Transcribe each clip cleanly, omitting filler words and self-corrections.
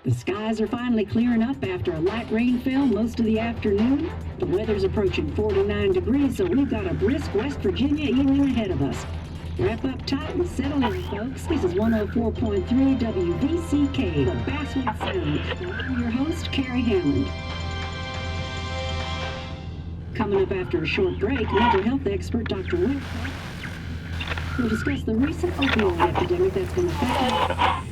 The skies are finally clearing up after a light rain fell most of the afternoon. The weather's approaching 49 degrees, so we've got a brisk West Virginia evening ahead of us. Wrap up tight and settle in, folks. This is 104.3 WVCK, the Basswood Sound. And I'm your host, Carrie Hammond. Coming up after a short break, mental health expert Dr. Will will discuss the recent opioid epidemic that's been affecting.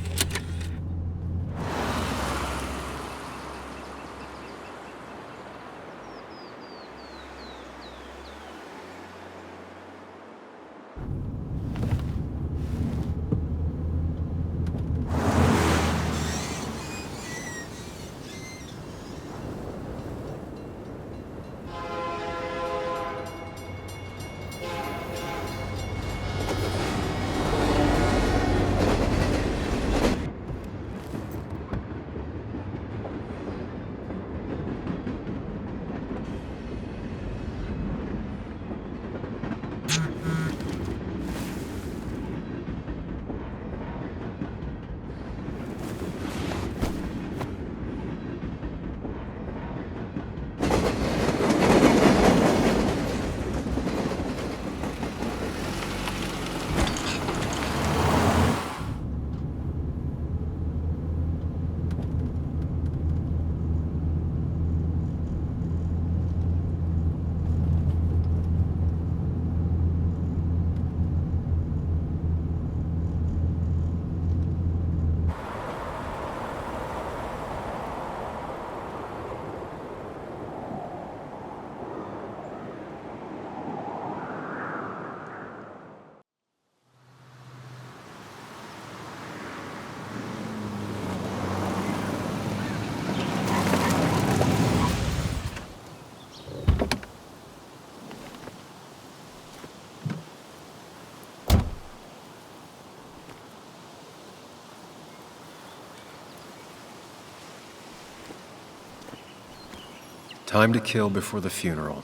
Time to kill before the funeral.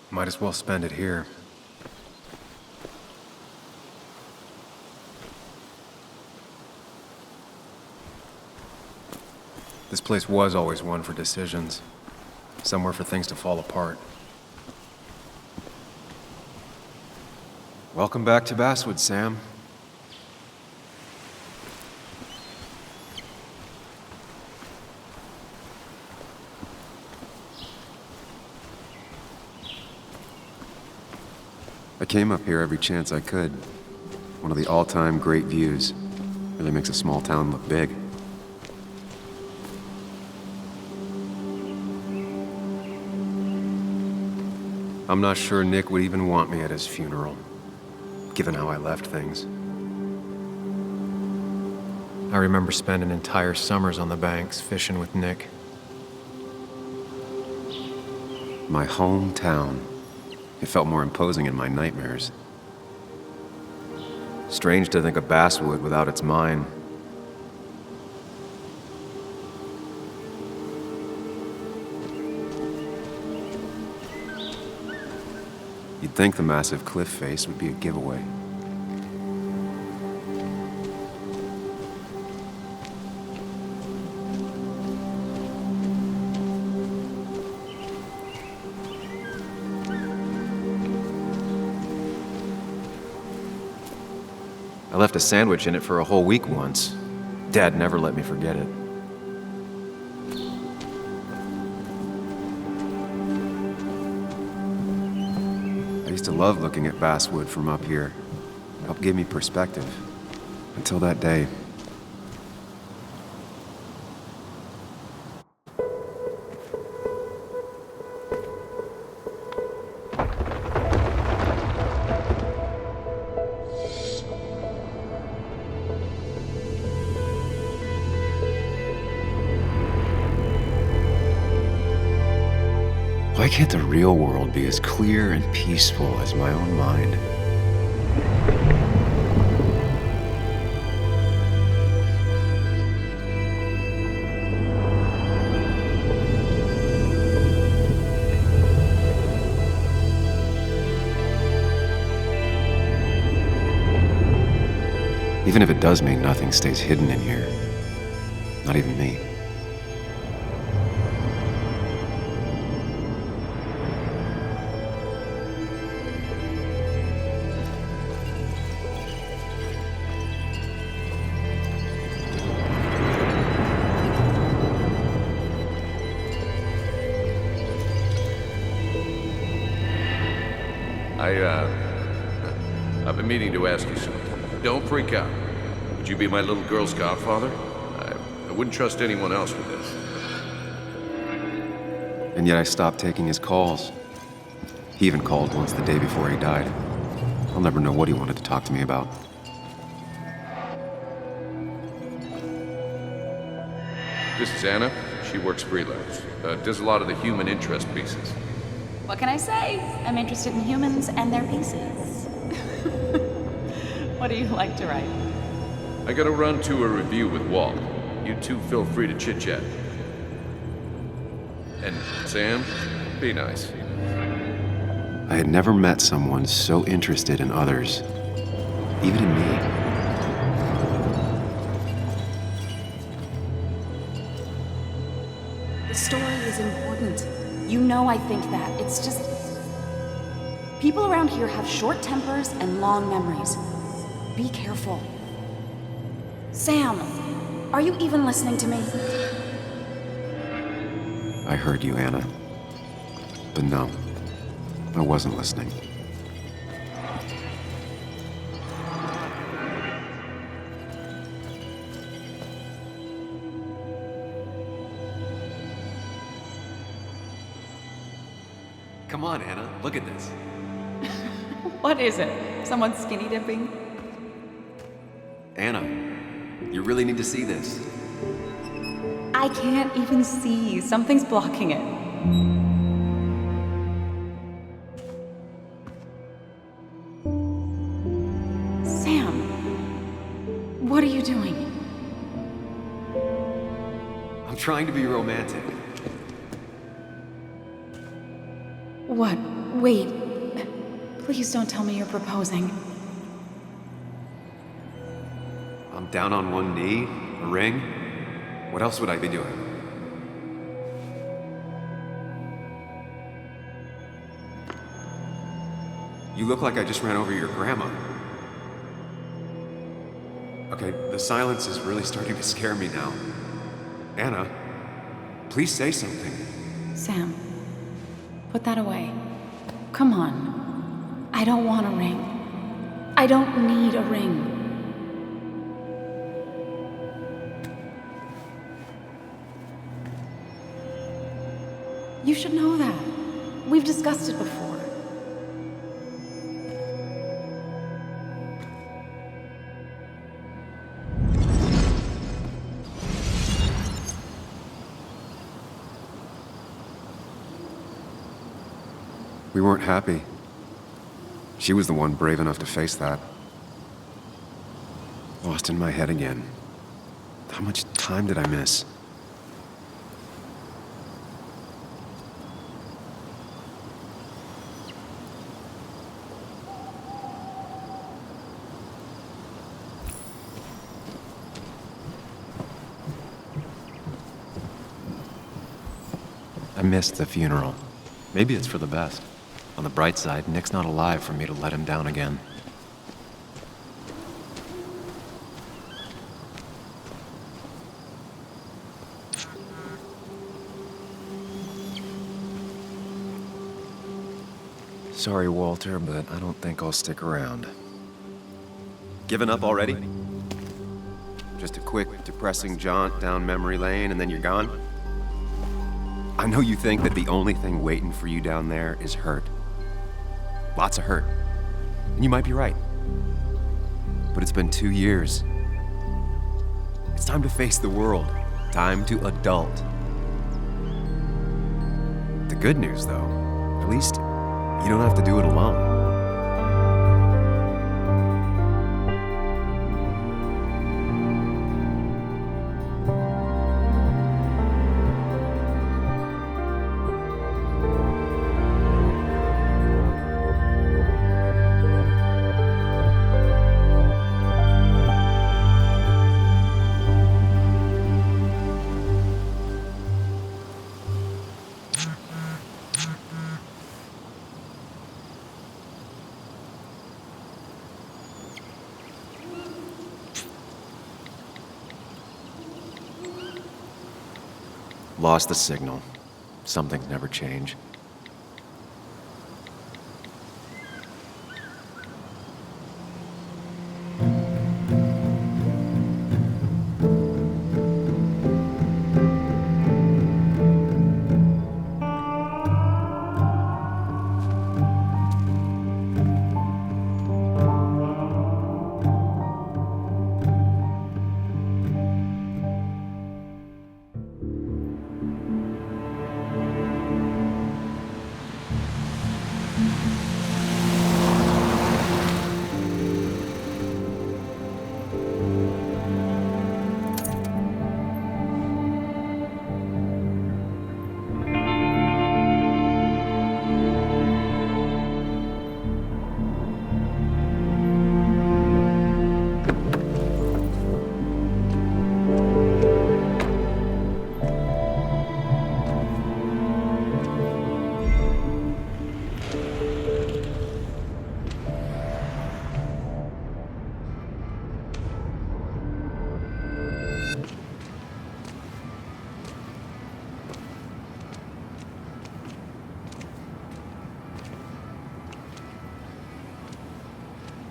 Might as well spend it here. This place was always one for decisions. Somewhere for things to fall apart. Welcome back to Basswood, Sam. I came up here every chance I could. One of the all-time great views. Really makes a small town look big. I'm not sure Nick would even want me at his funeral, given how I left things. I remember spending entire summers on the banks fishing with Nick. My hometown. It felt more imposing in my nightmares. Strange to think of Basswood without its mine. You'd think the massive cliff face would be a giveaway. I left a sandwich in it for a whole week once. Dad never let me forget it. I used to love looking at Basswood from up here. It helped give me perspective. Until that day. Why can't the real world be as clear and peaceful as my own mind? Even if it does mean nothing stays hidden in here. Not even me. I've been meaning to ask you something. Don't freak out. Would you be my little girl's godfather? I wouldn't trust anyone else with this. And yet I stopped taking his calls. He even called once the day before he died. I'll never know what he wanted to talk to me about. This is Anna. She works freelance. Does a lot of the human interest pieces. What can I say? I'm interested in humans and their pieces. What do you like to write? I gotta run to a review with Walt. You two feel free to chit-chat. And Sam, be nice. I had never met someone so interested in others, even in me. The story is important. You know I think that. It's just... people around here have short tempers and long memories. Be careful. Sam, are you even listening to me? I heard you, Anna. But no, I wasn't listening. Come on, Anna, look at this. What is it? Someone skinny dipping? Anna, you really need to see this. I can't even see. Something's blocking it. Sam, what are you doing? I'm trying to be romantic. What? Wait. Please don't tell me you're proposing. I'm down on one knee, a ring. What else would I be doing? You look like I just ran over your grandma. Okay, the silence is really starting to scare me now. Anna, please say something. Sam, put that away. Come on. I don't want a ring. I don't need a ring. You should know that. We've discussed it before. We weren't happy. She was the one brave enough to face that. Lost in my head again. How much time did I miss? I missed the funeral. Maybe it's for the best. On the bright side, Nick's not alive for me to let him down again. Sorry, Walter, but I don't think I'll stick around. Given up already? Just a quick, depressing jaunt down memory lane and then you're gone? I know you think that the only thing waiting for you down there is hurt. Lots of hurt. And you might be right. But it's been 2 years. It's time to face the world. Time to adult. The good news, though, at least you don't have to do it alone. Lost the signal. Some things never change.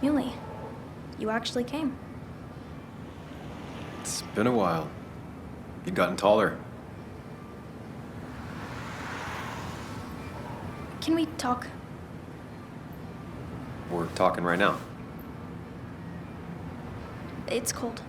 Muley, you actually came. It's been a while. You've gotten taller. Can we talk? We're talking right now. It's cold.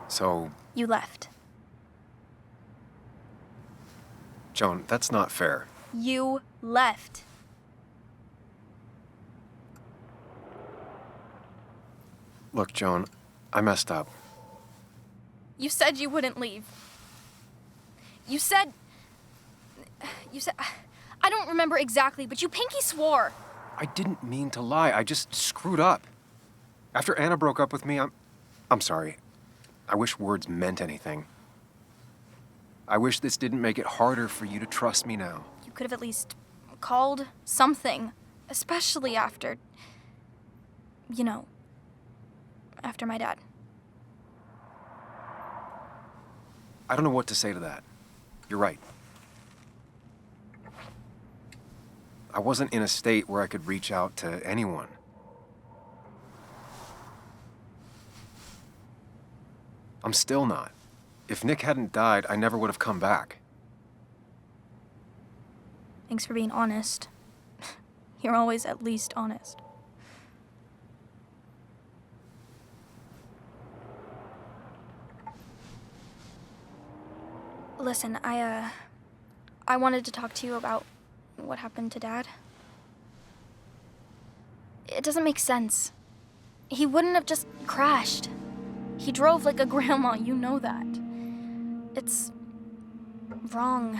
So, You left. Joan, that's not fair. You left. Look, Joan, I messed up. You said you wouldn't leave. You said... I don't remember exactly, but you pinky swore. I didn't mean to lie. I just screwed up. After Anna broke up with me, I'm sorry. I wish words meant anything. I wish this didn't make it harder for you to trust me now. You could have at least called something, especially after... You know, after my dad. I don't know what to say to that. You're right. I wasn't in a state where I could reach out to anyone. I'm still not. If Nick hadn't died, I never would have come back. Thanks for being honest. You're always at least honest. Listen, I wanted to talk to you about what happened to Dad. It doesn't make sense. He wouldn't have just crashed. He drove like a grandma, you know that. It's wrong.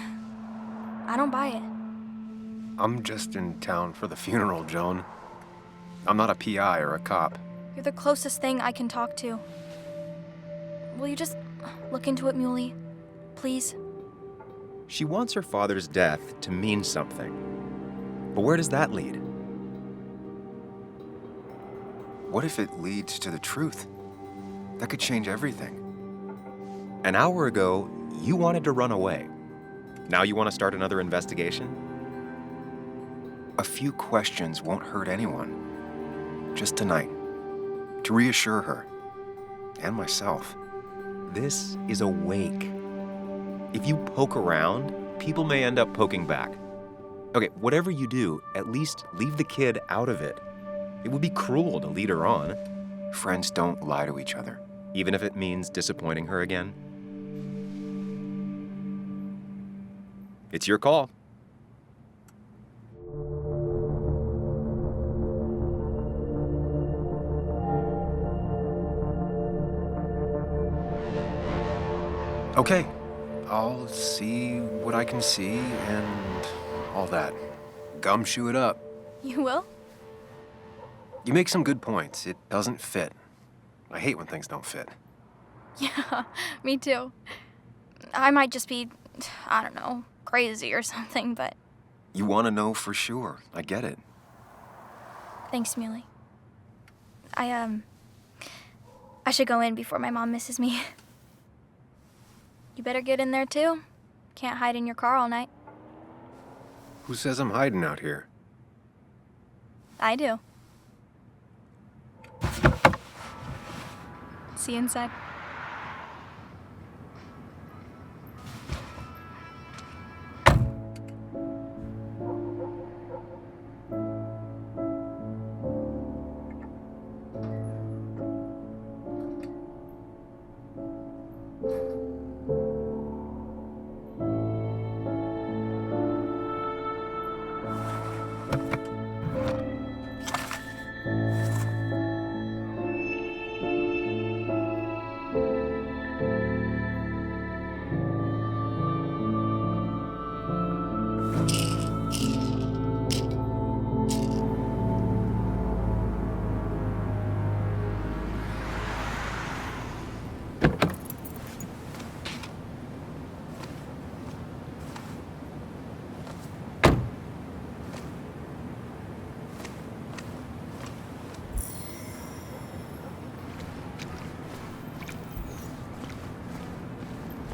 I don't buy it. I'm just in town for the funeral, Joan. I'm not a PI or a cop. You're the closest thing I can talk to. Will you just look into it, Muley? Please? She wants her father's death to mean something. But where does that lead? What if it leads to the truth? That could change everything. An hour ago, you wanted to run away. Now you want to start another investigation? A few questions won't hurt anyone. Just tonight. To reassure her. And myself. This is a wake. If you poke around, people may end up poking back. Okay, whatever you do, at least leave the kid out of it. It would be cruel to lead her on. Friends don't lie to each other. Even if it means disappointing her again. It's your call. Okay, I'll see what I can see and all that. Gumshoe it up. You will? You make some good points. It doesn't fit. I hate when things don't fit. Yeah, me too. I might just be I don't know, crazy or something, but You want to know for sure. I get it. thanks, Muley. I should go in before my mom misses me. You better get in there too. Can't hide in your car all night. Who says I'm hiding out here? I do. See you inside.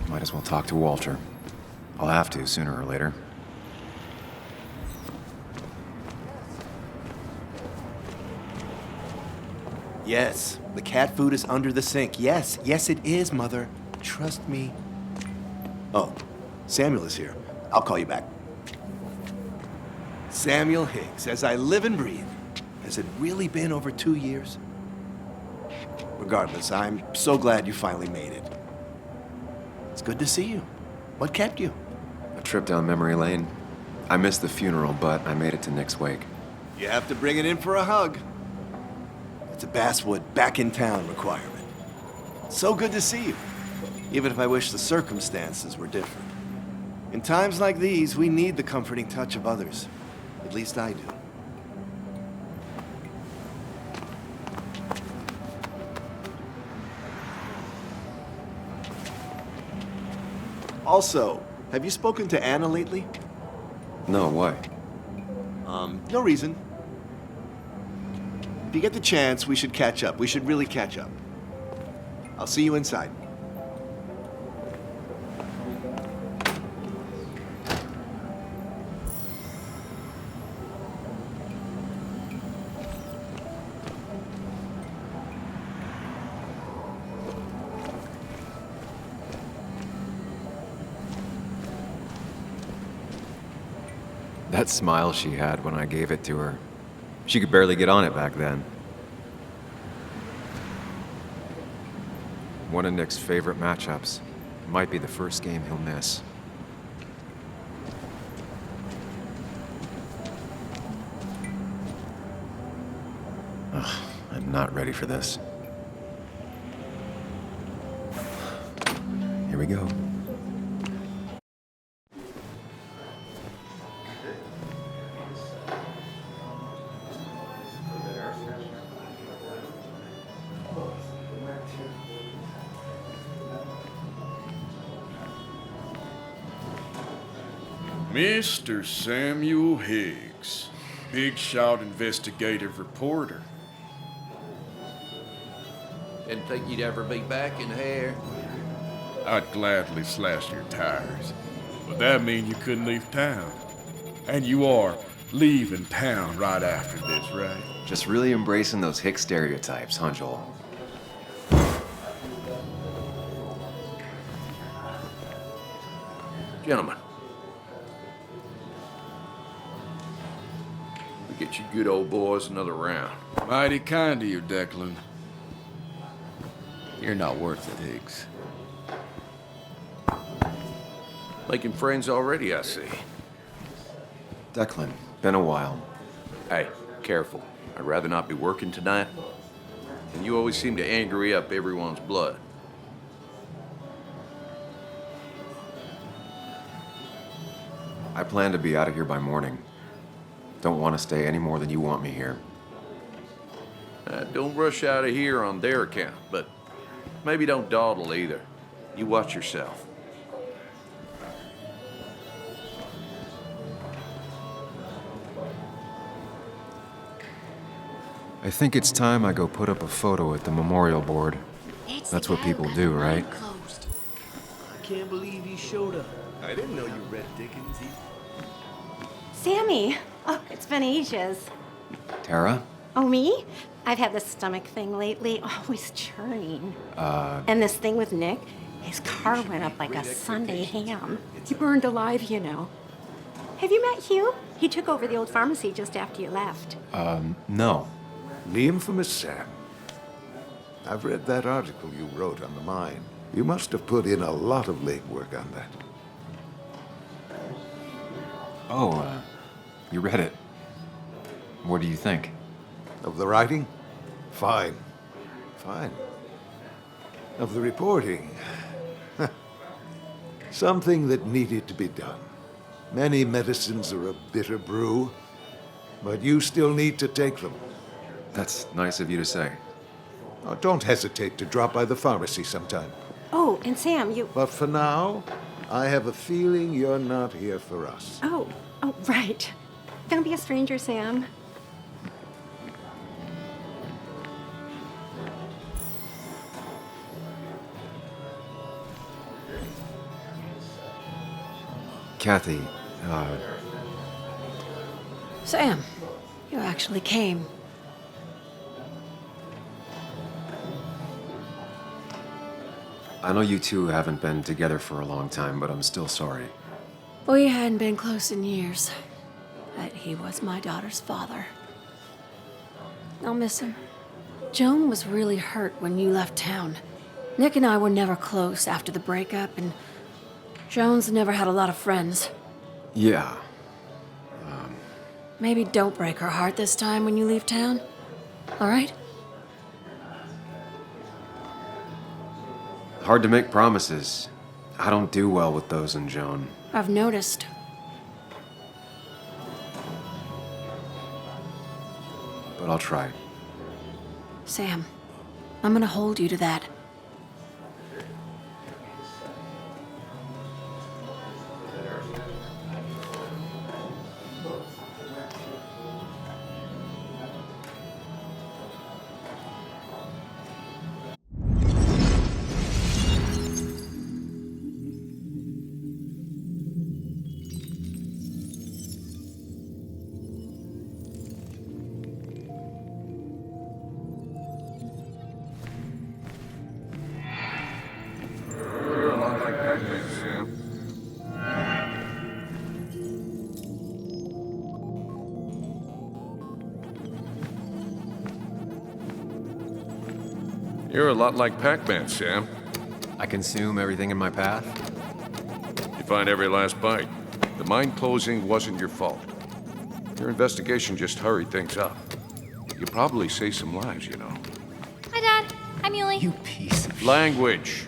Might as well talk to Walter. I'll have to sooner or later. Yes, the cat food is under the sink. Yes, yes it is, Mother. Trust me. Oh, Samuel is here. I'll call you back. Samuel Higgs, as I live and breathe. Has it really been over 2 years? Regardless, I'm so glad you finally made it. It's good to see you. What kept you? A trip down memory lane. I missed the funeral, but I made it to Nick's wake. You have to bring it in for a hug. It's a Basswood back in town requirement. So good to see you, even if I wish the circumstances were different. In times like these, we need the comforting touch of others. At least I do. Also, have you spoken to Anna lately? No, why? No reason. If you get the chance, we should catch up. We should really catch up. I'll see you inside. That smile she had when I gave it to her. She could barely get on it back then. One of Nick's favorite matchups. Might be the first game he'll miss. Ugh, I'm not ready for this. Here we go. Mr. Samuel Higgs, big shot investigative reporter. Didn't think you'd ever be back in here. I'd gladly slash your tires, but that mean you couldn't leave town. And you are leaving town right after this, right? Just really embracing those Hicks stereotypes, huh, Joel? Gentlemen, we get you good old boys another round. Mighty kind of you, Declan. You're not worth it, Higgs. Making friends already, I see. Declan, been a while. Hey, careful. I'd rather not be working tonight. And you always seem to angry up everyone's blood. I plan to be out of here by morning. Don't want to stay any more than you want me here. Don't rush out of here on their account, but maybe don't dawdle either. You watch yourself. I think it's time I go put up a photo at the memorial board. That's what people do, right? I can't believe you showed up. I didn't know you read Dickens either. Sammy! Oh, it's been ages. Tara? Oh, me? I've had this stomach thing lately, always churning. And this thing with Nick, his car went up like a Sunday ham. He burned alive, you know. Have you met Hugh? He took over the old pharmacy just after you left. No. The infamous Sam. I've read that article you wrote on the mine. You must have put in a lot of legwork on that. Oh, you read it. What do you think? Of the writing? Fine. Fine. Of the reporting? Something that needed to be done. Many medicines are a bitter brew, but you still need to take them. That's nice of you to say. Oh, don't hesitate to drop by the pharmacy sometime. Oh, and Sam, you... But for now, I have a feeling you're not here for us. Oh, right. Don't be a stranger, Sam. Kathy, Sam, you actually came. I know you two haven't been together for a long time, but I'm still sorry. We hadn't been close in years, but he was my daughter's father. I'll miss him. Joan was really hurt when you left town. Nick and I were never close after the breakup, and Joan's never had a lot of friends. Yeah. Maybe don't break her heart this time when you leave town. All right? Hard to make promises. I don't do well with those in Joan. I've noticed. But I'll try. Sam, I'm gonna hold you to that. You're a lot like Pac-Man, Sam. I consume everything in my path? You find every last bite. The mine closing wasn't your fault. Your investigation just hurried things up. You probably saved some lives, you know. Hi, Dad. I'm Muley. You piece of... Language.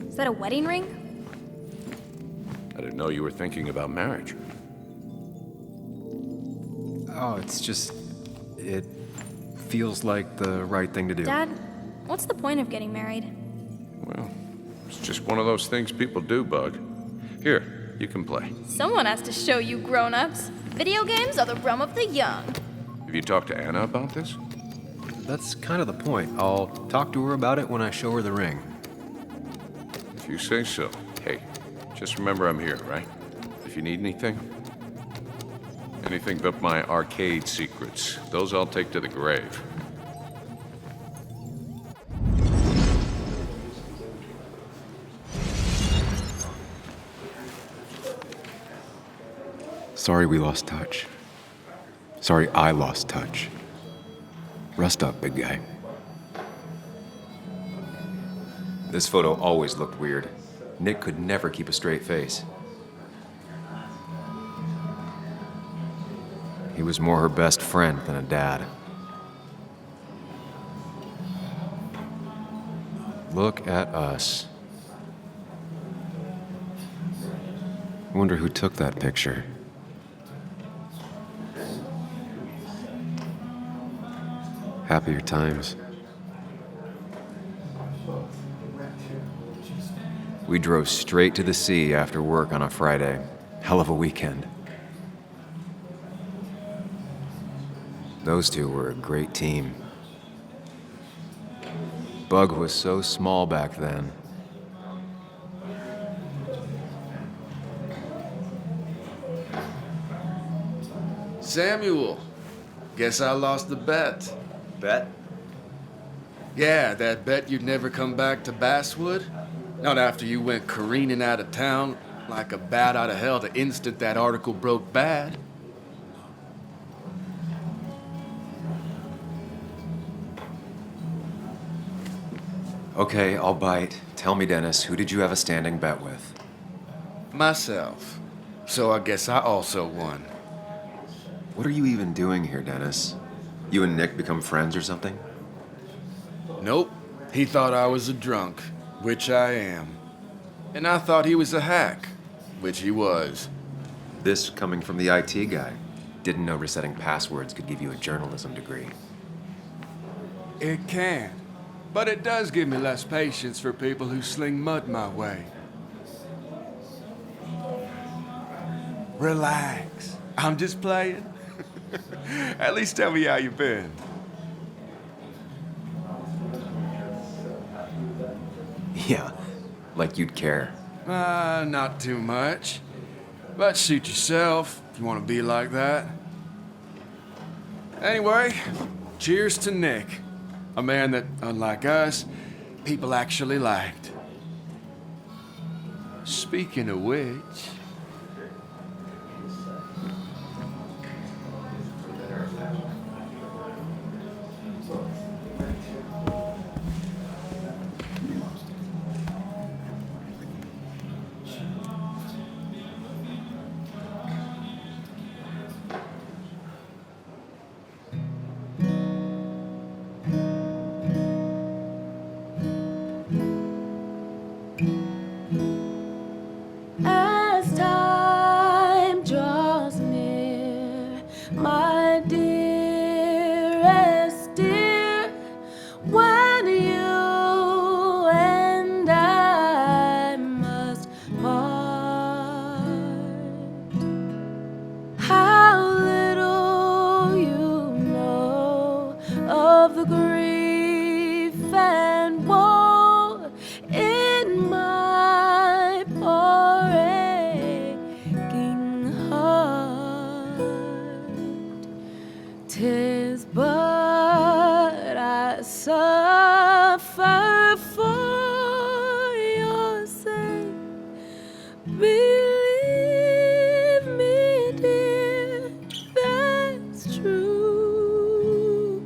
Is that a wedding ring? I didn't know you were thinking about marriage. Oh, it's just... It feels like the right thing to do. Dad, what's the point of getting married? Well, it's just one of those things people do, Bug. Here, you can play. Someone has to show you grown-ups. Video games are the realm of the young. Have you talked to Anna about this? That's kind of the point. I'll talk to her about it when I show her the ring. If you say so. Hey, just remember I'm here, right? If you need anything. Anything but my arcade secrets. Those I'll take to the grave. Sorry we lost touch. Sorry I lost touch. Rest up, big guy. This photo always looked weird. Nick could never keep a straight face. He was more her best friend than a dad. Look at us. I wonder who took that picture. Happier times. We drove straight to the sea after work on a Friday. Hell of a weekend. Those two were a great team. Bug was so small back then. Samuel, guess I lost the bet. Bet? Yeah, that bet you'd never come back to Basswood? Not after you went careening out of town like a bat out of hell the instant that article broke bad. Okay, I'll bite. Tell me, Dennis, who did you have a standing bet with? Myself. So I guess I also won. What are you even doing here, Dennis? You and Nick become friends or something? Nope. He thought I was a drunk, which I am. And I thought he was a hack, which he was. This coming from the IT guy. Didn't know resetting passwords could give you a journalism degree. It can. But it does give me less patience for people who sling mud my way. Relax. I'm just playing. At least tell me how you been. Yeah, like you'd care. Not too much. But suit yourself if you want to be like that. Anyway, cheers to Nick. A man that, unlike us, people actually liked. Speaking of which... As time draws near, my dearest dear, when you and I must part, how little you know of the grief and woe in my poor aching heart. 'Tis but I suffer for your sake. Believe me, dear, that's true.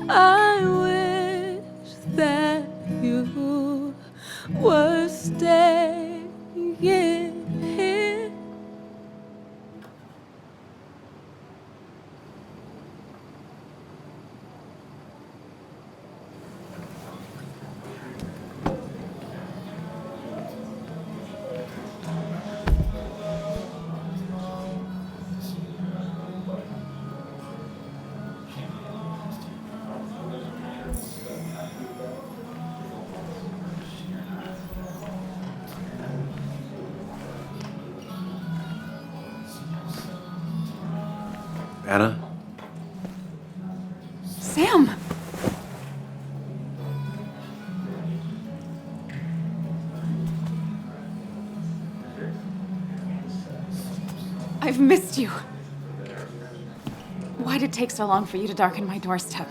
I wish that you were staying here. Anna? Sam! I've missed you. Why'd it take so long for you to darken my doorstep?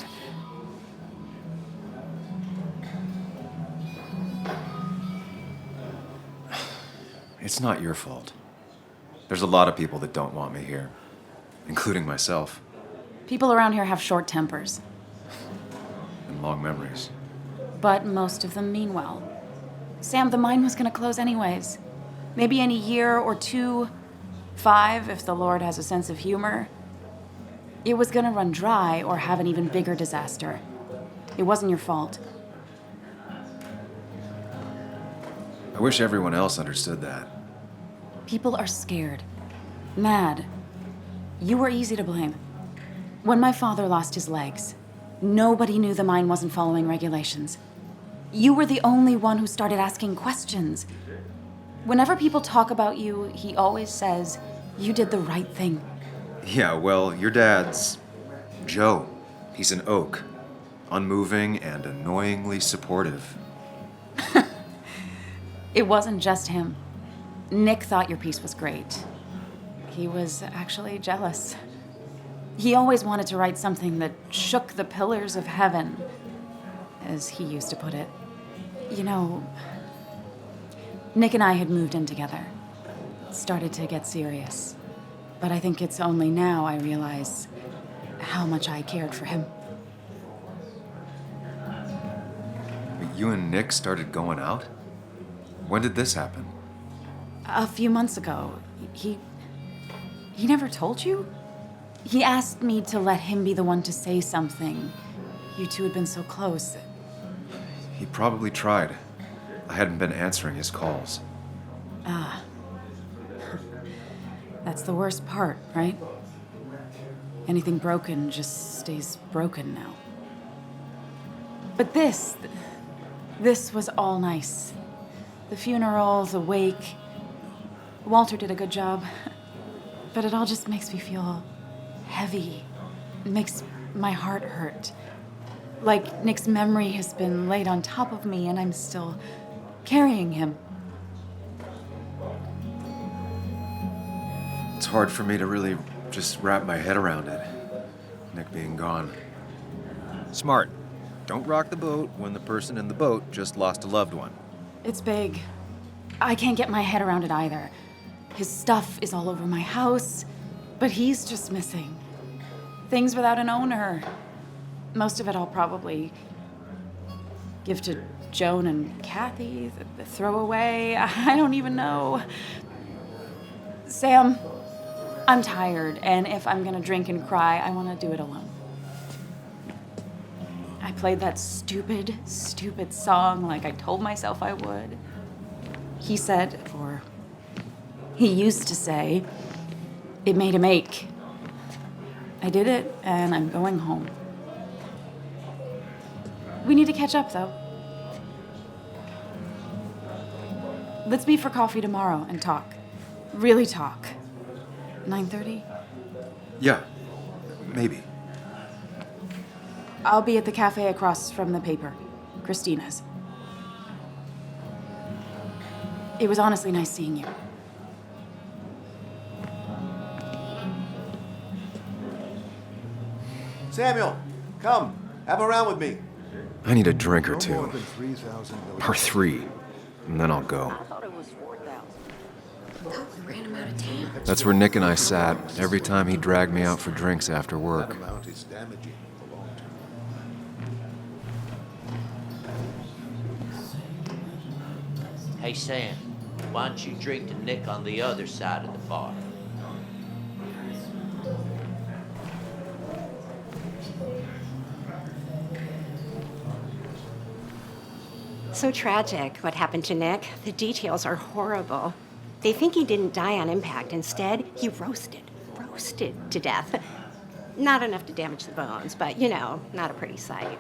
It's not your fault. There's a lot of people that don't want me here, including myself, People around here have short tempers, and long memories. but most of them mean well. Sam, the mine was gonna close anyways. Maybe in a year or 2, 5 if the Lord has a sense of humor. It was gonna run dry or have an even bigger disaster. It wasn't your fault. I wish everyone else understood that. People are scared. Mad. You were easy to blame. When my father lost his legs, nobody knew the mine wasn't following regulations. You were the only one who started asking questions. Whenever people talk about you, he always says, you did the right thing. Yeah, well, your dad's Joe. He's an oak. Unmoving and annoyingly supportive. It wasn't just him. Nick thought your piece was great. He was actually jealous. He always wanted to write something that shook the pillars of heaven, as he used to put it. You know, Nick and I had moved in together. Started to get serious. But I think it's only now I realize how much I cared for him. You and Nick started going out? When did this happen? A few months ago, he never told you? He asked me to let him be the one to say something. You two had been so close. He probably tried. I hadn't been answering his calls. Ah. That's the worst part, right? Anything broken just stays broken now. But this was all nice. The funeral, the wake. Walter did a good job. But it all just makes me feel heavy. It makes my heart hurt. Like Nick's memory has been laid on top of me and I'm still carrying him. It's hard for me to really just wrap my head around it. Nick being gone. Smart. Don't rock the boat when the person in the boat just lost a loved one. It's big. I can't get my head around it either. His stuff is all over my house, but he's just missing. Things without an owner. Most of it I'll probably give to Joan and Kathy, the throwaway. I don't even know. Sam, I'm tired, and if I'm gonna drink and cry, I wanna do it alone. I played that stupid song like I told myself I would. He said, or he used to say, it made him ache. I did it, and I'm going home. We need to catch up, though. Let's meet for coffee tomorrow and talk. Really talk. 9:30? Yeah, maybe. I'll be at the cafe across from the paper, Christina's. It was honestly nice seeing you. Samuel, come. Have a round with me. I need a drink or two. No more than 3,000 Or 3. And then I'll go. We ran him out of town. That's where Nick and I sat every time he dragged me out for drinks after work. That amount is damaging for long term. Hey, Sam, why don't you drink to Nick on the other side of the bar? So tragic what happened to Nick. The details are horrible. They think he didn't die on impact. Instead, he roasted to death. Not enough to damage the bones, but you know, not a pretty sight.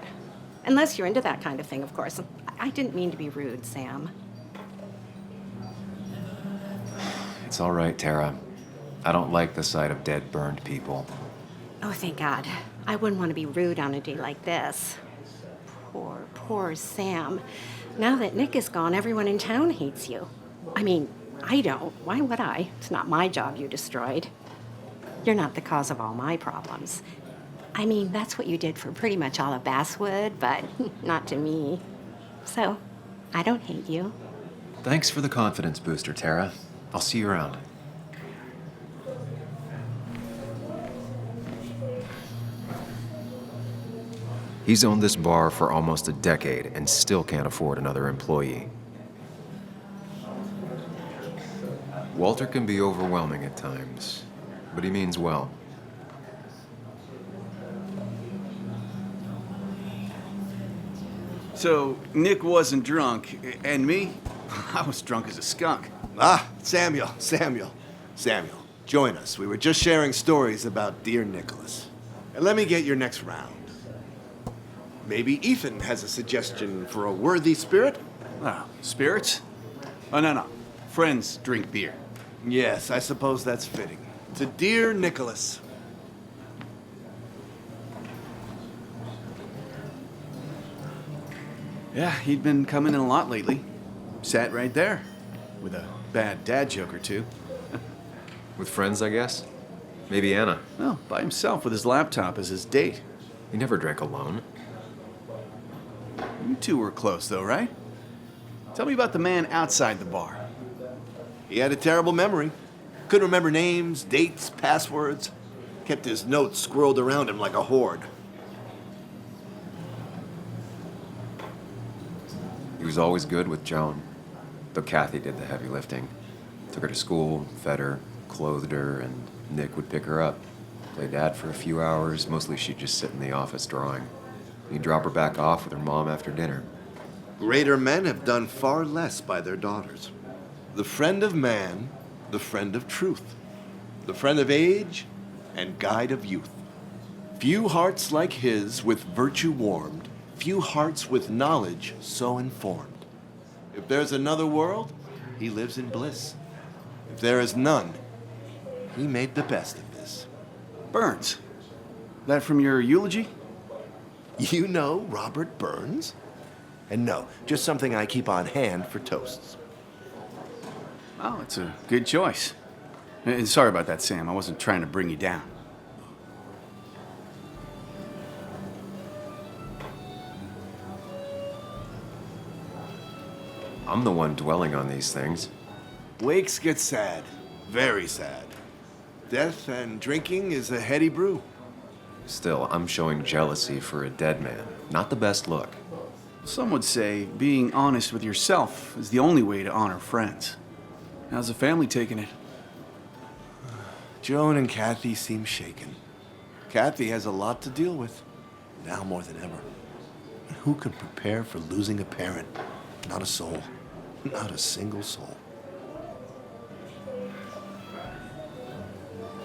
Unless you're into that kind of thing, of course. I didn't mean to be rude, Sam. It's all right, Tara. I don't like the sight of dead, burned people. Oh, thank God. I wouldn't want to be rude on a day like this. Poor Sam. Now that Nick is gone, everyone in town hates you. I mean, I don't. Why would I? It's not my job you destroyed. You're not the cause of all my problems. I mean, that's what you did for pretty much all of Basswood, but not to me. So, I don't hate you. Thanks for the confidence booster, Tara. I'll see you around. He's owned this bar for almost a decade and still can't afford another employee. Walter can be overwhelming at times, but he means well. So, Nick wasn't drunk, and me? I was drunk as a skunk. Ah, Samuel. Join us. We were just sharing stories about dear Nicholas. And let me get your next round. Maybe Ethan has a suggestion for a worthy spirit? Oh, spirits? Oh, no. Friends drink beer. Yes, I suppose that's fitting. To dear Nicholas. Yeah, he'd been coming in a lot lately. Sat right there, with a bad dad joke or two. With friends, I guess? Maybe Anna. Well, by himself with his laptop as his date. He never drank alone. You two were close, though, right? Tell me about the man outside the bar. He had a terrible memory. Couldn't remember names, dates, passwords. Kept his notes squirreled around him like a hoard. He was always good with Joan, though Kathy did the heavy lifting. Took her to school, fed her, clothed her, and Nick would pick her up. Play dad for a few hours. Mostly she'd just sit in the office drawing. He'd drop her back off with her mom after dinner. Greater men have done far less by their daughters. The friend of man, the friend of truth. The friend of age, and guide of youth. Few hearts like his with virtue warmed, few hearts with knowledge so informed. If there's another world, he lives in bliss. If there is none, he made the best of this. Burns. That from your eulogy? You know Robert Burns? And no, just something I keep on hand for toasts. Oh, it's a good choice. And sorry about that, Sam. I wasn't trying to bring you down. I'm the one dwelling on these things. Wakes get sad. Very sad. Death and drinking is a heady brew. Still, I'm showing jealousy for a dead man. Not the best look. Some would say being honest with yourself is the only way to honor friends. How's the family taking it? Joan and Kathy seem shaken. Kathy has a lot to deal with, now more than ever. And who can prepare for losing a parent? Not a soul. Not a single soul.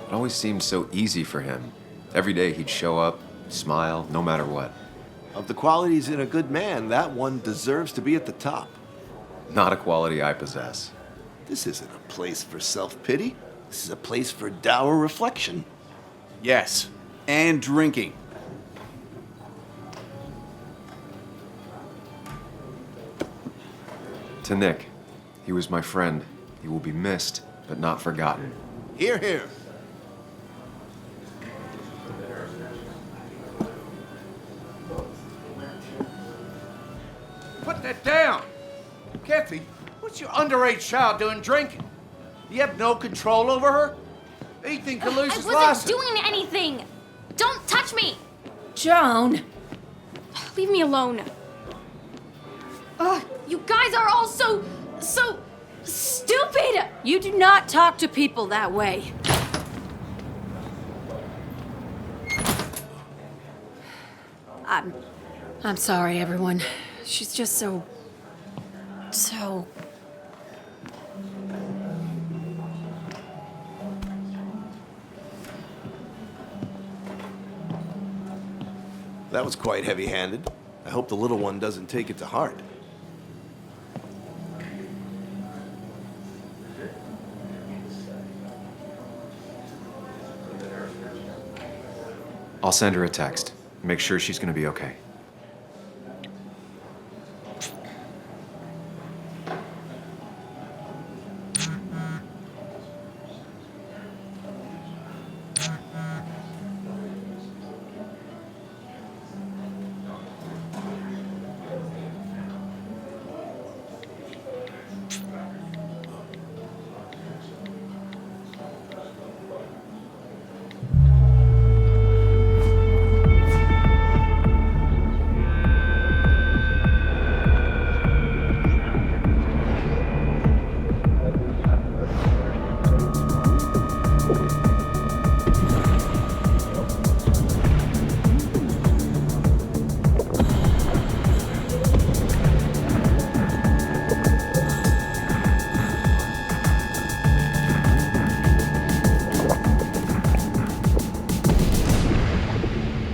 It always seemed so easy for him. Every day he'd show up, smile, no matter what. Of the qualities in a good man, that one deserves to be at the top. Not a quality I possess. This isn't a place for self-pity. This is a place for dour reflection. Yes, and drinking. To Nick, he was my friend. He will be missed, but not forgotten. Hear, hear. Put that down! Kathy, what's your underage child doing drinking? You have no control over her? Anything could lose his I wasn't license. doing anything! Don't touch me! Joan! Leave me alone. Ugh, you guys are all so stupid! You do not talk to people that way. I'm sorry, everyone. She's just so... That was quite heavy-handed. I hope the little one doesn't take it to heart. I'll send her a text. Make sure she's gonna be okay.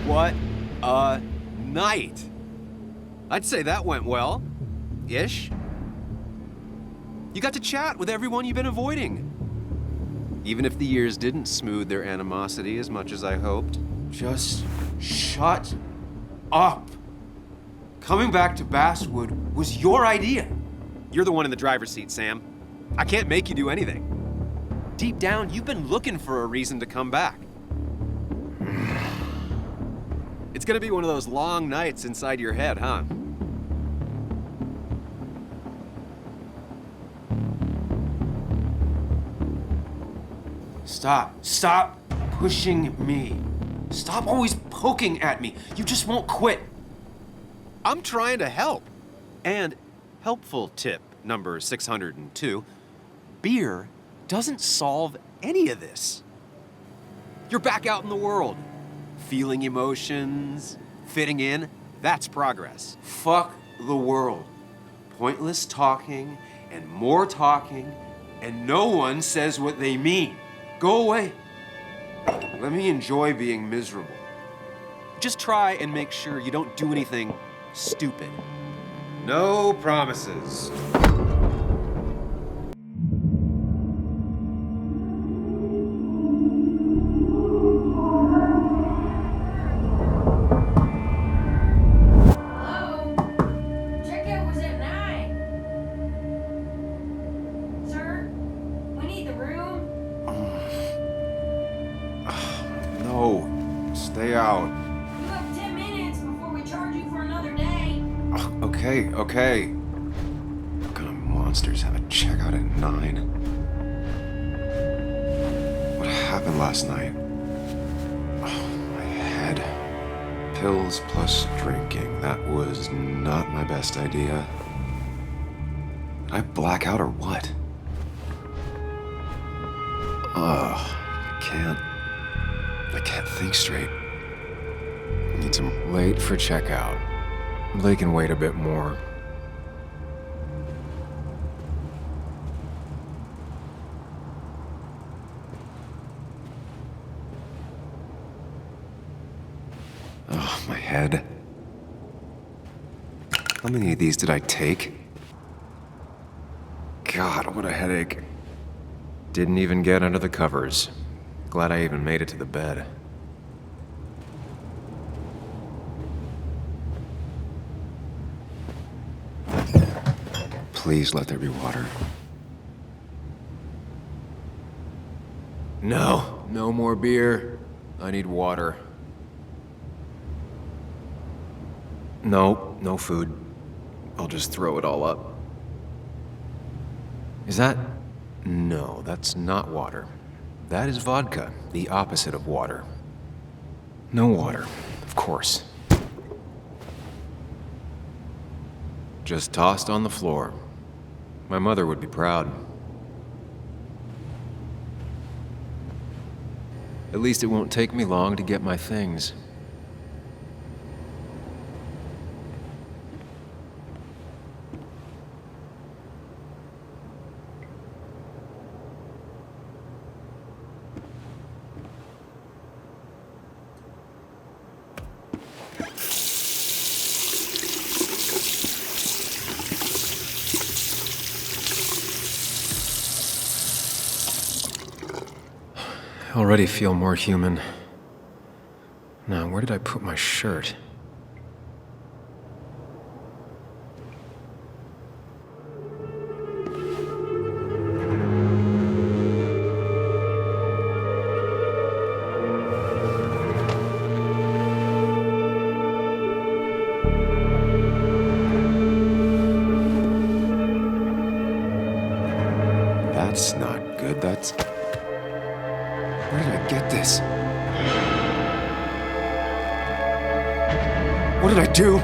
What a night! I'd say that went well. Ish. You got to chat with everyone you've been avoiding. Even if the years didn't smooth their animosity as much as I hoped. Just shut up. Coming back to Basswood was your idea. You're the one in the driver's seat, Sam. I can't make you do anything. Deep down, you've been looking for a reason to come back. It's gonna be one of those long nights inside your head, huh? Stop pushing me. Stop always poking at me. You just won't quit. I'm trying to help. And helpful tip number 602, beer doesn't solve any of this. You're back out in the world, feeling emotions, fitting in. That's progress. Fuck the world. Pointless talking and more talking, and no one says what they mean. Go away. Let me enjoy being miserable. Just try and make sure you don't do anything stupid. No promises. No, stay out. You have 10 minutes before we charge you for another day. Okay. What kind of monsters have a checkout at 9? What happened last night? Oh, my head. Pills plus drinking. That was not my best idea. Did I black out or what? I can't think straight. Need some late for checkout. They can wait a bit more. Oh, my head. How many of these did I take? God, what a headache. Didn't even get under the covers. Glad I even made it to the bed. Please let there be water. No more beer. I need water. No food. I'll just throw it all up. Is that? No, that's not water. That is vodka, the opposite of water. No water, of course. Just tossed on the floor. My mother would be proud. At least it won't take me long to get my things. I already feel more human. Now, where did I put my shirt? That's not good. That's... Where did I get this? What did I do?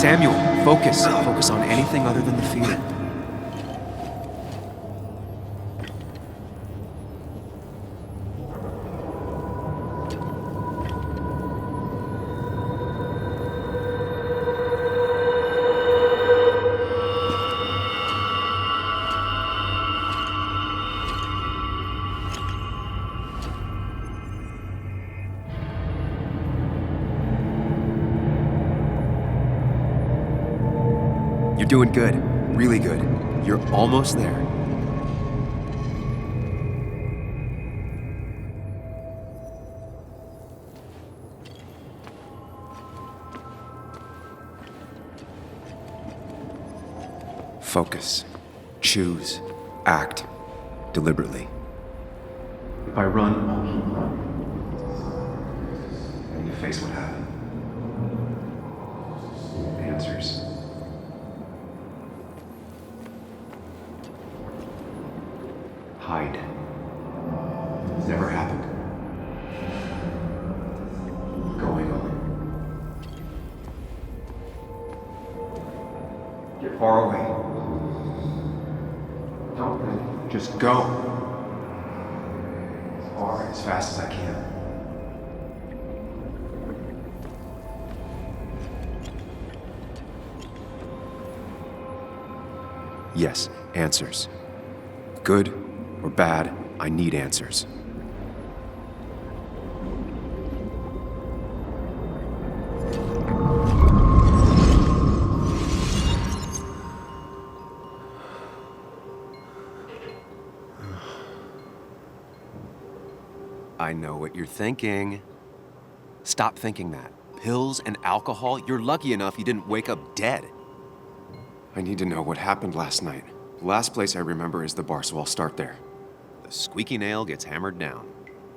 Samuel, focus. Focus on anything other than the fear. You're doing good. Really good. You're almost there. Focus. Choose. Act. Deliberately. If I run, I'll keep running. And you face what happened. Answers. Hide. It's never happened. Going on. Get far away. Don't think. Just go. As far, as fast as I can. Yes, answers. Good or bad, I need answers. I know what you're thinking. Stop thinking that. Pills and alcohol, you're lucky enough you didn't wake up dead. I need to know what happened last night. The last place I remember is the bar, so I'll start there. The squeaky nail gets hammered down.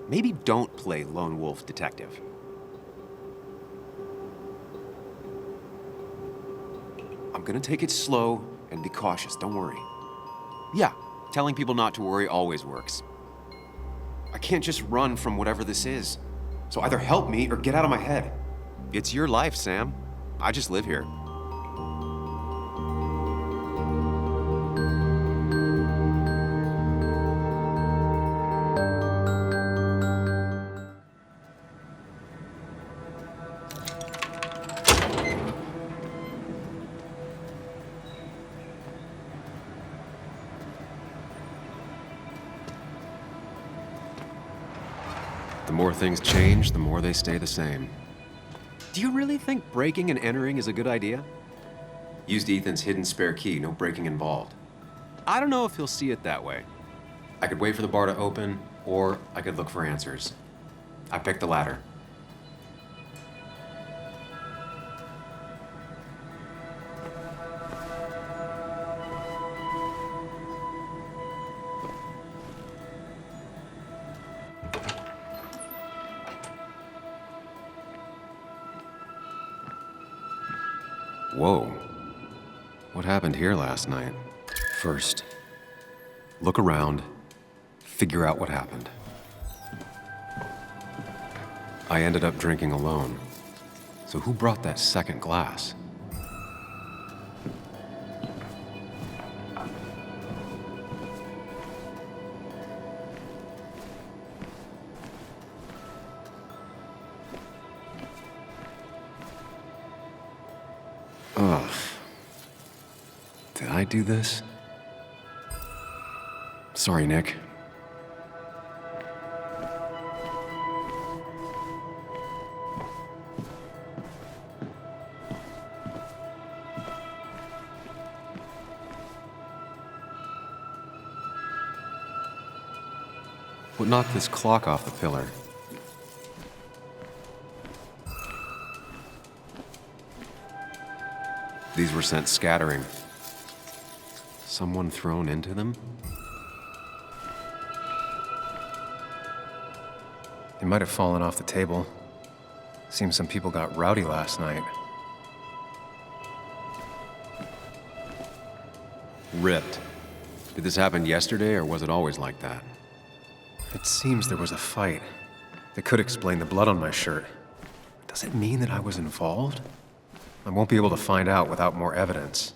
Maybe don't play lone wolf detective. I'm gonna take it slow and be cautious, don't worry. Yeah, telling people not to worry always works. I can't just run from whatever this is. So either help me or get out of my head. It's your life, Sam. I just live here. The more things change, the more they stay the same. Do you really think breaking and entering is a good idea? Used Ethan's hidden spare key, no breaking involved. I don't know if he'll see it that way. I could wait for the bar to open, or I could look for answers. I picked the latter. Whoa. What happened here last night? First, look around, figure out what happened. I ended up drinking alone. So who brought that second glass? Ugh. Did I do this? Sorry, Nick. What knocked this clock off the pillar? These were sent scattering. Someone thrown into them? They might have fallen off the table. Seems some people got rowdy last night. Ripped. Did this happen yesterday, or was it always like that? It seems there was a fight. That could explain the blood on my shirt. Does it mean that I was involved? I won't be able to find out without more evidence.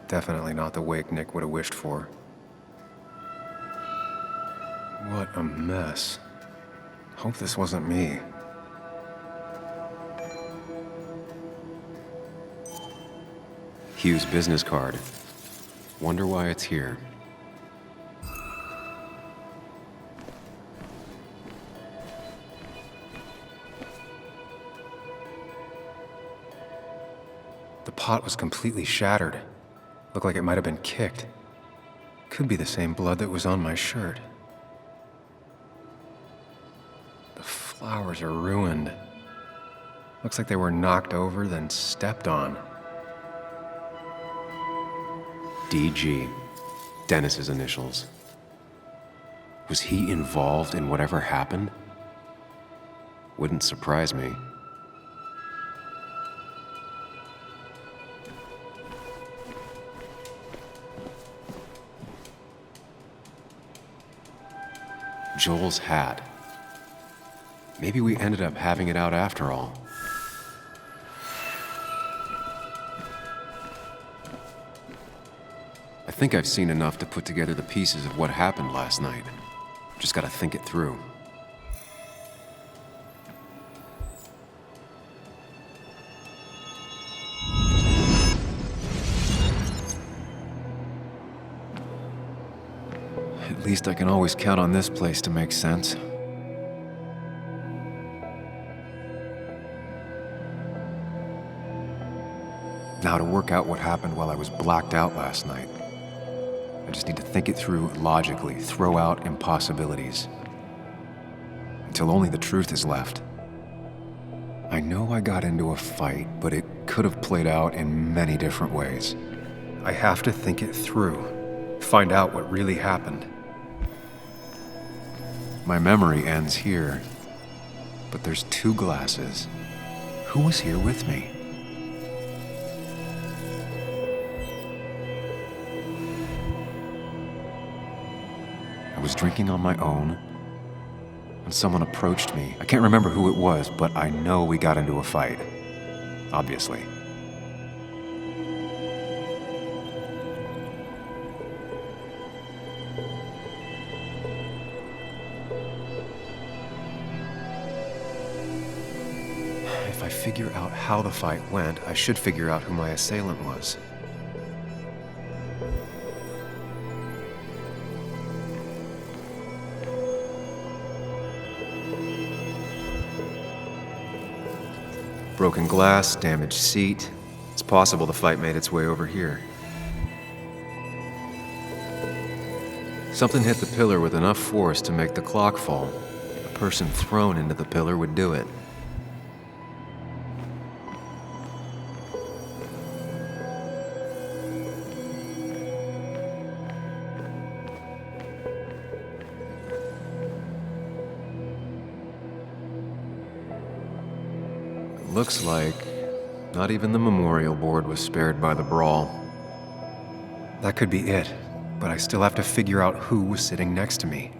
Definitely not the wake Nick would have wished for. What a mess. Hope this wasn't me. Hugh's business card. Wonder why it's here. The pot was completely shattered. Looked like it might have been kicked. Could be the same blood that was on my shirt. The flowers are ruined. Looks like they were knocked over, then stepped on. DG. Dennis's initials. Was he involved in whatever happened? Wouldn't surprise me. Joel's hat. Maybe we ended up having it out after all. I think I've seen enough to put together the pieces of what happened last night. Just gotta think it through. At least I can always count on this place to make sense. Now to work out what happened while I was blacked out last night. I just need to think it through logically, throw out impossibilities. Until only the truth is left. I know I got into a fight, but it could have played out in many different ways. I have to think it through, find out what really happened. My memory ends here, but there's two glasses. Who was here with me? I was drinking on my own, and someone approached me. I can't remember who it was, but I know we got into a fight. Obviously. If I figure out how the fight went, I should figure out who my assailant was. Broken glass, damaged seat. It's possible the fight made its way over here. Something hit the pillar with enough force to make the clock fall. A person thrown into the pillar would do it. Looks like not even the memorial board was spared by the brawl. That could be it, but I still have to figure out who was sitting next to me.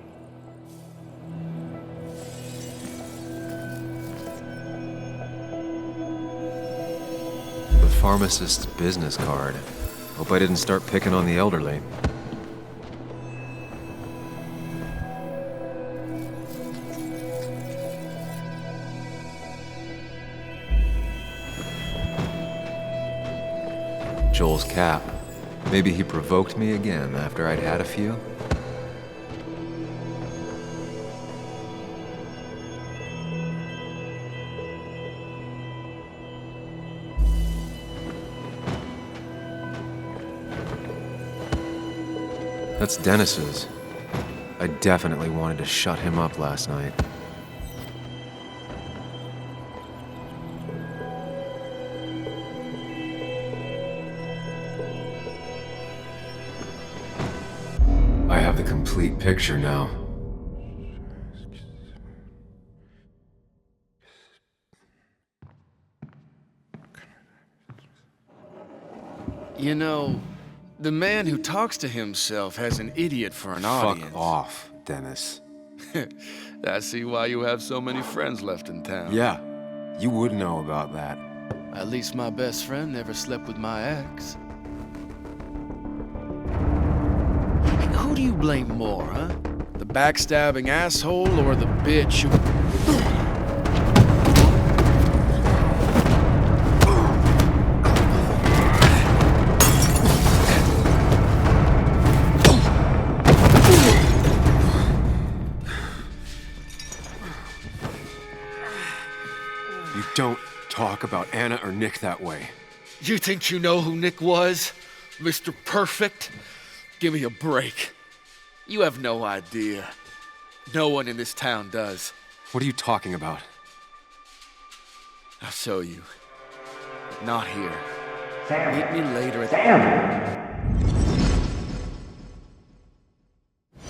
The pharmacist's business card. Hope I didn't start picking on the elderly. Joel's cap. Maybe he provoked me again after I'd had a few? That's Dennis's. I definitely wanted to shut him up last night. I have the complete picture now. You know, the man who talks to himself has an idiot for an audience. Fuck off, Dennis. I see why you have so many friends left in town. Yeah, you would know about that. At least my best friend never slept with my ex. Who do you blame more, huh? The backstabbing asshole or the bitch who... You don't talk about Anna or Nick that way. You think you know who Nick was? Mr. Perfect? Give me a break. You have no idea. No one in this town does. What are you talking about? I'll show you. Not here. Meet me later at the...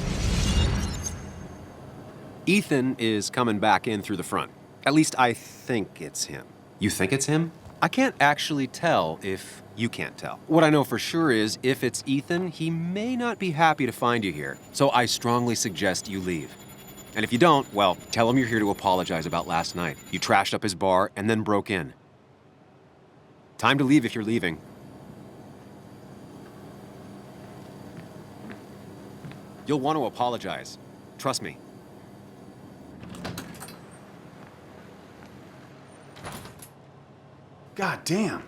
Ethan is coming back in through the front. At least I think it's him. You think it's him? I can't actually tell if you can't tell. What I know for sure is if it's Ethan, he may not be happy to find you here. So I strongly suggest you leave. And if you don't, well, tell him you're here to apologize about last night. You trashed up his bar and then broke in. Time to leave if you're leaving. You'll want to apologize. Trust me. God damn.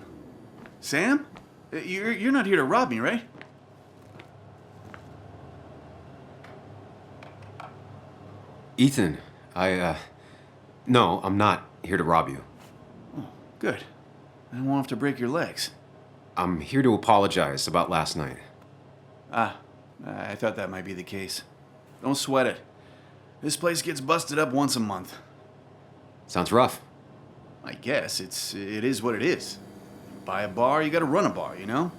Sam? You're not here to rob me, right? Ethan, no, I'm not here to rob you. Oh, good. I won't have to break your legs. I'm here to apologize about last night. I thought that might be the case. Don't sweat it. This place gets busted up once a month. Sounds rough. I guess it is what it is. Buy a bar, you gotta run a bar, you know?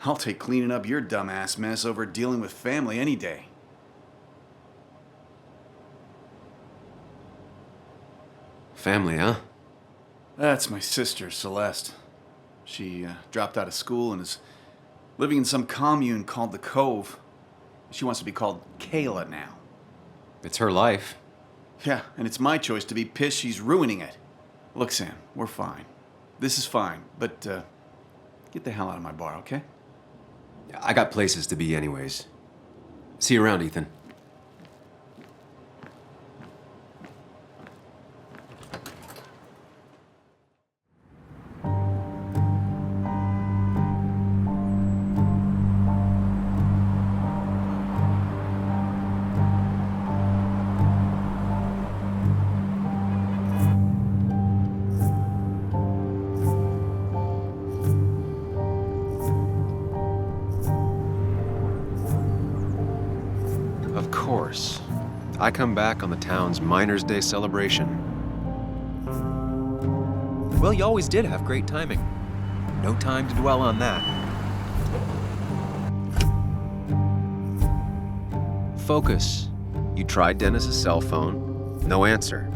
I'll take cleaning up your dumbass mess over dealing with family any day. Family, huh? That's my sister, Celeste. She dropped out of school and is living in some commune called the Cove. She wants to be called Kayla now. It's her life. Yeah, and it's my choice to be pissed she's ruining it. Look, Sam, we're fine. This is fine, but get the hell out of my bar, okay? I got places to be anyways. See you around, Ethan. Of course. I come back on the town's Miners' Day celebration. Well, you always did have great timing. No time to dwell on that. Focus. You tried Dennis's cell phone. No answer.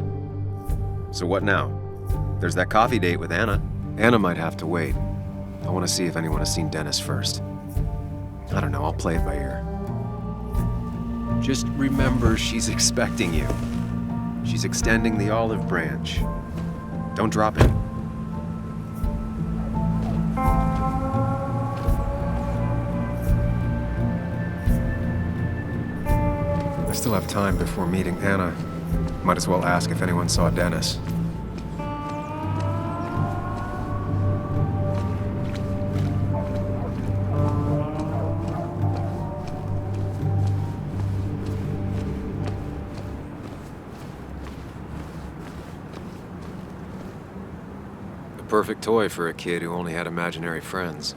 So what now? There's that coffee date with Anna. Anna might have to wait. I want to see if anyone has seen Dennis first. I don't know, I'll play it by ear. Just remember she's expecting you. She's extending the olive branch. Don't drop it. I still have time before meeting Anna. Might as well ask if anyone saw Dennis. Perfect toy for a kid who only had imaginary friends.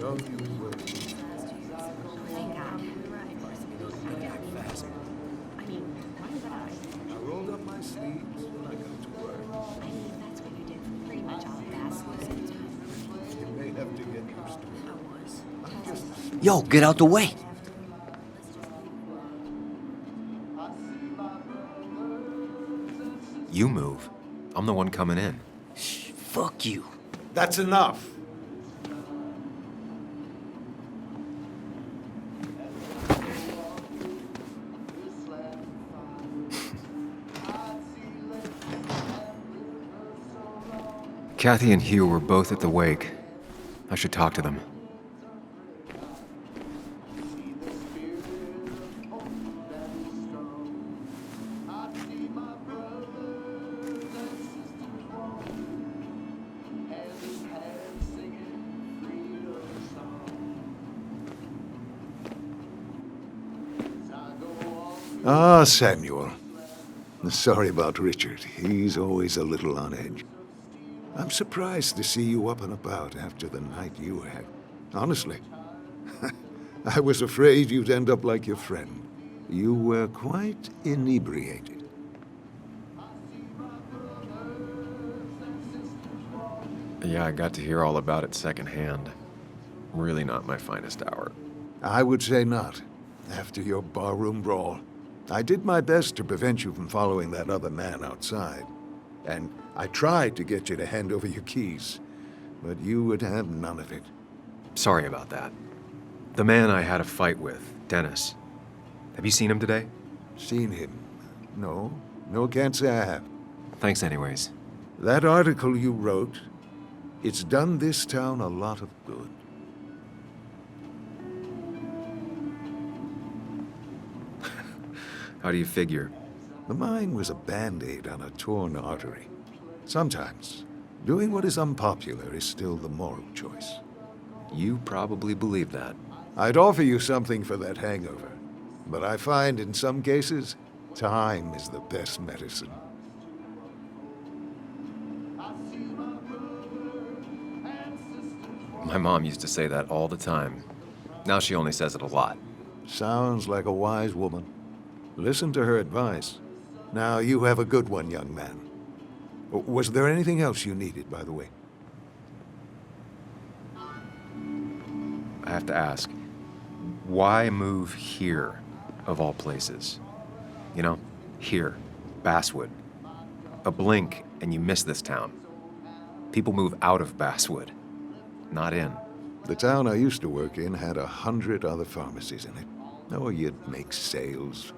I rolled up my sleeves when I got to work. That's what you did for pretty much all of Basswood. You may have to get used to it. I'm just Yo, get out the way. You move. I'm the one coming in. Fuck you. That's enough. Kathy and Hugh were both at the wake. I should talk to them. Ah, Samuel. Sorry about Richard. He's always a little on edge. I'm surprised to see you up and about after the night you had. Honestly. I was afraid you'd end up like your friend. You were quite inebriated. Yeah, I got to hear all about it secondhand. Really not my finest hour. I would say not. After your barroom brawl. I did my best to prevent you from following that other man outside. And I tried to get you to hand over your keys, but you would have none of it. Sorry about that. The man I had a fight with, Dennis. Have you seen him today? Seen him? No. No, can't say I have. Thanks anyways. That article you wrote, it's done this town a lot of good. How do you figure? The mine was a band-aid on a torn artery. Sometimes, doing what is unpopular is still the moral choice. You probably believe that. I'd offer you something for that hangover, but I find in some cases, time is the best medicine. My mom used to say that all the time. Now she only says it a lot. Sounds like a wise woman. Listen to her advice. Now, you have a good one, young man. Was there anything else you needed, by the way? I have to ask, why move here, of all places? You know, here, Basswood. A blink and you miss this town. People move out of Basswood, not in. The town I used to work in had 100 other pharmacies in it. Oh, you'd make sales.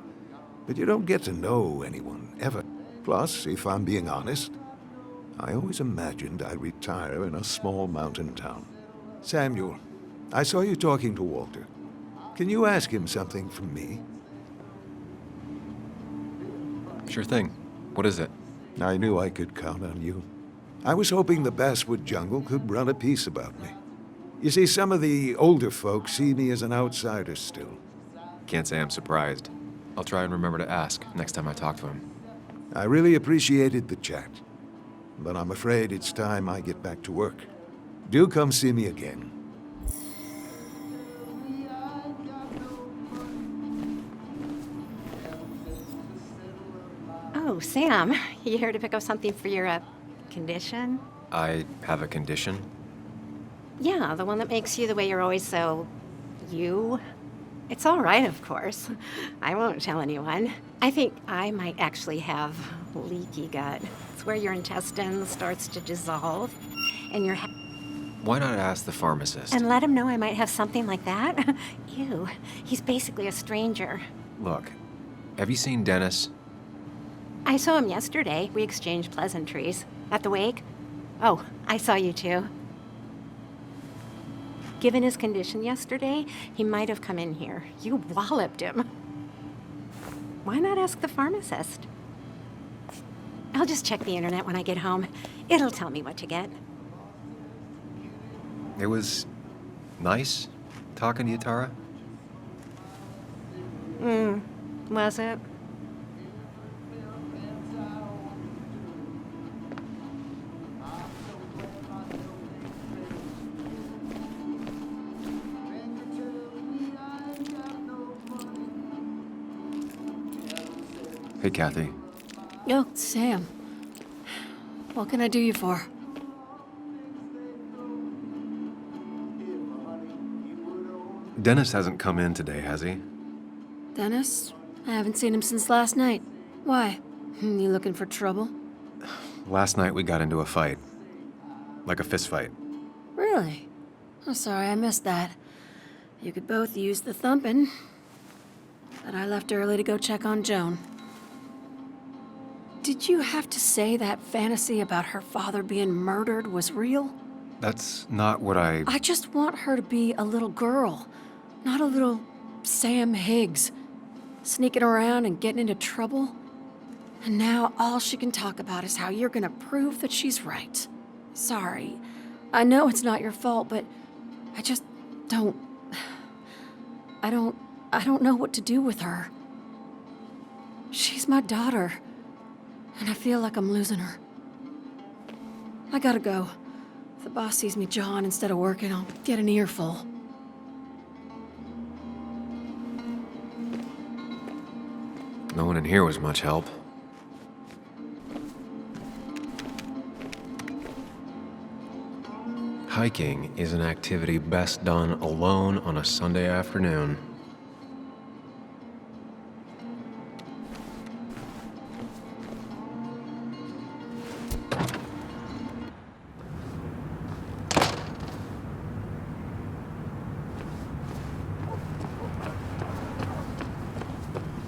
But you don't get to know anyone, ever. Plus, if I'm being honest, I always imagined I'd retire in a small mountain town. Samuel, I saw you talking to Walter. Can you ask him something from me? Sure thing. What is it? I knew I could count on you. I was hoping the Basswood jungle could run a piece about me. You see, some of the older folks see me as an outsider still. Can't say I'm surprised. I'll try and remember to ask next time I talk to him. I really appreciated the chat, but I'm afraid it's time I get back to work. Do come see me again. Oh, Sam, you here to pick up something for your, condition? I have a condition? Yeah, the one that makes you the way you're always so... you? It's all right, of course. I won't tell anyone. I think I might actually have leaky gut. It's where your intestine starts to dissolve, and your... Why not ask the pharmacist? And let him know I might have something like that? Ew, he's basically a stranger. Look, have you seen Dennis? I saw him yesterday. We exchanged pleasantries. At the wake? Oh, I saw you too. Given his condition yesterday, he might have come in here. You walloped him. Why not ask the pharmacist? I'll just check the internet when I get home. It'll tell me what to get. It was nice talking to you, Tara. Was it? Hey, Kathy. Oh, Sam. What can I do you for? Dennis hasn't come in today, has he? Dennis? I haven't seen him since last night. Why? You looking for trouble? last night we got into a fight. Like a fist fight. Really? I'm sorry I missed that. You could both use the thumping. But I left early to go check on Joan. Did you have to say that fantasy about her father being murdered was real? That's not what I just want her to be a little girl, not a little Sam Higgs, sneaking around and getting into trouble. And now all she can talk about is how you're gonna prove that she's right. Sorry. I know it's not your fault, but I just don't... I don't know what to do with her. She's my daughter, and I feel like I'm losing her. I gotta go. If the boss sees me jawing instead of working, I'll get an earful. No one in here was much help. Hiking is an activity best done alone on a Sunday afternoon.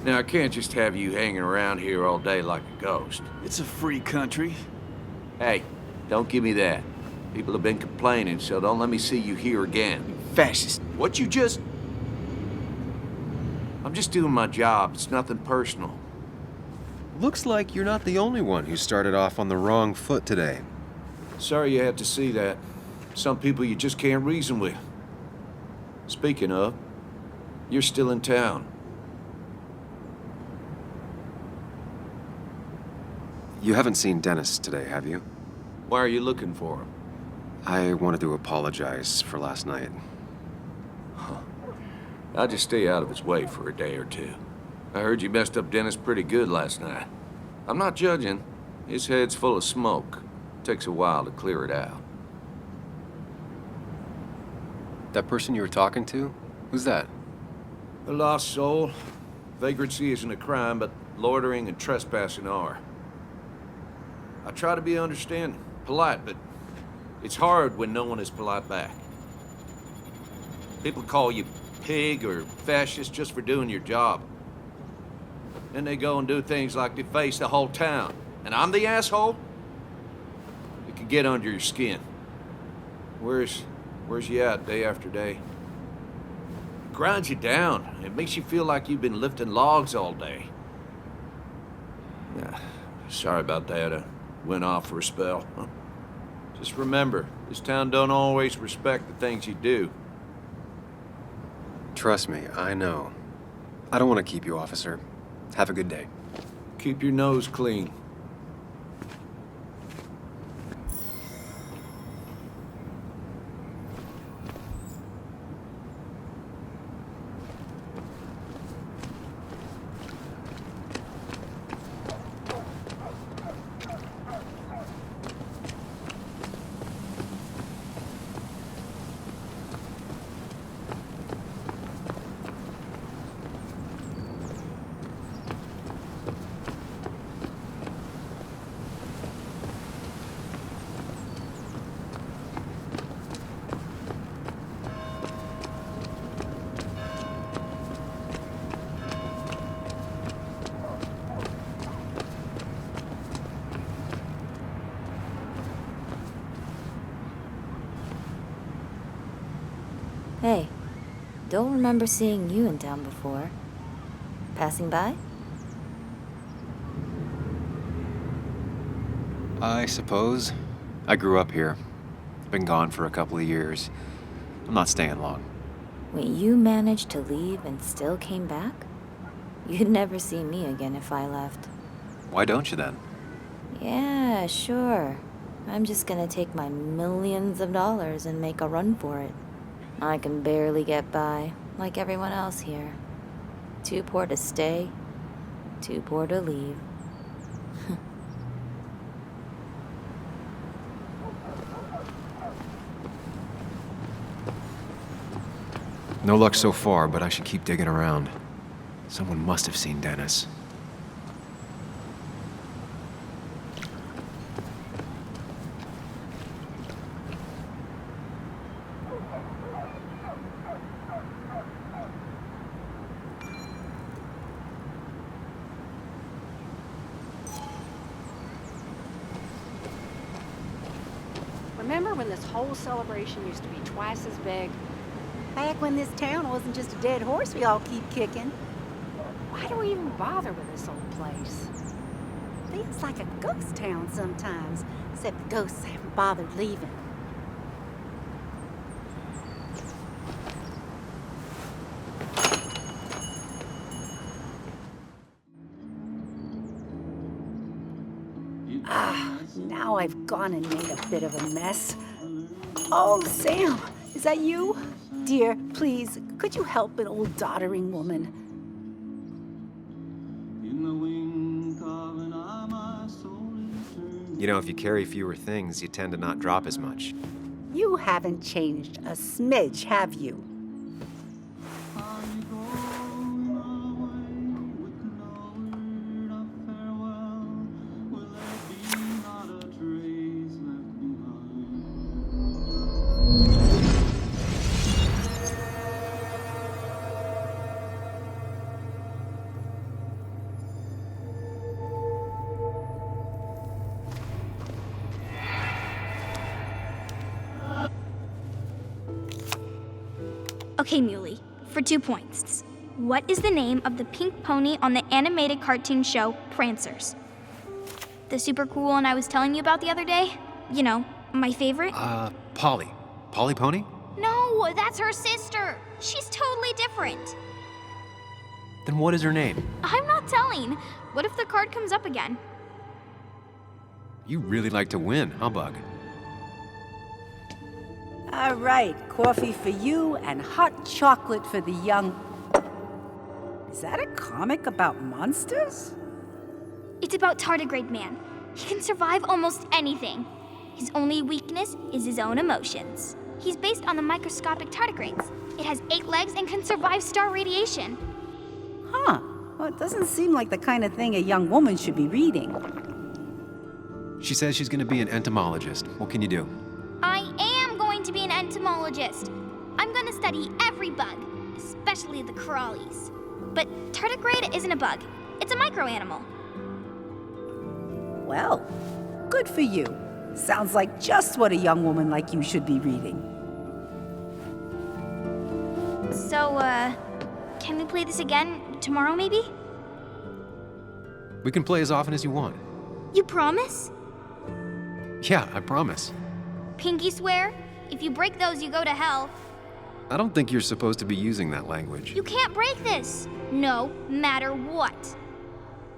Now, I can't just have you hanging around here all day like a ghost. It's a free country. Hey, don't give me that. People have been complaining, so don't let me see you here again. Fascist. What you just... I'm just doing my job. It's nothing personal. Looks like you're not the only one who started off on the wrong foot today. Sorry you had to see that. Some people you just can't reason with. Speaking of, you're still in town. You haven't seen Dennis today, have you? Why are you looking for him? I wanted to apologize for last night. I'll just stay out of his way for a day or two. I heard you messed up Dennis pretty good last night. I'm not judging. His head's full of smoke. Takes a while to clear it out. That person you were talking to? Who's that? A lost soul. Vagrancy isn't a crime, but loitering and trespassing are. I try to be understanding, polite, but it's hard when no one is polite back. People call you pig or fascist just for doing your job. Then they go and do things like deface the whole town. And I'm the asshole? It can get under your skin. Where's you at day after day? It grinds you down. It makes you feel like you've been lifting logs all day. Sorry about that. I went off for a spell. Just remember, this town don't always respect the things you do. Trust me, I know. I don't want to keep you, officer. Have a good day. Keep your nose clean. Hey, don't remember seeing you in town before. Passing by? I suppose. I grew up here. Been gone for a couple of years. I'm not staying long. Wait, you managed to leave and still came back? You'd never see me again if I left. Why don't you then? Yeah, sure. I'm just gonna take my millions of dollars and make a run for it. I can barely get by, like everyone else here. Too poor to stay, too poor to leave. No luck so far, but I should keep digging around. Someone must have seen Dennis. Remember when this whole celebration used to be twice as big? Back when this town wasn't just a dead horse we all keep kicking. Why do we even bother with this old place? Feels like a ghost town sometimes, except the ghosts haven't bothered leaving. Now I've gone and made a bit of a mess. Oh, Sam, is that you? Dear, please, could you help an old doddering woman? You know, if you carry fewer things, you tend to not drop as much. You haven't changed a smidge, have you? Okay, Muley, for 2 points. What is the name of the pink pony on the animated cartoon show Prancers? The super cool one I was telling you about the other day? You know, my favorite? Polly. Polly Pony? No, that's her sister. She's totally different. Then what is her name? I'm not telling. What if the card comes up again? You really like to win, huh, Bug? All right, coffee for you and hot chocolate for the young... Is that a comic about monsters? It's about Tardigrade Man. He can survive almost anything. His only weakness is his own emotions. He's based on the microscopic tardigrades. It has 8 legs and can survive star radiation. Huh. Well, it doesn't seem like the kind of thing a young woman should be reading. She says she's gonna be an entomologist. What can you do? I am going to be an entomologist. I'm going to study every bug, especially the crawlies. But tardigrade isn't a bug. It's a microanimal. Well, good for you. Sounds like just what a young woman like you should be reading. So, can we play this again tomorrow, maybe? We can play as often as you want. You promise? Yeah, I promise. Pinky swear? If you break those, you go to hell. I don't think you're supposed to be using that language. You can't break this. No matter what.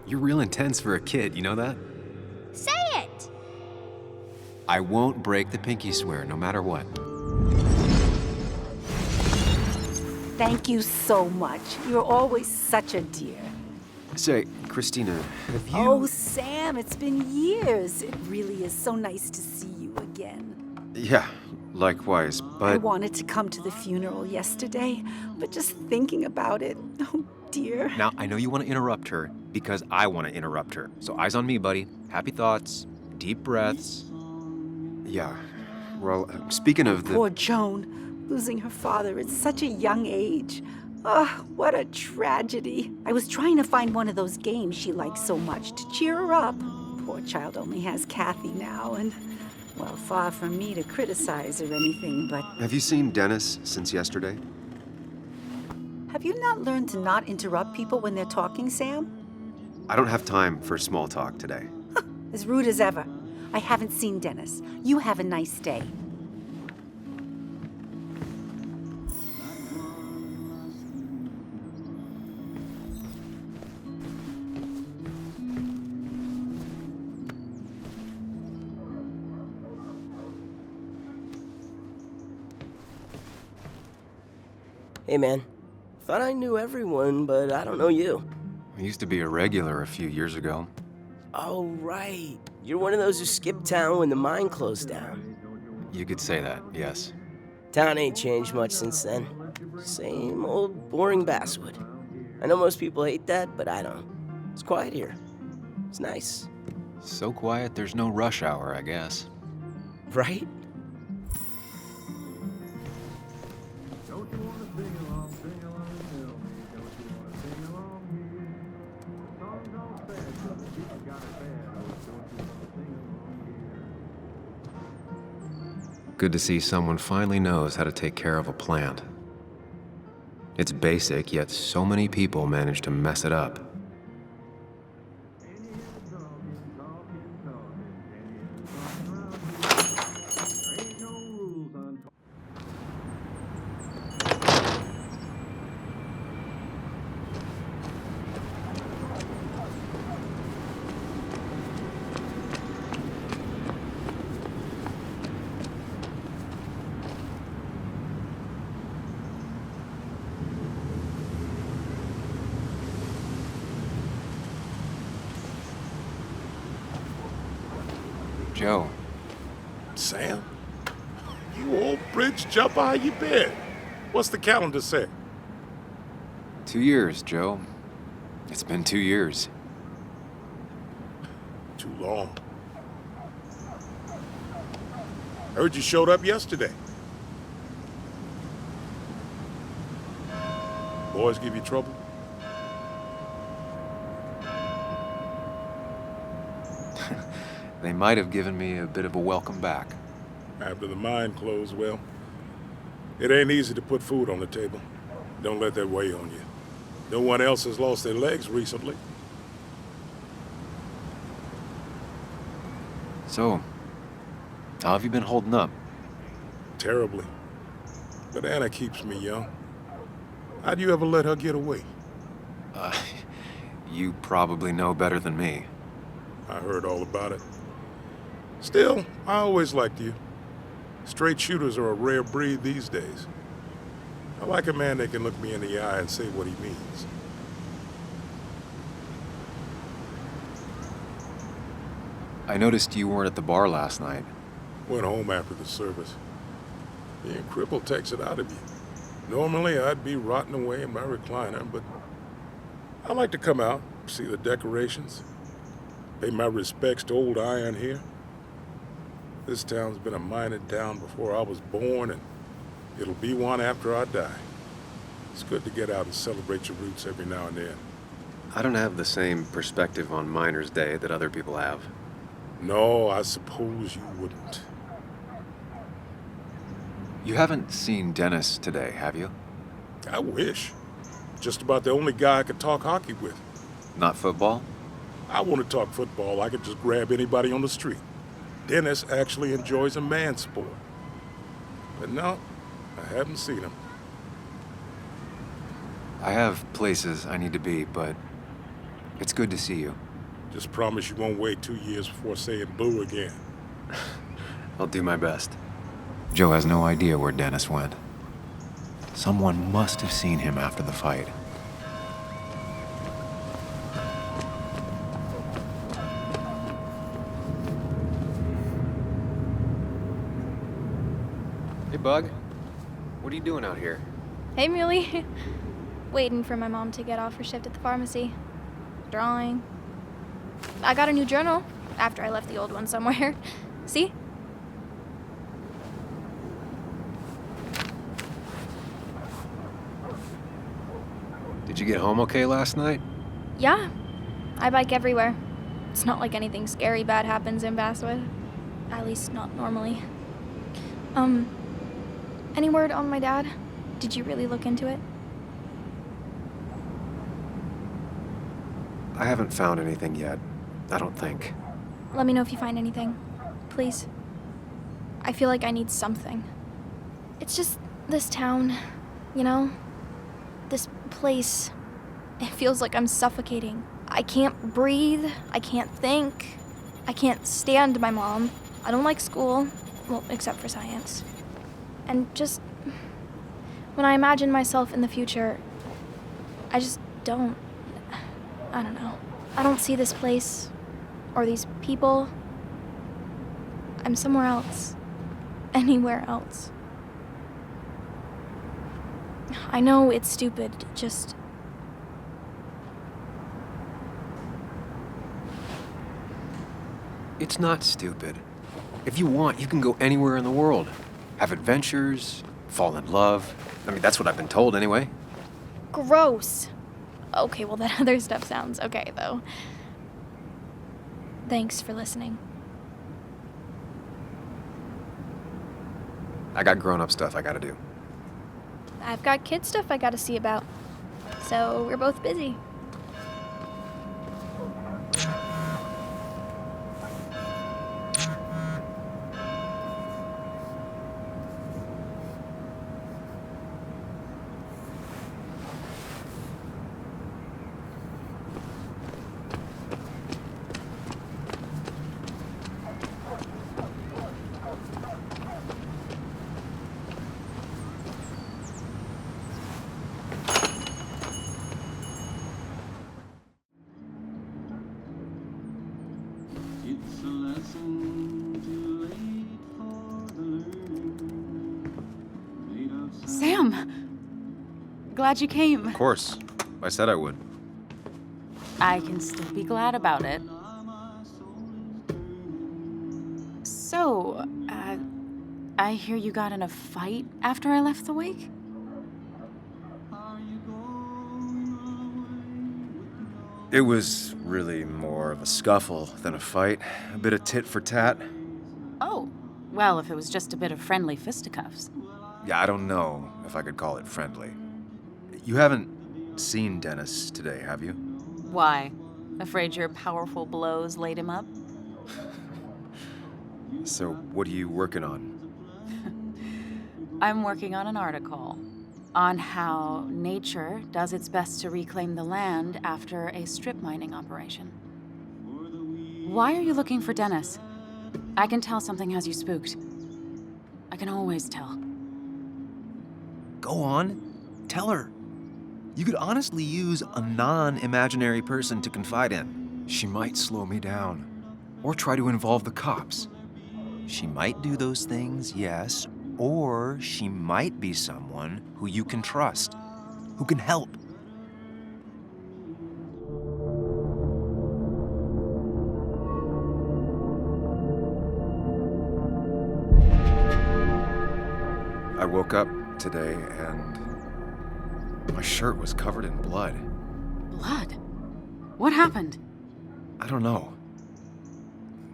You're real intense for a kid, you know that? Say it! I won't break the pinky swear, no matter what. Thank you so much. You're always such a dear. Say, Christina, have you... Oh, Sam, it's been years. It really is so nice to see you again. Yeah, likewise, but... I wanted to come to the funeral yesterday, but just thinking about it, oh dear. Now, I know you want to interrupt her because I want to interrupt her. So eyes on me, buddy. Happy thoughts, deep breaths. Yeah, well, speaking of the... Poor Joan, losing her father at such a young age. Oh, what a tragedy. I was trying to find one of those games she likes so much to cheer her up. Poor child only has Kathy now, and, well, far from me to criticize or anything, but... Have you seen Dennis since yesterday? Have you not learned to not interrupt people when they're talking, Sam? I don't have time for small talk today. As rude as ever. I haven't seen Dennis. You have a nice day. Hey, man. Thought I knew everyone, but I don't know you. I used to be a regular a few years ago. Oh, right. You're one of those who skipped town when the mine closed down. You could say that, yes. Town ain't changed much since then. Same old boring Basswood. I know most people hate that, but I don't. It's quiet here. It's nice. So quiet, there's no rush hour, I guess. Right? Good to see someone finally knows how to take care of a plant. It's basic, yet so many people manage to mess it up. Joe. Sam? You old bridge jumper, how you been? What's the calendar say? 2 years, Joe. It's been 2 years. Too long. Heard you showed up yesterday. Boys give you trouble? They might have given me a bit of a welcome back. After the mine closed, well, it ain't easy to put food on the table. Don't let that weigh on you. No one else has lost their legs recently. So, how have you been holding up? Terribly. But Anna keeps me young. How'd you ever let her get away? You probably know better than me. I heard all about it. Still, I always liked you. Straight shooters are a rare breed these days. I like a man that can look me in the eye and say what he means. I noticed you weren't at the bar last night. Went home after the service. Being crippled takes it out of you. Normally, I'd be rotting away in my recliner, but I like to come out, see the decorations, pay my respects to old iron here. This town's been a mining town before I was born, and it'll be one after I die. It's good to get out and celebrate your roots every now and then. I don't have the same perspective on Miners' Day that other people have. No, I suppose you wouldn't. You haven't seen Dennis today, have you? I wish. Just about the only guy I could talk hockey with. Not football? I want to talk football. I could just grab anybody on the street. Dennis actually enjoys a man's sport. But no, I haven't seen him. I have places I need to be, but it's good to see you. Just promise you won't wait 2 years before saying boo again. I'll do my best. Joe has no idea where Dennis went. Someone must have seen him after the fight. Hey, Bug. What are you doing out here? Hey, Muley. Waiting for my mom to get off her shift at the pharmacy. Drawing. I got a new journal after I left the old one somewhere. See? Did you get home okay last night? Yeah. I bike everywhere. It's not like anything scary bad happens in Basswood. At least not normally. Any word on my dad? Did you really look into it? I haven't found anything yet. I don't think. Let me know if you find anything. Please. I feel like I need something. It's just this town, you know? This place. It feels like I'm suffocating. I can't breathe. I can't think. I can't stand my mom. I don't like school. Well, except for science. And just... when I imagine myself in the future, I just don't... I don't know. I don't see this place. Or these people. I'm somewhere else. Anywhere else. I know it's stupid, just... It's not stupid. If you want, you can go anywhere in the world. Have adventures, fall in love. I mean, that's what I've been told anyway. Gross. Okay, well, that other stuff sounds okay, though. Thanks for listening. I got grown-up stuff I gotta do. I've got kid stuff I gotta see about. So we're both busy. Sam! Glad you came. Of course. I said I would. I can still be glad about it. So, I hear you got in a fight after I left the wake? It was really more of a scuffle than a fight. A bit of tit for tat. Oh, well, if it was just a bit of friendly fisticuffs. Yeah, I don't know if I could call it friendly. You haven't seen Dennis today, have you? Why? Afraid your powerful blows laid him up? So, what are you working on? I'm working on an article on how nature does its best to reclaim the land after a strip mining operation. Why are you looking for Dennis? I can tell something has you spooked. I can always tell. Go on. Tell her. You could honestly use a non-imaginary person to confide in. She might slow me down. Or try to involve the cops. She might do those things, yes. Or she might be someone who you can trust. Who can help. I woke up today and my shirt was covered in blood. Blood? What happened? I don't know.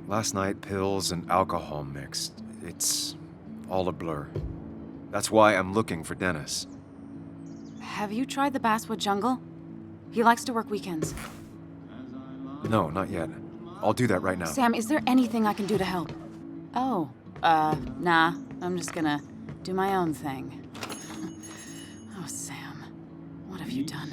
Last night, pills and alcohol mixed. It's all a blur. That's why I'm looking for Dennis. Have you tried the Basswood jungle? He likes to work weekends. No, not yet. I'll do that right now. Sam, is there anything I can do to help? Oh, nah. I'm just gonna do my own thing. Oh, Sam. What have you done?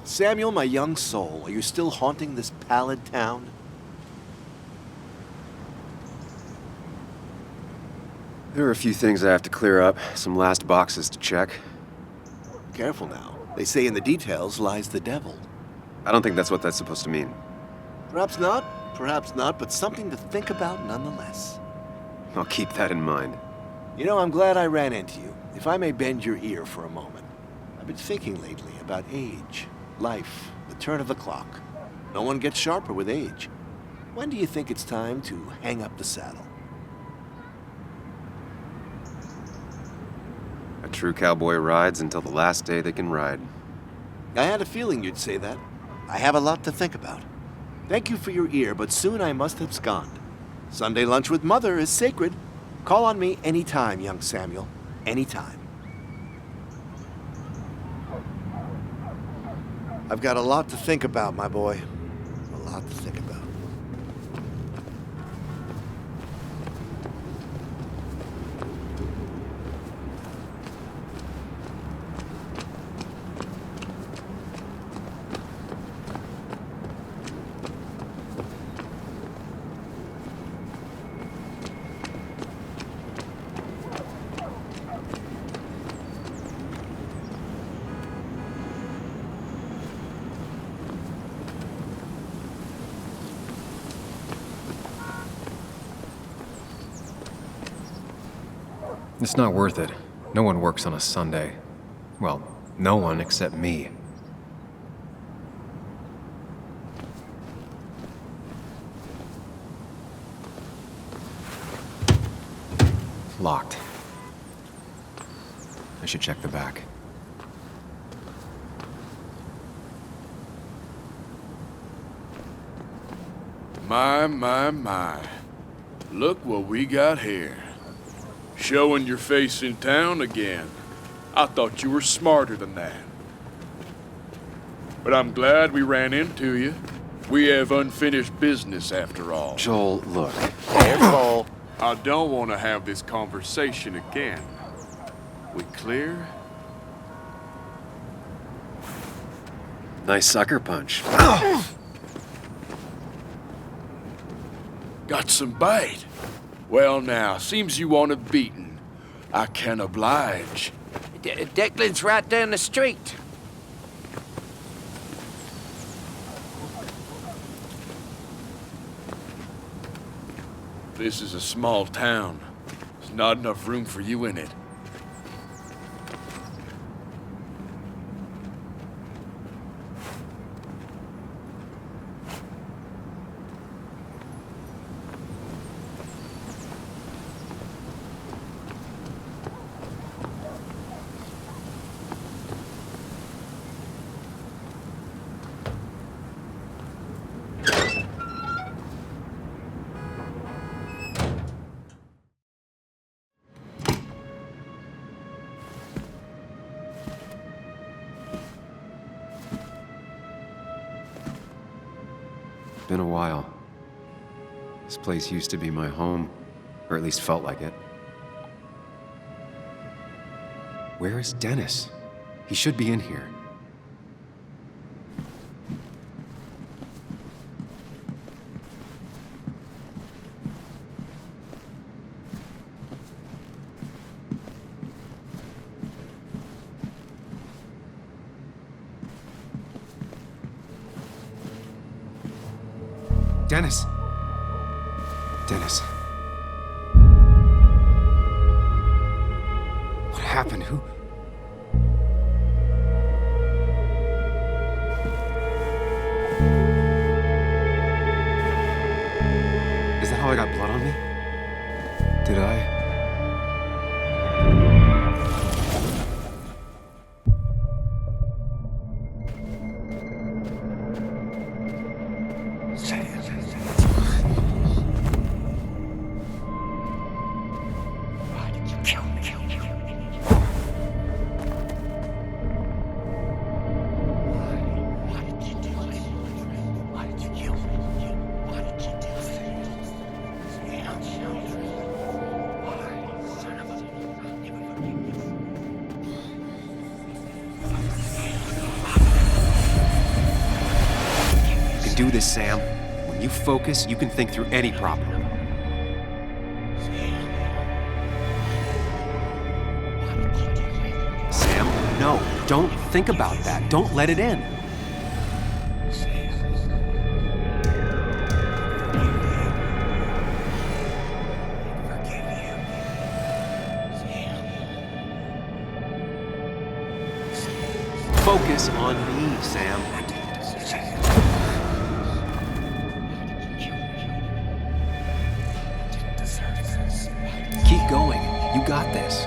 Samuel, my young soul, are you still haunting this pallid town? There are a few things I have to clear up, some last boxes to check. Careful now. They say in the details lies the devil. I don't think that's what that's supposed to mean. Perhaps not, but something to think about nonetheless. I'll keep that in mind. You know, I'm glad I ran into you. If I may bend your ear for a moment. I've been thinking lately about age, life, the turn of the clock. No one gets sharper with age. When do you think it's time to hang up the saddle? A true cowboy rides until the last day they can ride. I had a feeling you'd say that. I have a lot to think about. Thank you for your ear, but soon I must abscond. Sunday lunch with Mother is sacred. Call on me anytime, young Samuel. Anytime. I've got a lot to think about, my boy. A lot to think about. It's not worth it. No one works on a Sunday. Well, no one except me. Locked. I should check the back. My. Look what we got here. Showing your face in town again. I thought you were smarter than that. But I'm glad we ran into you. We have unfinished business after all. Joel, look. Careful. I don't want to have this conversation again. We clear? Nice sucker punch. Got some bite. Well now, seems you want a beating. I can oblige. Declan's right down the street. This is a small town. There's not enough room for you in it. Been a while. This place used to be my home, or at least felt like it. Where is Dennis? He should be in here. Dennis! Dennis. What happened? Who? Is that how I got blood on me? Did I? Do this, Sam. When you focus, you can think through any problem. Sam, no. Don't think about that. Don't let it in. Focus on me, Sam. Keep going. You got this.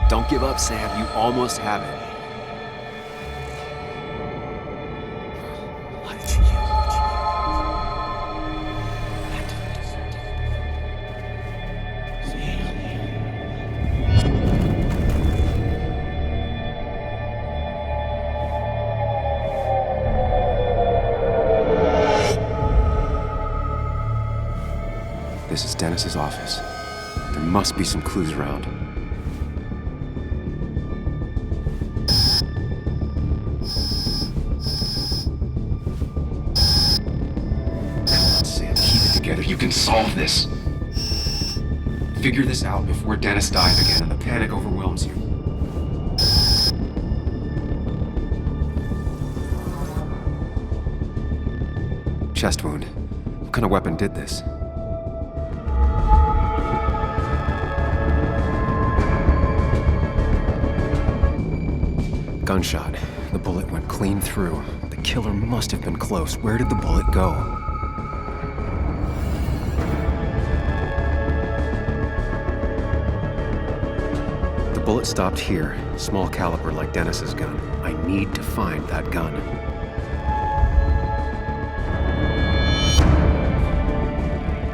Don't give up, Sam. You almost have it. This is Dennis's office. There must be some clues around. Come on, Sam, keep it together. You can solve this. Figure this out before Dennis dies again and the panic overwhelms you. Chest wound. What kind of weapon did this? Gunshot. The bullet went clean through. The killer must have been close. Where did the bullet go? bullet stopped here, small caliber like Dennis's gun. I need to find that gun.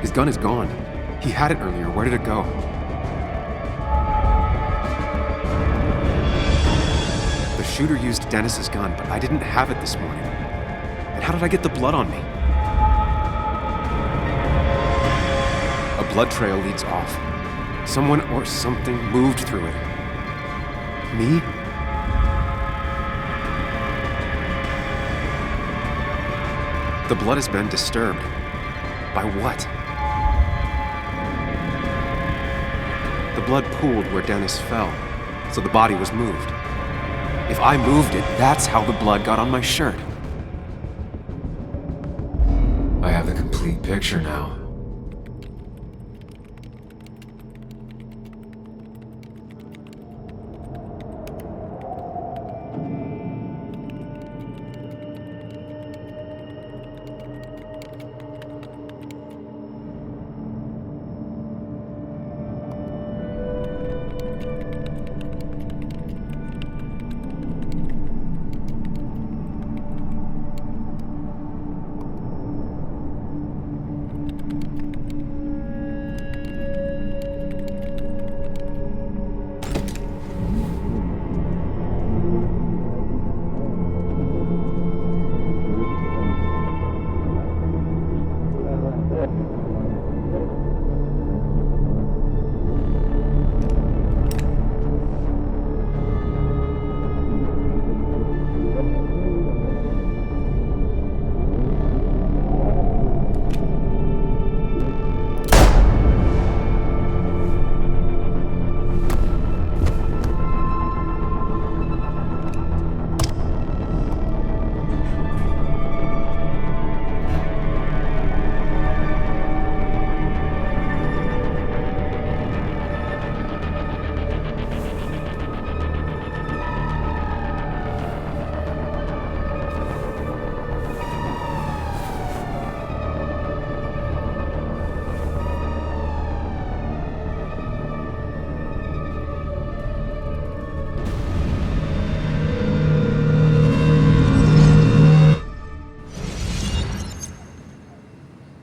His gun is gone. He had it earlier. Where did it go? The shooter used Dennis's gun, but I didn't have it this morning. And how did I get the blood on me? A blood trail leads off. Someone or something moved through it. Me? The blood has been disturbed. By what? The blood pooled where Dennis fell, so the body was moved. If I moved it, that's how the blood got on my shirt. I have the complete picture now.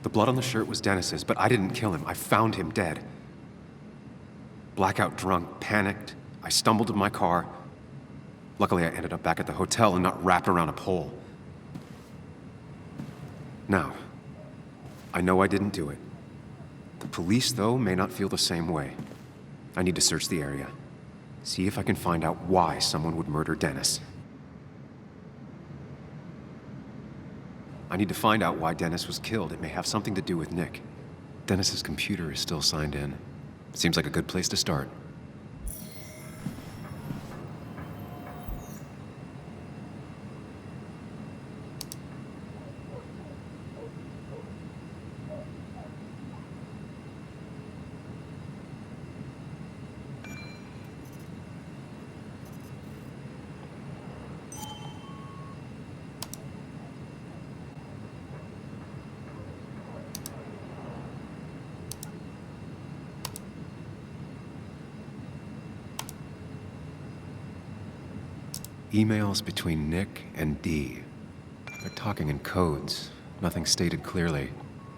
The blood on the shirt was Dennis's, but I didn't kill him. I found him dead. Blackout drunk, panicked. I stumbled to my car. Luckily, I ended up back at the hotel and not wrapped around a pole. Now, I know I didn't do it. The police, though, may not feel the same way. I need to search the area. See if I can find out why someone would murder Dennis. I need to find out why Dennis was killed. It may have something to do with Nick. Dennis's computer is still signed in. Seems like a good place to start. Emails between Nick and Dee. They're talking in codes. Nothing stated clearly.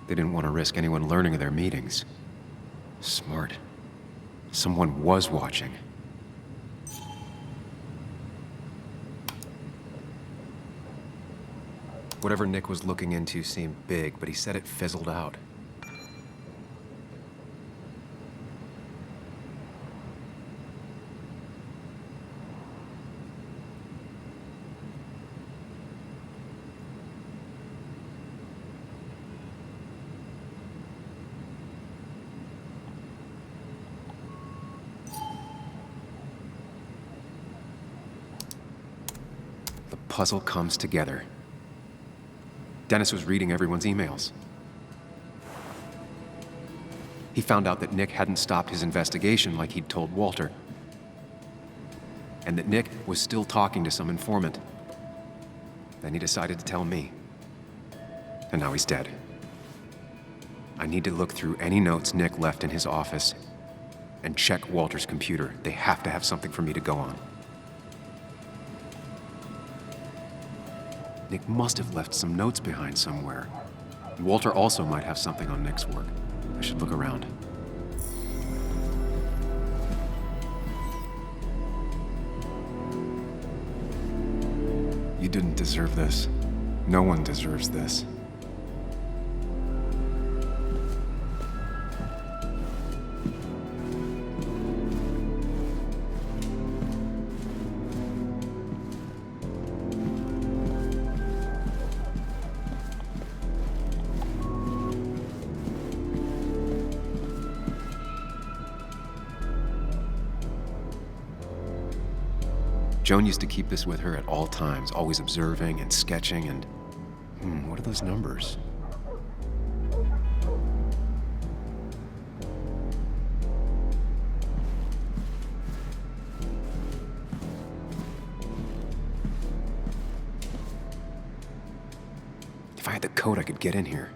They didn't want to risk anyone learning of their meetings. Smart. Someone was watching. Whatever Nick was looking into seemed big, but he said it fizzled out. Puzzle comes together. Dennis was reading everyone's emails. He found out that Nick hadn't stopped his investigation like he'd told Walter. And that Nick was still talking to some informant. Then he decided to tell me. And now he's dead. I need to look through any notes Nick left in his office and check Walter's computer. They have to have something for me to go on. Nick must have left some notes behind somewhere. Walter also might have something on Nick's work. I should look around. You didn't deserve this. No one deserves this. Joan used to keep this with her at all times, always observing and sketching and... what are those numbers? If I had the code, I could get in here.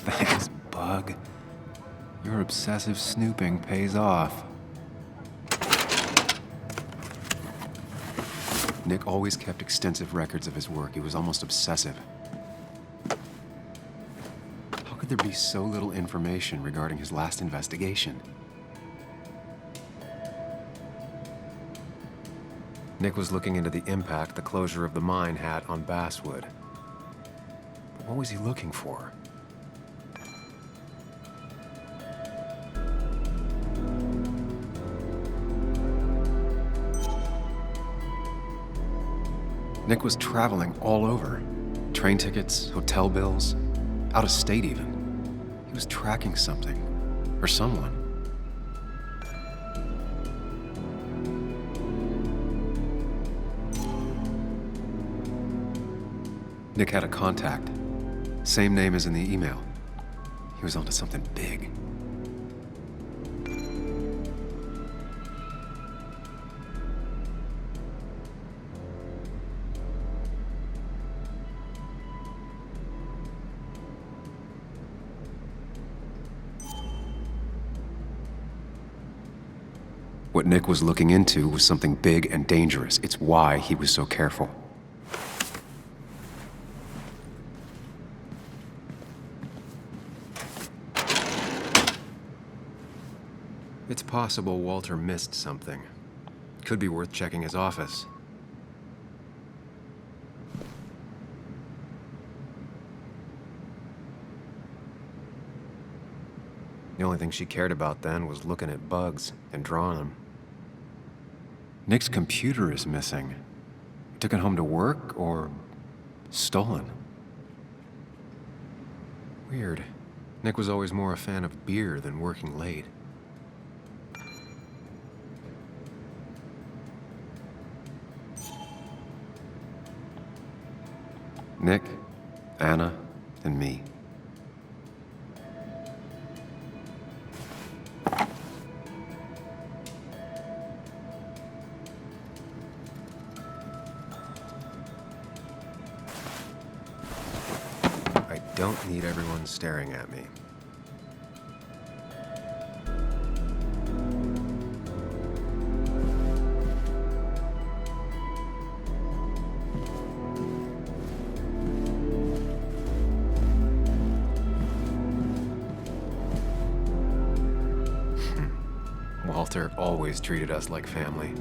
Thanks, Bug. Your obsessive snooping pays off. Nick always kept extensive records of his work. He was almost obsessive. How could there be so little information regarding his last investigation? Nick was looking into the impact the closure of the mine had on Basswood. But what was he looking for? Nick was traveling all over. Train tickets, hotel bills, out of state even. He was tracking something, or someone. Nick had a contact. Same name as in the email. He was onto something big. What Nick was looking into was something big and dangerous. It's why he was so careful. It's possible Walter missed something. Could be worth checking his office. The only thing she cared about then was looking at bugs and drawing them. Nick's computer is missing. He took it home to work or stolen. Weird. Nick was always more a fan of beer than working late. Nick, Anna, and me. I don't need everyone staring at me. Walter always treated us like family.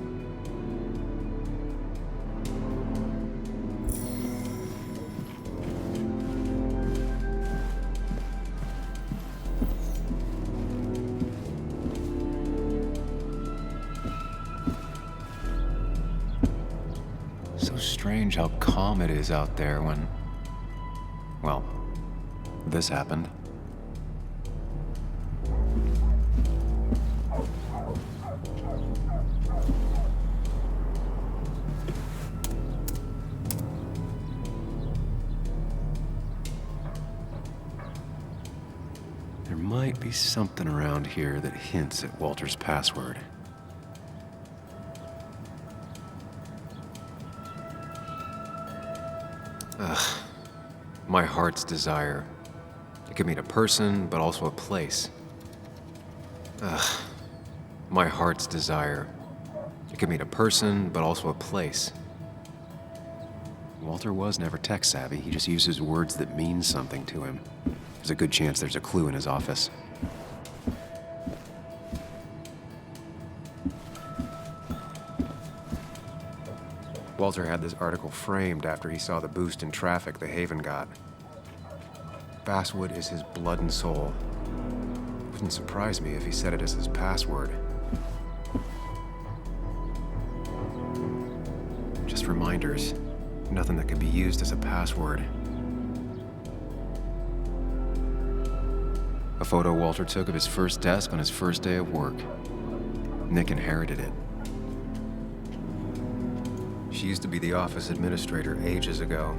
So strange how calm it is out there when, well, this happened. There might be something around here that hints at Walter's password. Ugh. My heart's desire. It could mean a person, but also a place. Ugh. My heart's desire. It could mean a person, but also a place. Walter was never tech-savvy. He just uses words that mean something to him. There's a good chance there's a clue in his office. Walter had this article framed after he saw the boost in traffic the Haven got. Basswood is his blood and soul. It wouldn't surprise me if he said it as his password. Just reminders. Nothing that could be used as a password. A photo Walter took of his first desk on his first day of work. Nick inherited it. She used to be the office administrator ages ago.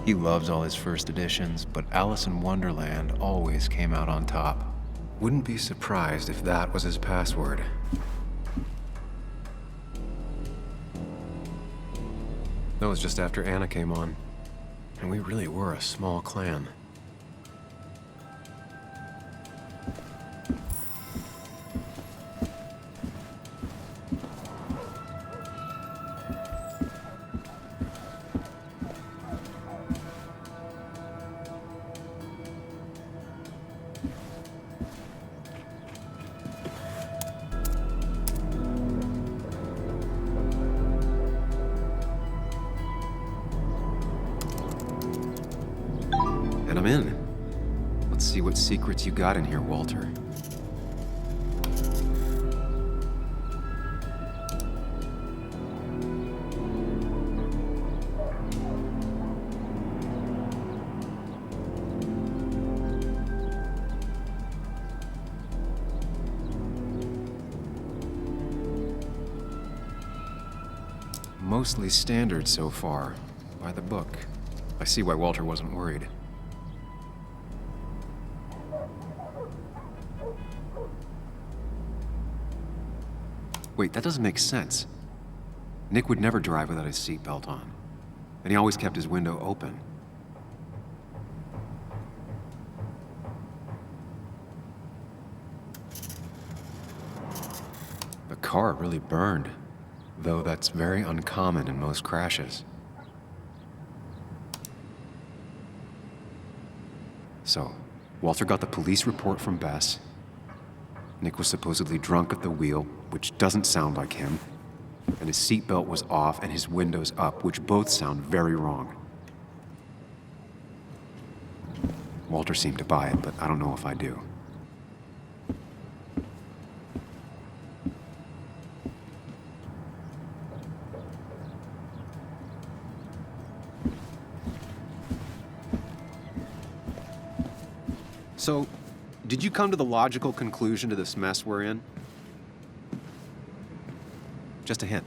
He loves all his first editions, but Alice in Wonderland always came out on top. Wouldn't be surprised if that was his password. That was just after Anna came on, and we really were a small clan. And I'm in. Let's see what secrets you got in here, Walter. Mostly standard so far, by the book. I see why Walter wasn't worried. Wait, that doesn't make sense. Nick would never drive without his seatbelt on. And he always kept his window open. The car really burned, though that's very uncommon in most crashes. So, Walter got the police report from Bess. Nick was supposedly drunk at the wheel, which doesn't sound like him. And his seatbelt was off and his windows up, which both sound very wrong. Walter seemed to buy it, but I don't know if I do. So, did you come to the logical conclusion to this mess we're in? Just a hint.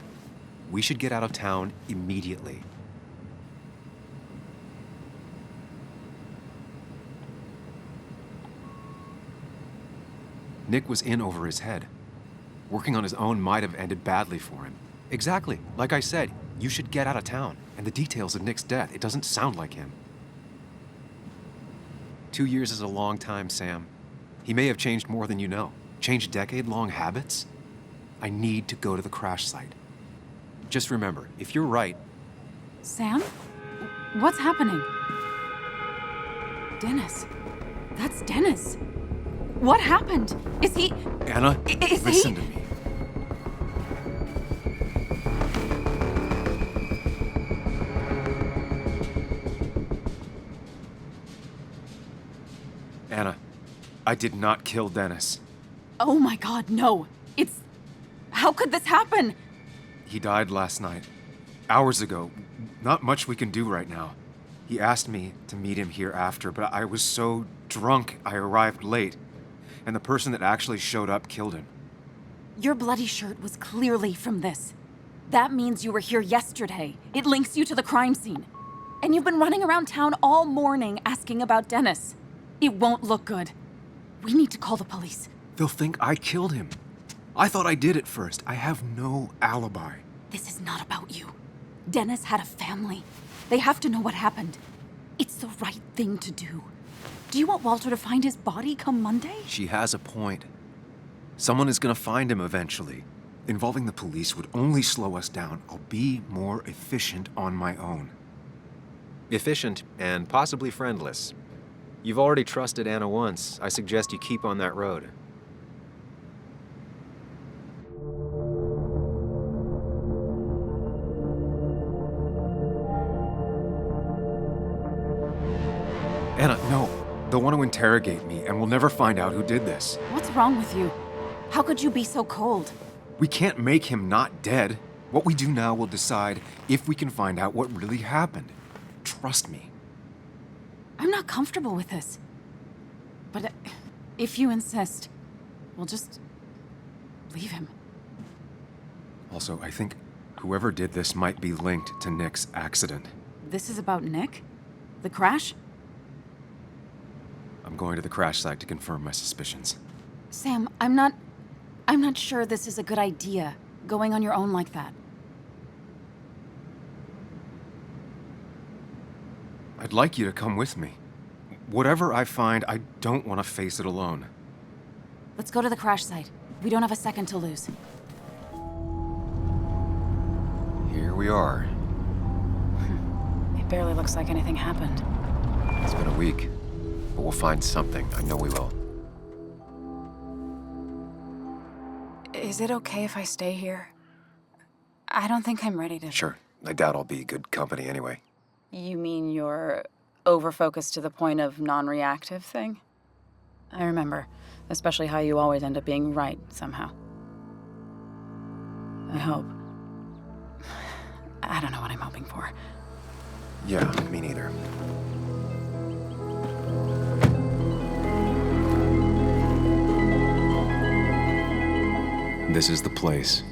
We should get out of town immediately. Nick was in over his head. Working on his own might have ended badly for him. Exactly. Like I said, you should get out of town. And the details of Nick's death, it doesn't sound like him. 2 years is a long time, Sam. He may have changed more than you know. Changed decade-long habits? I need to go to the crash site. Just remember, if you're right... Sam? What's happening? Dennis. That's Dennis. What happened? Is he... Anna, listen to me. Anna, I did not kill Dennis. Oh my God, no. It's... How could this happen? He died last night. Hours ago. Not much we can do right now. He asked me to meet him here after, but I was so drunk I arrived late. And the person that actually showed up killed him. Your bloody shirt was clearly from this. That means you were here yesterday. It links you to the crime scene. And you've been running around town all morning asking about Dennis. It won't look good. We need to call the police. They'll think I killed him. I thought I did at first. I have no alibi. This is not about you. Dennis had a family. They have to know what happened. It's the right thing to do. Do you want Walter to find his body come Monday? She has a point. Someone is gonna find him eventually. Involving the police would only slow us down. I'll be more efficient on my own. Efficient and possibly friendless. You've already trusted Anna once. I suggest you keep on that road. Anna, no. They'll want to interrogate me, and we'll never find out who did this. What's wrong with you? How could you be so cold? We can't make him not dead. What we do now will decide if we can find out what really happened. Trust me. I'm not comfortable with this. But if you insist, we'll just leave him. Also, I think whoever did this might be linked to Nick's accident. This is about Nick? The crash? I'm going to the crash site to confirm my suspicions. Sam, I'm not sure this is a good idea, going on your own like that. I'd like you to come with me. Whatever I find, I don't want to face it alone. Let's go to the crash site. We don't have a second to lose. Here we are. It barely looks like anything happened. It's been a week, but we'll find something. I know we will. Is it okay if I stay here? I don't think I'm ready to... Sure. I doubt I'll be good company anyway. You mean you're over-focused to the point of non-reactive thing? I remember, especially how you always end up being right, somehow. I hope. I don't know what I'm hoping for. Yeah, me neither. This is the place.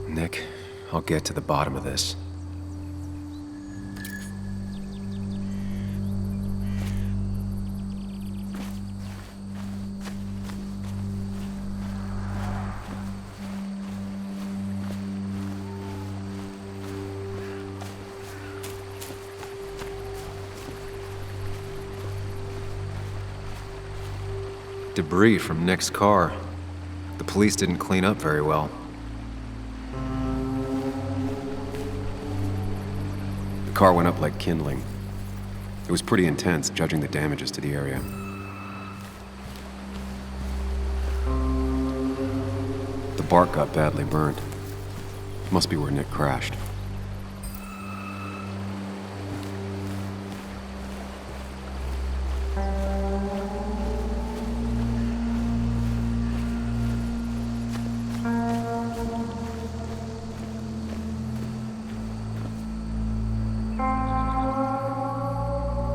Nick, I'll get to the bottom of this. Debris from Nick's car. The police didn't clean up very well. The car went up like kindling. It was pretty intense, judging the damages to the area. The bark got badly burned. Must be where Nick crashed.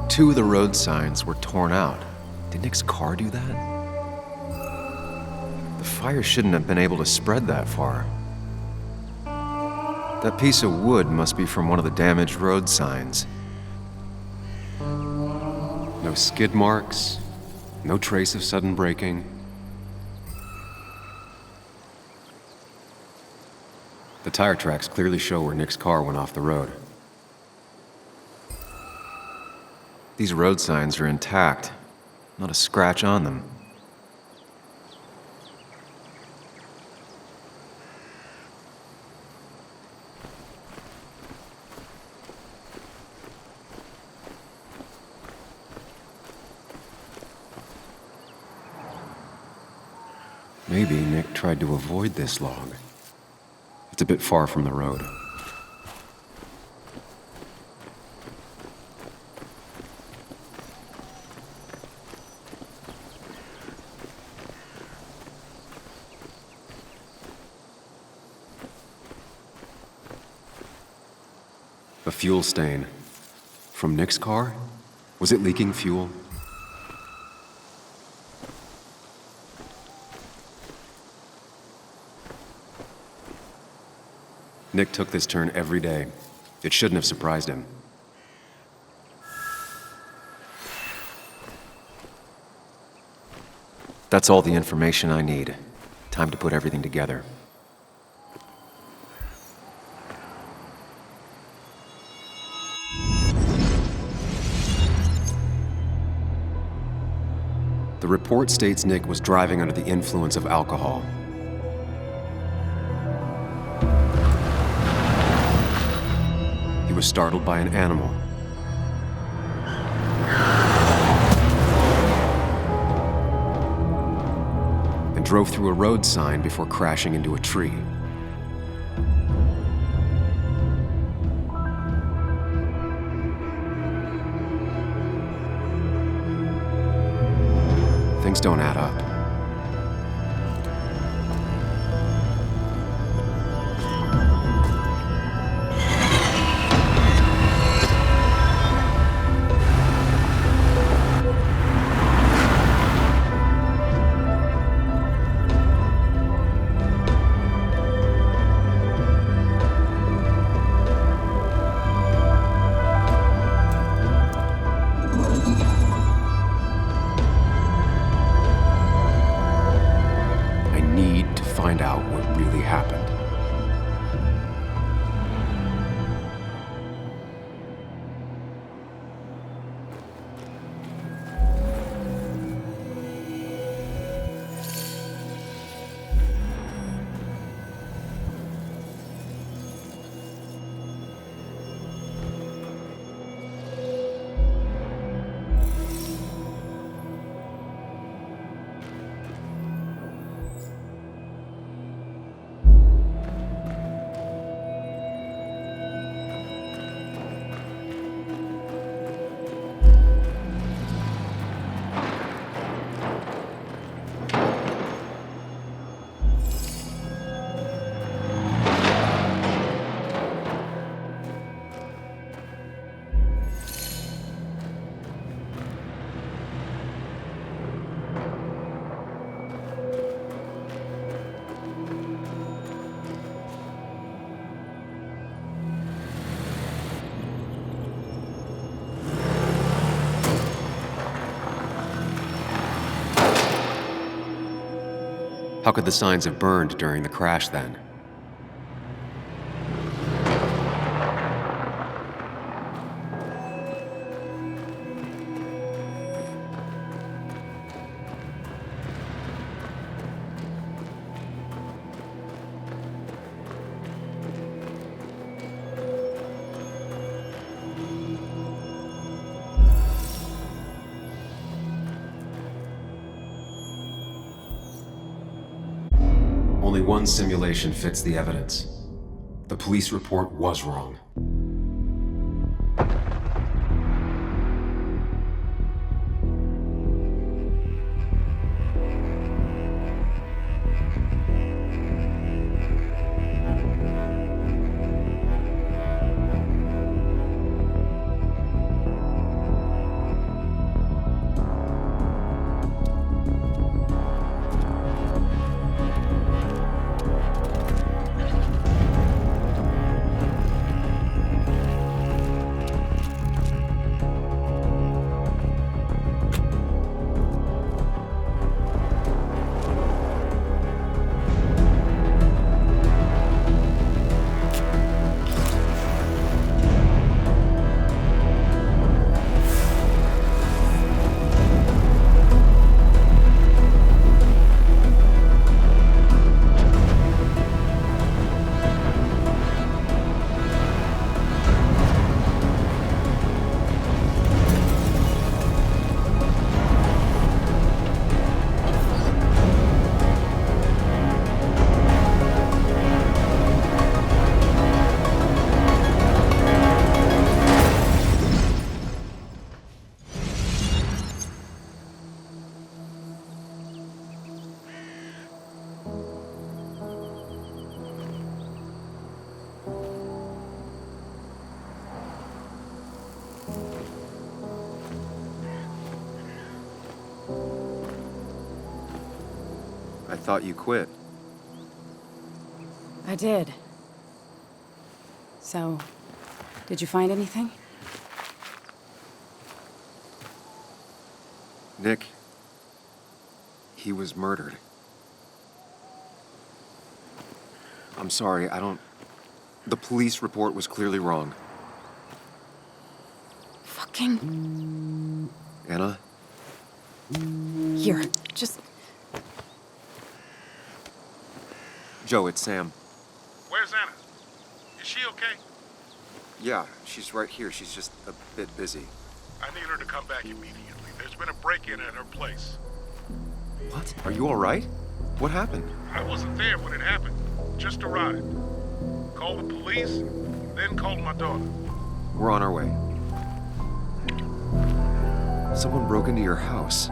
Two of the road signs were torn out. Did Nick's car do that? The fire shouldn't have been able to spread that far. That piece of wood must be from one of the damaged road signs. No skid marks, no trace of sudden braking. The tire tracks clearly show where Nick's car went off the road. These road signs are intact, not a scratch on them. Maybe Nick tried to avoid this log. It's a bit far from the road. A fuel stain. From Nick's car? Was it leaking fuel? Nick took this turn every day. It shouldn't have surprised him. That's all the information I need. Time to put everything together. The report states Nick was driving under the influence of alcohol. He was startled by an animal. And drove through a road sign before crashing into a tree. Things don't add up. Find out what really happened. How could the signs have burned during the crash then? Only one simulation fits the evidence. The police report was wrong. thought you quit. I did. So, did you find anything? Nick, he was murdered. I'm sorry, the police report was clearly wrong. Fucking... Anna? Here, just... Joe, it's Sam. Where's Anna? Is she okay? Yeah, she's right here. She's just a bit busy. I need her to come back immediately. There's been a break-in at her place. What? Are you all right? What happened? I wasn't there when it happened. Just arrived. Called the police, then called my daughter. We're on our way. Someone broke into your house.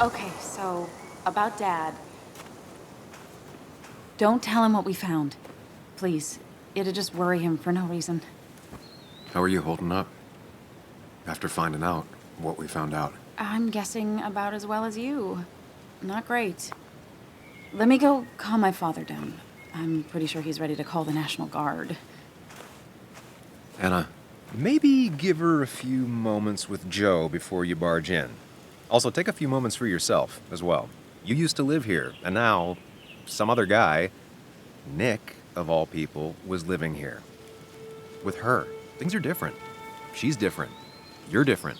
Okay, so, about Dad. Don't tell him what we found. Please. It'd just worry him for no reason. How are you holding up? After finding out what we found out. I'm guessing about as well as you. Not great. Let me go calm my father down. I'm pretty sure he's ready to call the National Guard. Anna, maybe give her a few moments with Joe before you barge in. Also, take a few moments for yourself as well. You used to live here, and now some other guy, Nick, of all people, was living here. With her. Things are different. She's different. You're different.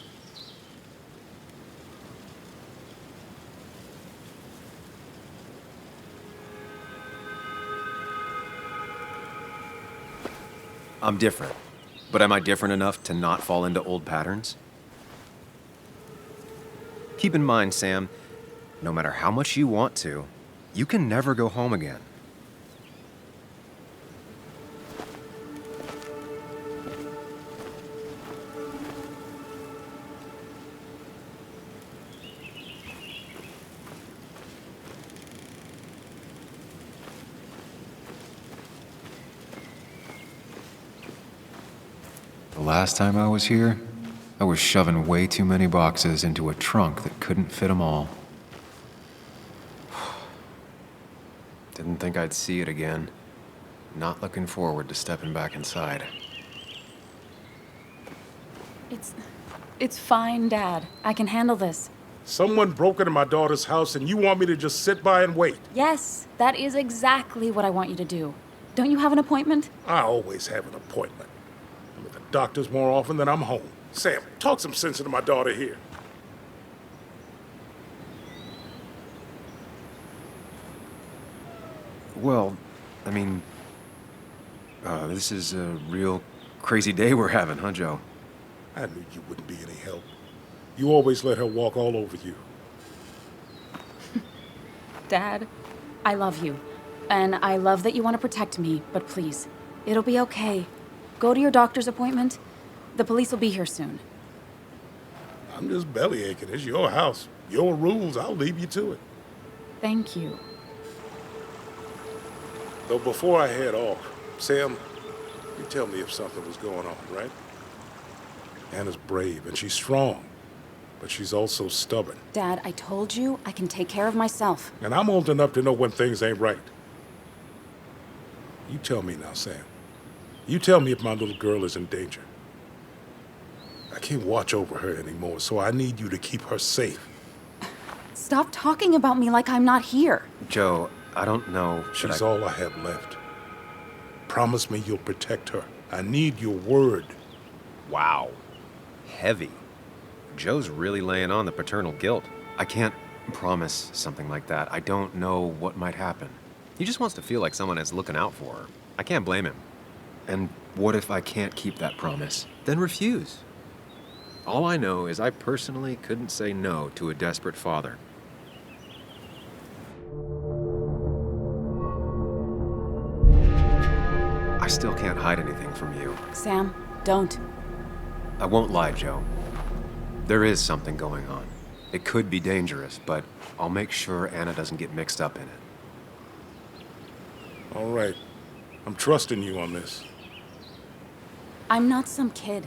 I'm different. But am I different enough to not fall into old patterns? Keep in mind, Sam, no matter how much you want to, you can never go home again. The last time I was here, I was shoving way too many boxes into a trunk that couldn't fit them all. Didn't think I'd see it again. Not looking forward to stepping back inside. It's fine, Dad. I can handle this. Someone broke into my daughter's house and you want me to just sit by and wait? Yes, that is exactly what I want you to do. Don't you have an appointment? I always have an appointment. I'm at the doctor's more often than I'm home. Sam, talk some sense into my daughter here. Well, I mean, this is a real crazy day we're having, huh, Joe? I knew you wouldn't be any help. You always let her walk all over you. Dad, I love you. And I love that you want to protect me, but please, it'll be okay. Go to your doctor's appointment. The police will be here soon. I'm just belly aching. It's your house. Your rules. I'll leave you to it. Thank you. Though before I head off, Sam, you tell me if something was going on, right? Anna's brave and she's strong, but she's also stubborn. Dad, I told you I can take care of myself. And I'm old enough to know when things ain't right. You tell me now, Sam. You tell me if my little girl is in danger. I can't watch over her anymore, so I need you to keep her safe. Stop talking about me like I'm not here. Joe, I don't know. She's all I have left. Promise me you'll protect her. I need your word. Wow. Heavy. Joe's really laying on the paternal guilt. I can't promise something like that. I don't know what might happen. He just wants to feel like someone is looking out for her. I can't blame him. And what if I can't keep that promise? Then refuse. All I know is I personally couldn't say no to a desperate father. I still can't hide anything from you. Sam, don't. I won't lie, Joe. There is something going on. It could be dangerous, but I'll make sure Anna doesn't get mixed up in it. All right. I'm trusting you on this. I'm not some kid.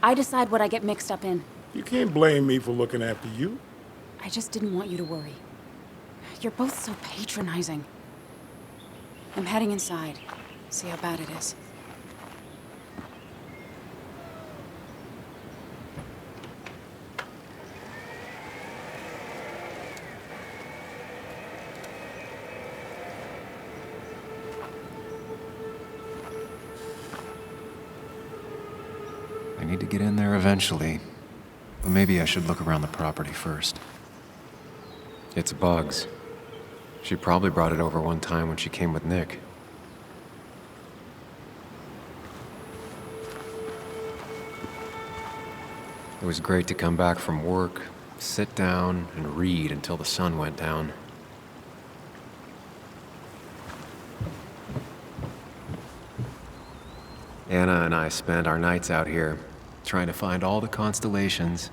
I decide what I get mixed up in. You can't blame me for looking after you. I just didn't want you to worry. You're both so patronizing. I'm heading inside. See how bad it is. I need to get in there eventually, but maybe I should look around the property first. It's Bugs. She probably brought it over one time when she came with Nick. It was great to come back from work, sit down, and read until the sun went down. Anna and I spent our nights out here, trying to find all the constellations.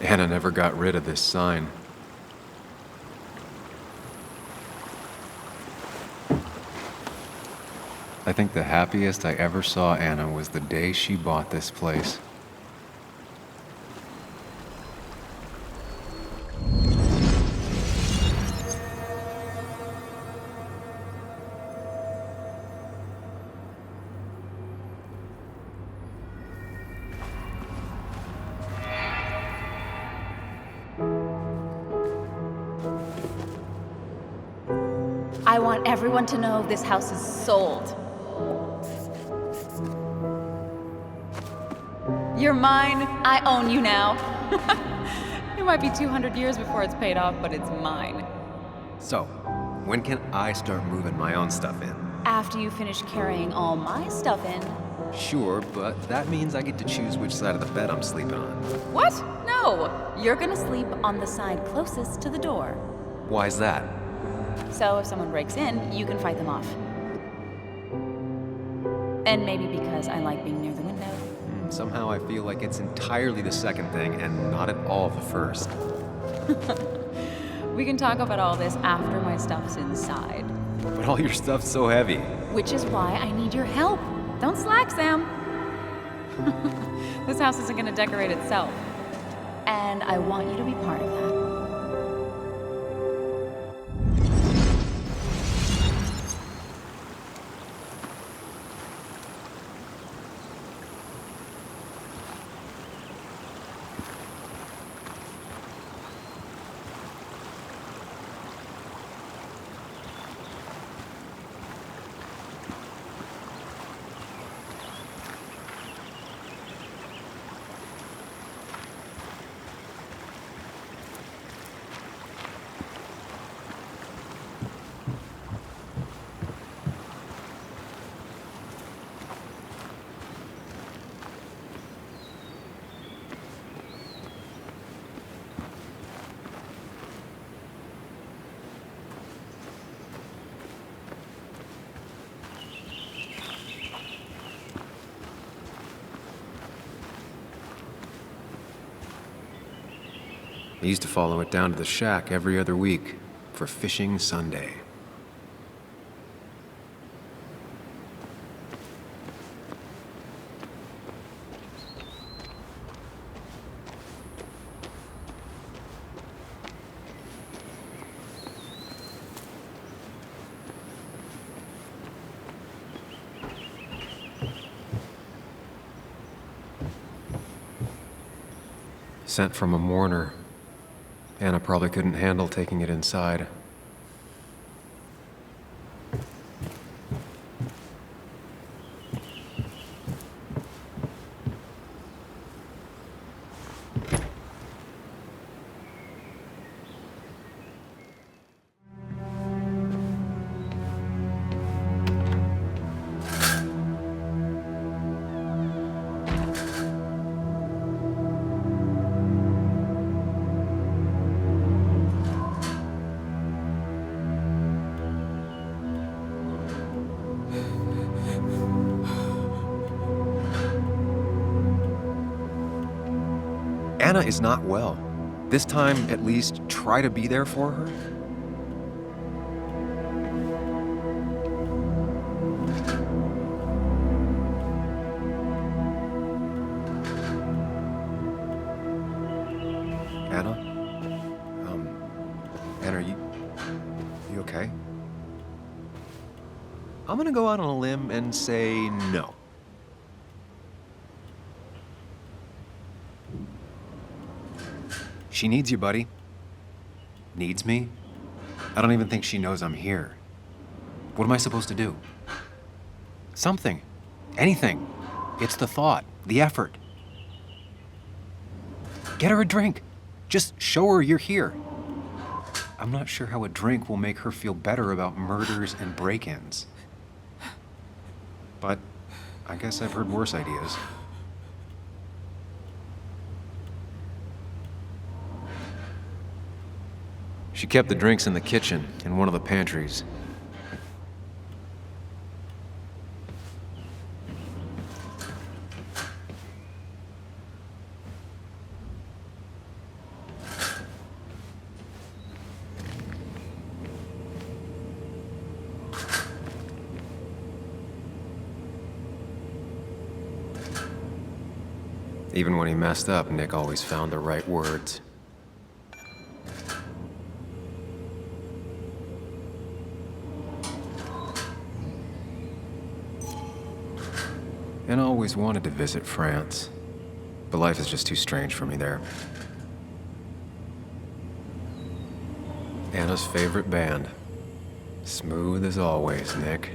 Anna never got rid of this sign. I think the happiest I ever saw Anna was the day she bought this place. I want everyone to know this house is sold. You're mine. I own you now. It might be 200 years before it's paid off, but it's mine. So, when can I start moving my own stuff in? After you finish carrying all my stuff in. Sure, but that means I get to choose which side of the bed I'm sleeping on. What? No! You're gonna sleep on the side closest to the door. Why's that? So if someone breaks in, you can fight them off. And maybe because I like being near the window. Somehow I feel like it's entirely the second thing and not at all the first. We can talk about all this after my stuff's inside. But all your stuff's so heavy. Which is why I need your help. Don't slack, Sam. This house isn't gonna decorate itself. And I want you to be part of that. I used to follow it down to the shack every other week for fishing Sunday. Sent from a mourner. Anna probably couldn't handle taking it inside. Anna is not well. This time, at least, try to be there for her. Anna? Anna, are you okay? I'm gonna go out on a limb and say no. She needs you, buddy. Needs me? I don't even think she knows I'm here. What am I supposed to do? Something. Anything. It's the thought, the effort. Get her a drink. Just show her you're here. I'm not sure how a drink will make her feel better about murders and break-ins. But I guess I've heard worse ideas. She kept the drinks in the kitchen, in one of the pantries. Even when he messed up, Nick always found the right words. And I always wanted to visit France, but life is just too strange for me there. Anna's favorite band. Smooth as always, Nick.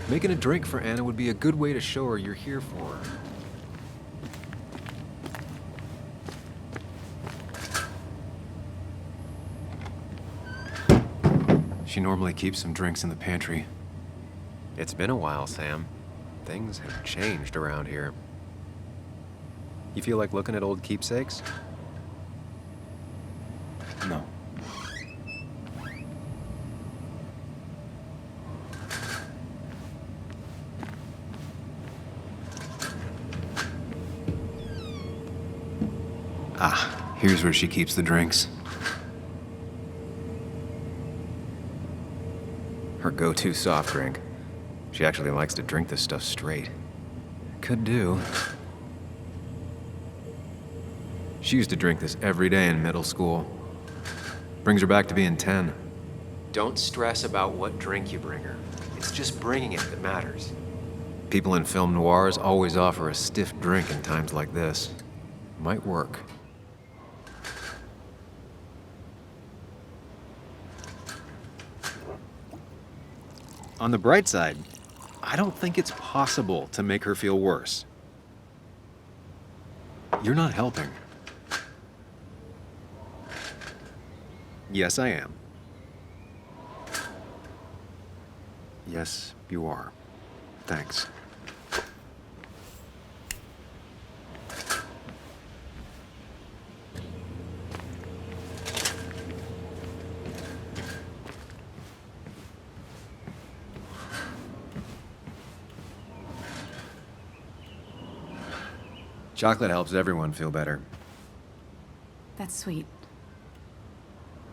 Making a drink for Anna would be a good way to show her you're here for her. She normally keeps some drinks in the pantry. It's been a while, Sam. Things have changed around here. You feel like looking at old keepsakes? No. Ah, here's where she keeps the drinks. Her go-to soft drink. She actually likes to drink this stuff straight. Could do. She used to drink this every day in middle school. Brings her back to being 10. Don't stress about what drink you bring her. It's just bringing it that matters. People in film noirs always offer a stiff drink in times like this. Might work. On the bright side, I don't think it's possible to make her feel worse. You're not helping. Yes, I am. Yes, you are. Thanks. Chocolate helps everyone feel better. That's sweet.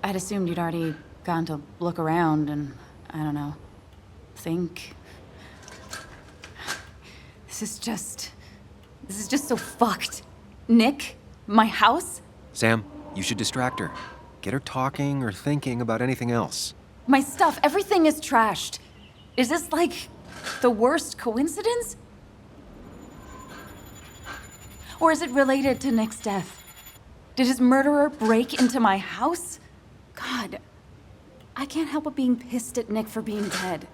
I'd assumed you'd already gone to look around and, I don't know, think. This is just so fucked. Nick? My house? Sam, you should distract her. Get her talking or thinking about anything else. My stuff, everything is trashed. Is this like the worst coincidence? Or is it related to Nick's death? Did his murderer break into my house? God, I can't help but being pissed at Nick for being dead.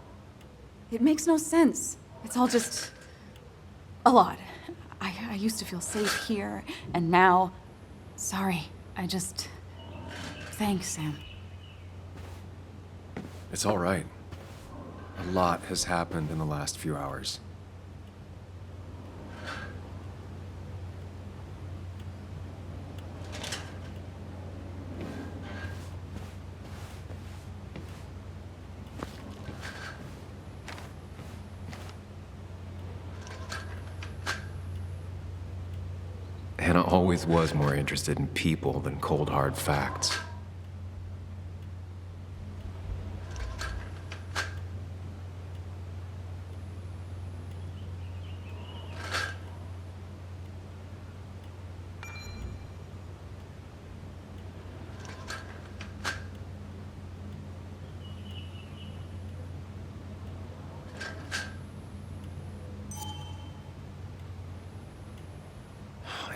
It makes no sense. It's all just a lot. I used to feel safe here, and now, sorry, thanks, Sam. It's all right. A lot has happened in the last few hours. Anna always was more interested in people than cold, hard facts.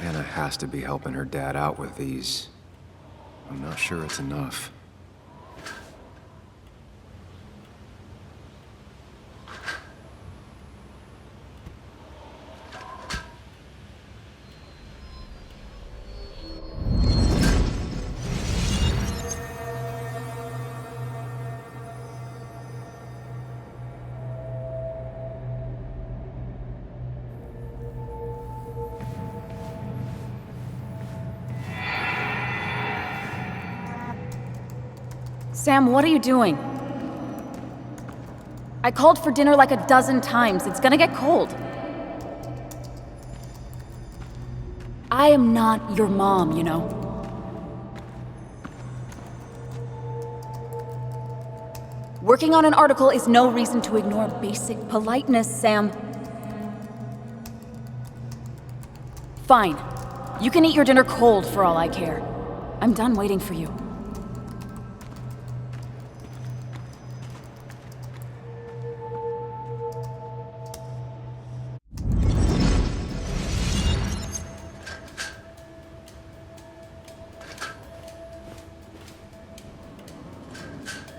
Anna has to be helping her dad out with these. I'm not sure it's enough. Sam, what are you doing? I called for dinner like a dozen times. It's gonna get cold. I am not your mom, you know. Working on an article is no reason to ignore basic politeness, Sam. Fine. You can eat your dinner cold for all I care. I'm done waiting for you.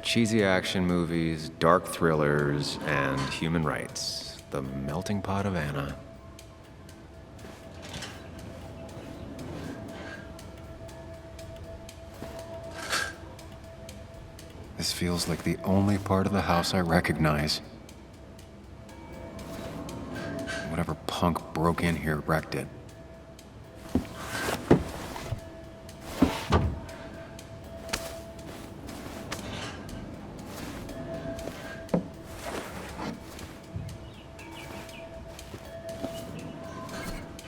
Cheesy action movies, dark thrillers, and human rights. The melting pot of Anna. This feels like the only part of the house I recognize. Whatever punk broke in here wrecked it.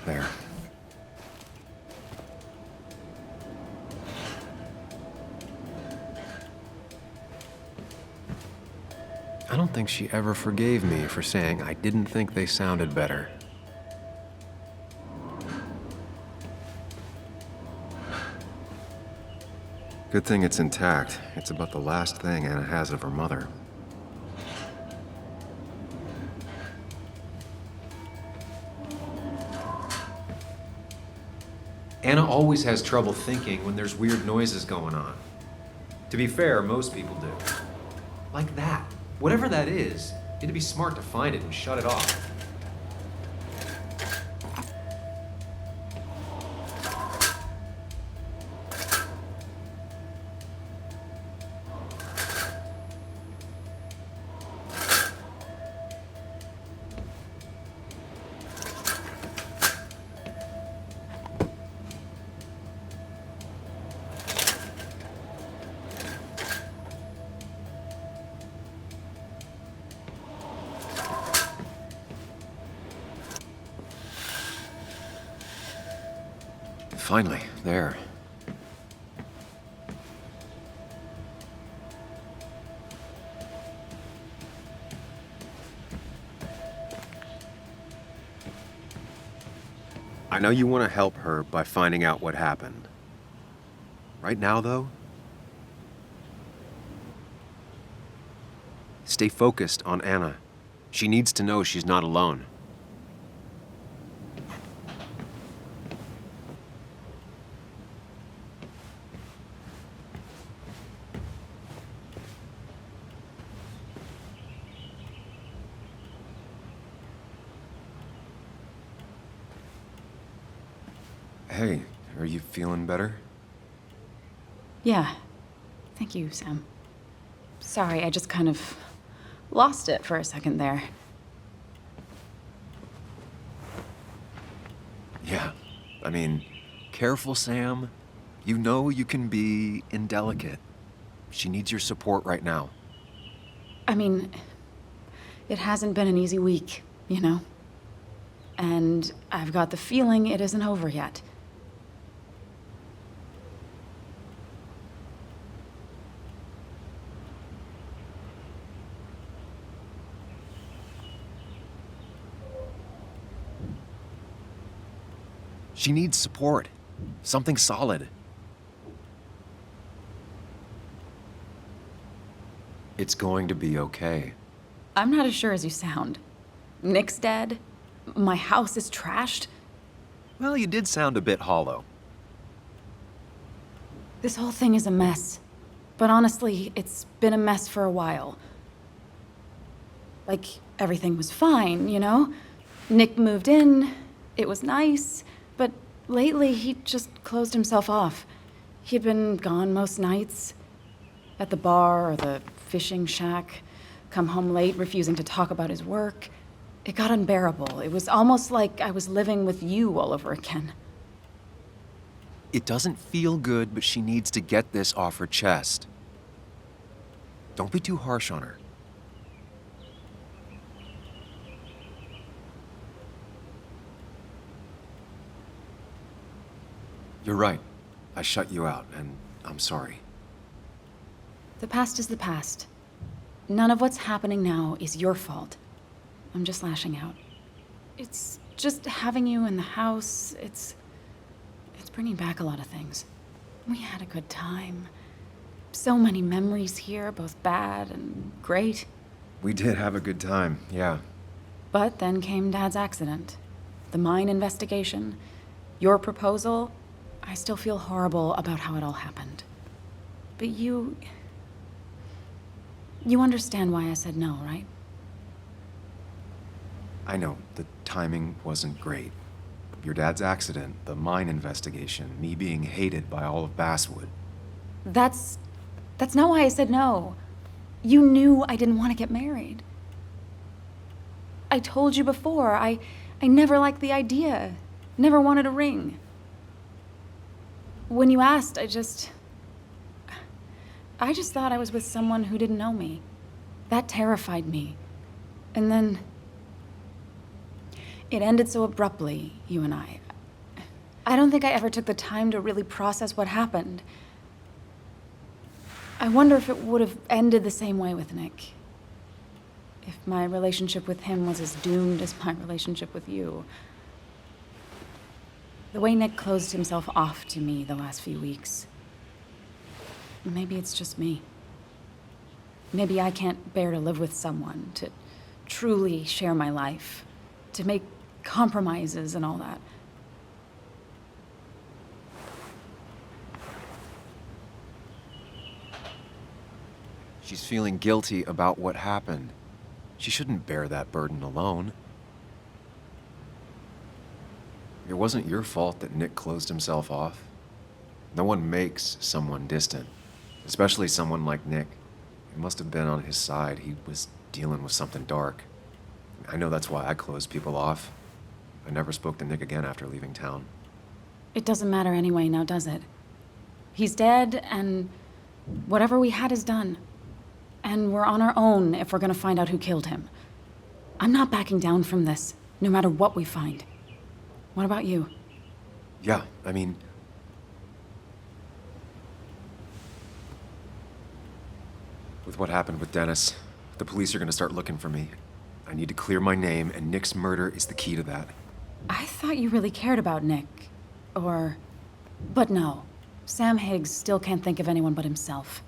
There. I don't think she ever forgave me for saying I didn't think they sounded better. Good thing it's intact. It's about the last thing Anna has of her mother. Anna always has trouble thinking when there's weird noises going on. To be fair, most people do. Like that. Whatever that is, you need to be smart to find it and shut it off. Finally, there. I know you want to help her by finding out what happened. Right now, though, stay focused on Anna. She needs to know she's not alone. Hey, are you feeling better? Yeah. Thank you, Sam. Sorry, I just kind of lost it for a second there. Yeah. I mean, careful, Sam. You know you can be indelicate. She needs your support right now. I mean, it hasn't been an easy week, you know? And I've got the feeling it isn't over yet. She needs support. Something solid. It's going to be okay. I'm not as sure as you sound. Nick's dead. My house is trashed. Well, you did sound a bit hollow. This whole thing is a mess. But honestly, it's been a mess for a while. Like, everything was fine, you know? Nick moved in, it was nice, but lately he just closed himself off. He'd been gone most nights. At the bar or the fishing shack, come home late, refusing to talk about his work. It got unbearable. It was almost like I was living with you all over again. It doesn't feel good, but she needs to get this off her chest. Don't be too harsh on her. You're right. I shut you out, and I'm sorry. The past is the past. None of what's happening now is your fault. I'm just lashing out. It's just having you in the house, it's bringing back a lot of things. We had a good time. So many memories here, both bad and great. We did have a good time, yeah. But then came Dad's accident. The mine investigation. Your proposal. I still feel horrible about how it all happened. But you understand why I said no, right? I know, the timing wasn't great. Your dad's accident, the mine investigation, me being hated by all of Basswood. That's not why I said no. You knew I didn't want to get married. I told you before, I never liked the idea. Never wanted a ring. When you asked, I just thought I was with someone who didn't know me. That terrified me. And then it ended so abruptly, you and I. I don't think I ever took the time to really process what happened. I wonder if it would have ended the same way with Nick. If my relationship with him was as doomed as my relationship with you. The way Nick closed himself off to me the last few weeks. Maybe it's just me. Maybe I can't bear to live with someone, to truly share my life, to make compromises and all that. She's feeling guilty about what happened. She shouldn't bear that burden alone. It wasn't your fault that Nick closed himself off. No one makes someone distant, especially someone like Nick. It must have been on his side. He was dealing with something dark. I know that's why I closed people off. I never spoke to Nick again after leaving town. It doesn't matter anyway now, does it? He's dead, and whatever we had is done. And we're on our own if we're gonna find out who killed him. I'm not backing down from this, no matter what we find. What about you? Yeah, I mean... With what happened with Dennis, the police are gonna start looking for me. I need to clear my name, and Nick's murder is the key to that. I thought you really cared about Nick. But no. Sam Higgs still can't think of anyone but himself.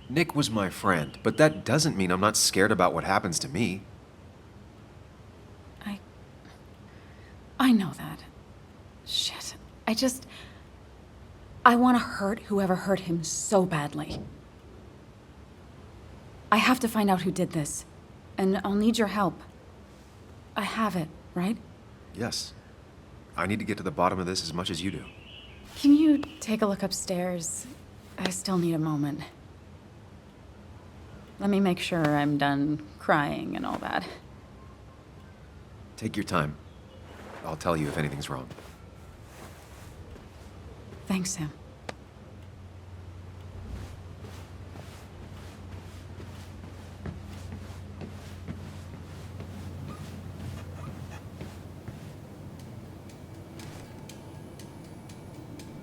Nick was my friend, but that doesn't mean I'm not scared about what happens to me. I know that. Shit. I want to hurt whoever hurt him so badly. I have to find out who did this, and I'll need your help. I have it, right? Yes. I need to get to the bottom of this as much as you do. Can you take a look upstairs? I still need a moment. Let me make sure I'm done crying and all that. Take your time. I'll tell you if anything's wrong. Thanks, Sam.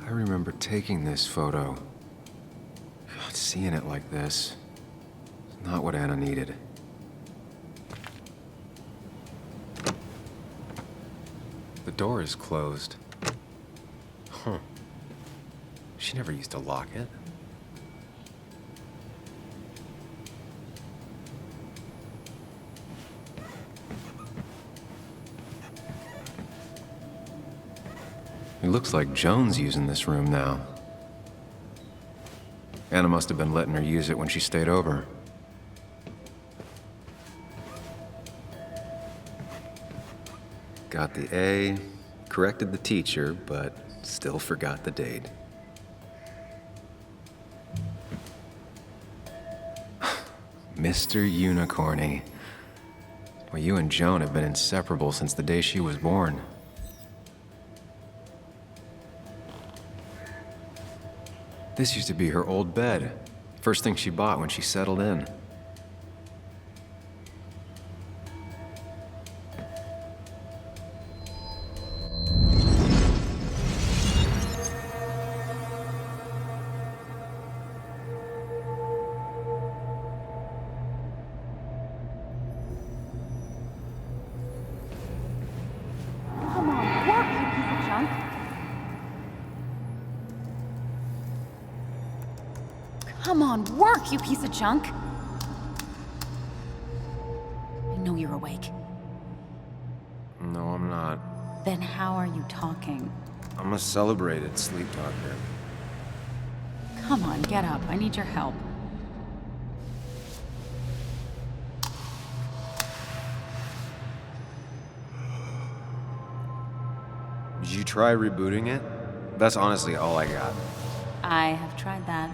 I remember taking this photo. God, seeing it like this. It's not what Anna needed. The door is closed. Huh. She never used to lock it. It looks like Joan's using this room now. Anna must have been letting her use it when she stayed over. Got the A, corrected the teacher, but still forgot the date. Mr. Unicorny. Well, you and Joan have been inseparable since the day she was born. This used to be her old bed. First thing she bought when she settled in. Come on, work, you piece of junk. Come on, work, you piece of junk! I know you're awake. No, I'm not. Then how are you talking? I'm a celebrated sleep talker. Come on, get up. I need your help. Did you try rebooting it? That's honestly all I got. I have tried that.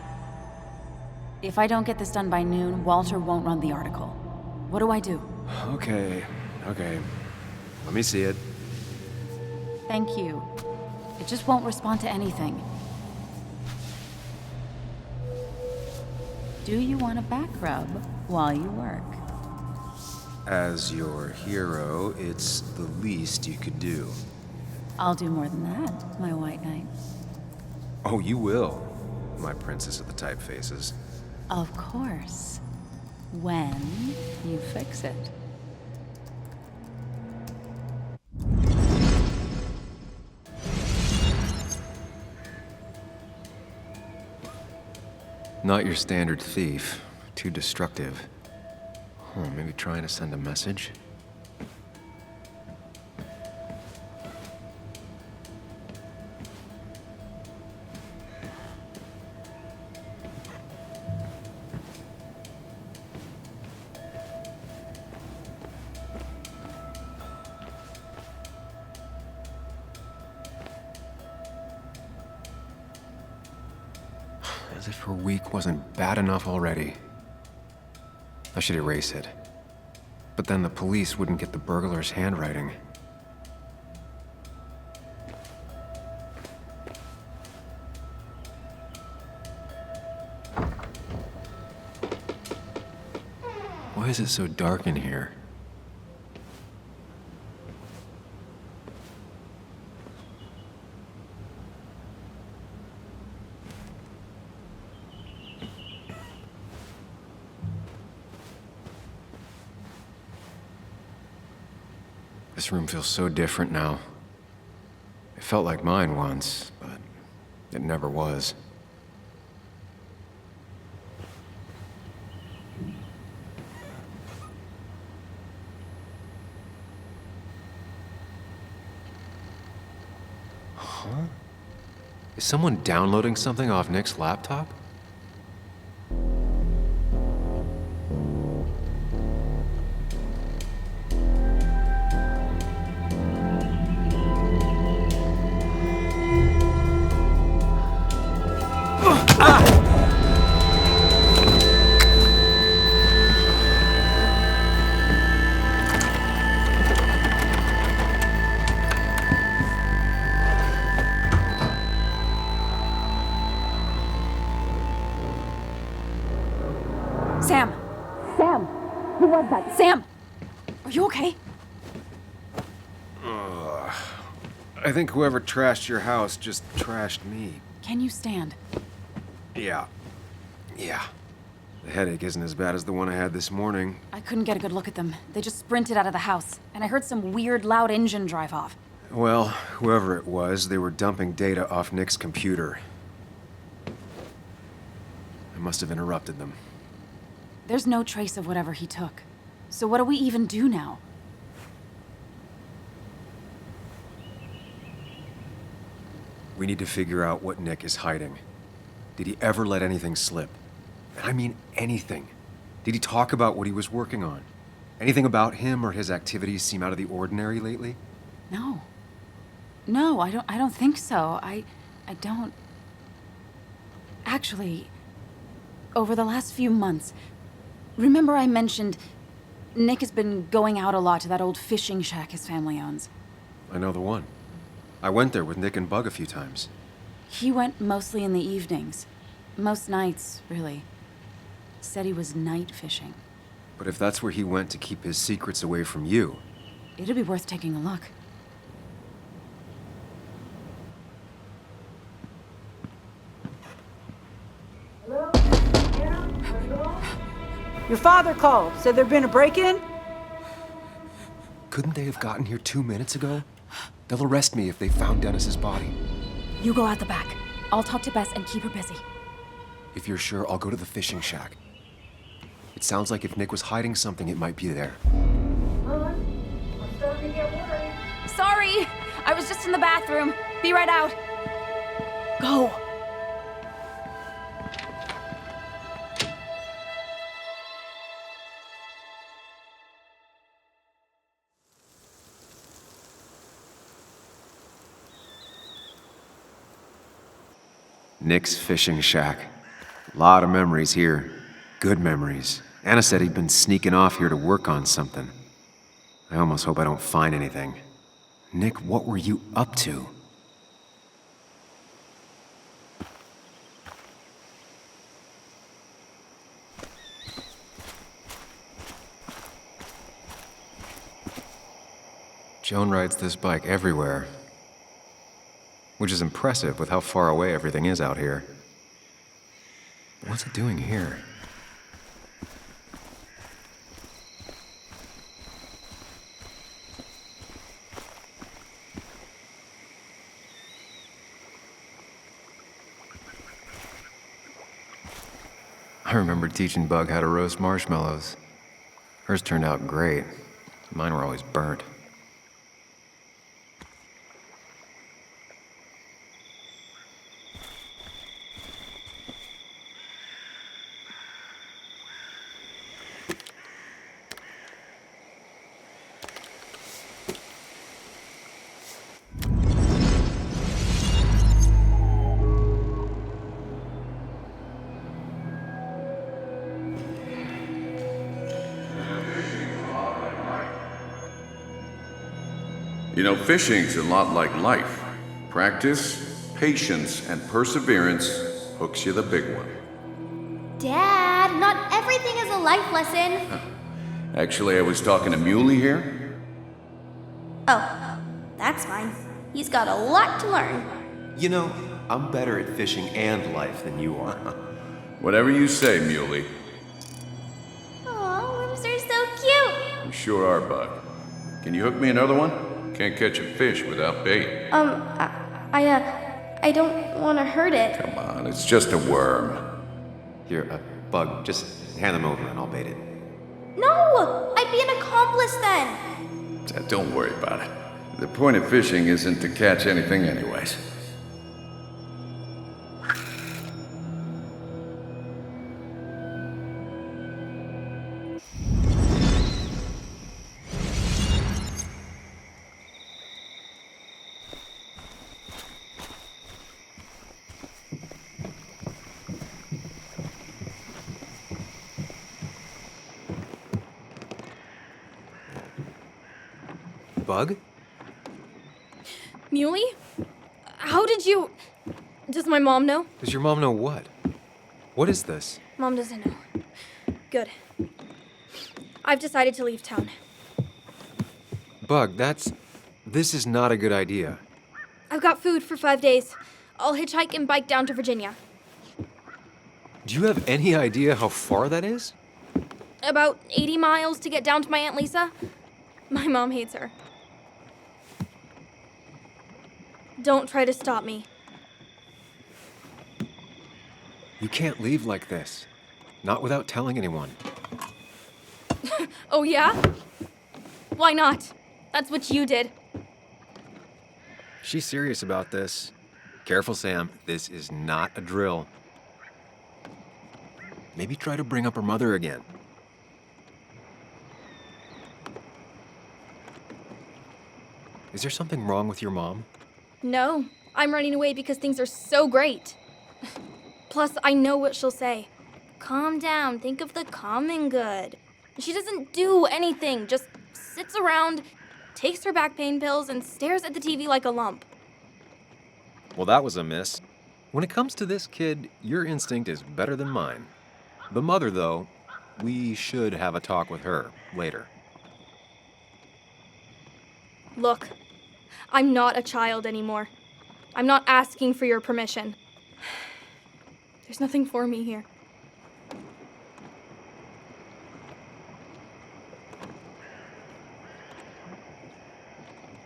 If I don't get this done by noon, Walter won't run the article. What do I do? Okay. Let me see it. Thank you. It just won't respond to anything. Do you want a back rub while you work? As your hero, it's the least you could do. I'll do more than that, my white knight. Oh, you will, my princess of the typefaces. Of course. When you fix it. Not your standard thief. Too destructive. Oh, maybe trying to send a message? As if her week wasn't bad enough already. I should erase it. But then the police wouldn't get the burglar's handwriting. Why is it so dark in here? This room feels so different now. It felt like mine once, but it never was. Huh? Is someone downloading something off Nick's laptop? Sam! Sam! Who was that? Sam! Are you okay? I think whoever trashed your house just trashed me. Can you stand? Yeah. The headache isn't as bad as the one I had this morning. I couldn't get a good look at them. They just sprinted out of the house, and I heard some weird, loud engine drive off. Well, whoever it was, they were dumping data off Nick's computer. I must have interrupted them. There's no trace of whatever he took. So what do we even do now? We need to figure out what Nick is hiding. Did he ever let anything slip? And I mean anything. Did he talk about what he was working on? Anything about him or his activities seem out of the ordinary lately? No. No, I don't think so. I don't... Actually, over the last few months, remember I mentioned Nick has been going out a lot to that old fishing shack his family owns? I know the one. I went there with Nick and Bug a few times. He went mostly in the evenings. Most nights, really. Said he was night fishing. But if that's where he went to keep his secrets away from you... It'd be worth taking a look. Your father called. Said there'd been a break-in? Couldn't they have gotten here 2 minutes ago? They'll arrest me if they found Dennis's body. You go out the back. I'll talk to Bess and keep her busy. If you're sure, I'll go to the fishing shack. It sounds like if Nick was hiding something, it might be there. I'm starting to get worried. Sorry! I was just in the bathroom. Be right out. Go. Nick's fishing shack. A lot of memories here. Good memories. Anna said he'd been sneaking off here to work on something. I almost hope I don't find anything. Nick, what were you up to? Joan rides this bike everywhere. Which is impressive with how far away everything is out here. What's it doing here? I remember teaching Bug how to roast marshmallows. Hers turned out great. Mine were always burnt. You know, fishing's a lot like life. Practice, patience, and perseverance hooks you the big one. Dad, not everything is a life lesson. Actually, I was talking to Muley here. Oh, that's fine. He's got a lot to learn. You know, I'm better at fishing and life than you are. Whatever you say, Muley. Aw, worms are so cute. You sure are, Bug. Can you hook me another one? Can't catch a fish without bait. I don't want to hurt it. Come on, it's just a worm. Here, Bug, just hand them over and I'll bait it. No! I'd be an accomplice then. Don't worry about it. The point of fishing isn't to catch anything anyways. Bug? Muley? How did you... Does my mom know? Does your mom know what? What is this? Mom doesn't know. Good. I've decided to leave town. Bug, this is not a good idea. I've got food for 5 days. I'll hitchhike and bike down to Virginia. Do you have any idea how far that is? About 80 miles to get down to my Aunt Lisa. My mom hates her. Don't try to stop me. You can't leave like this. Not without telling anyone. Oh, yeah? Why not? That's what you did. She's serious about this. Careful, Sam. This is not a drill. Maybe try to bring up her mother again. Is there something wrong with your mom? No, I'm running away because things are so great. Plus, I know what she'll say. Calm down, think of the common good. She doesn't do anything, just sits around, takes her back pain pills, and stares at the TV like a lump. Well, that was a miss. When it comes to this kid, your instinct is better than mine. The mother, though, we should have a talk with her later. Look, I'm not a child anymore. I'm not asking for your permission. There's nothing for me here.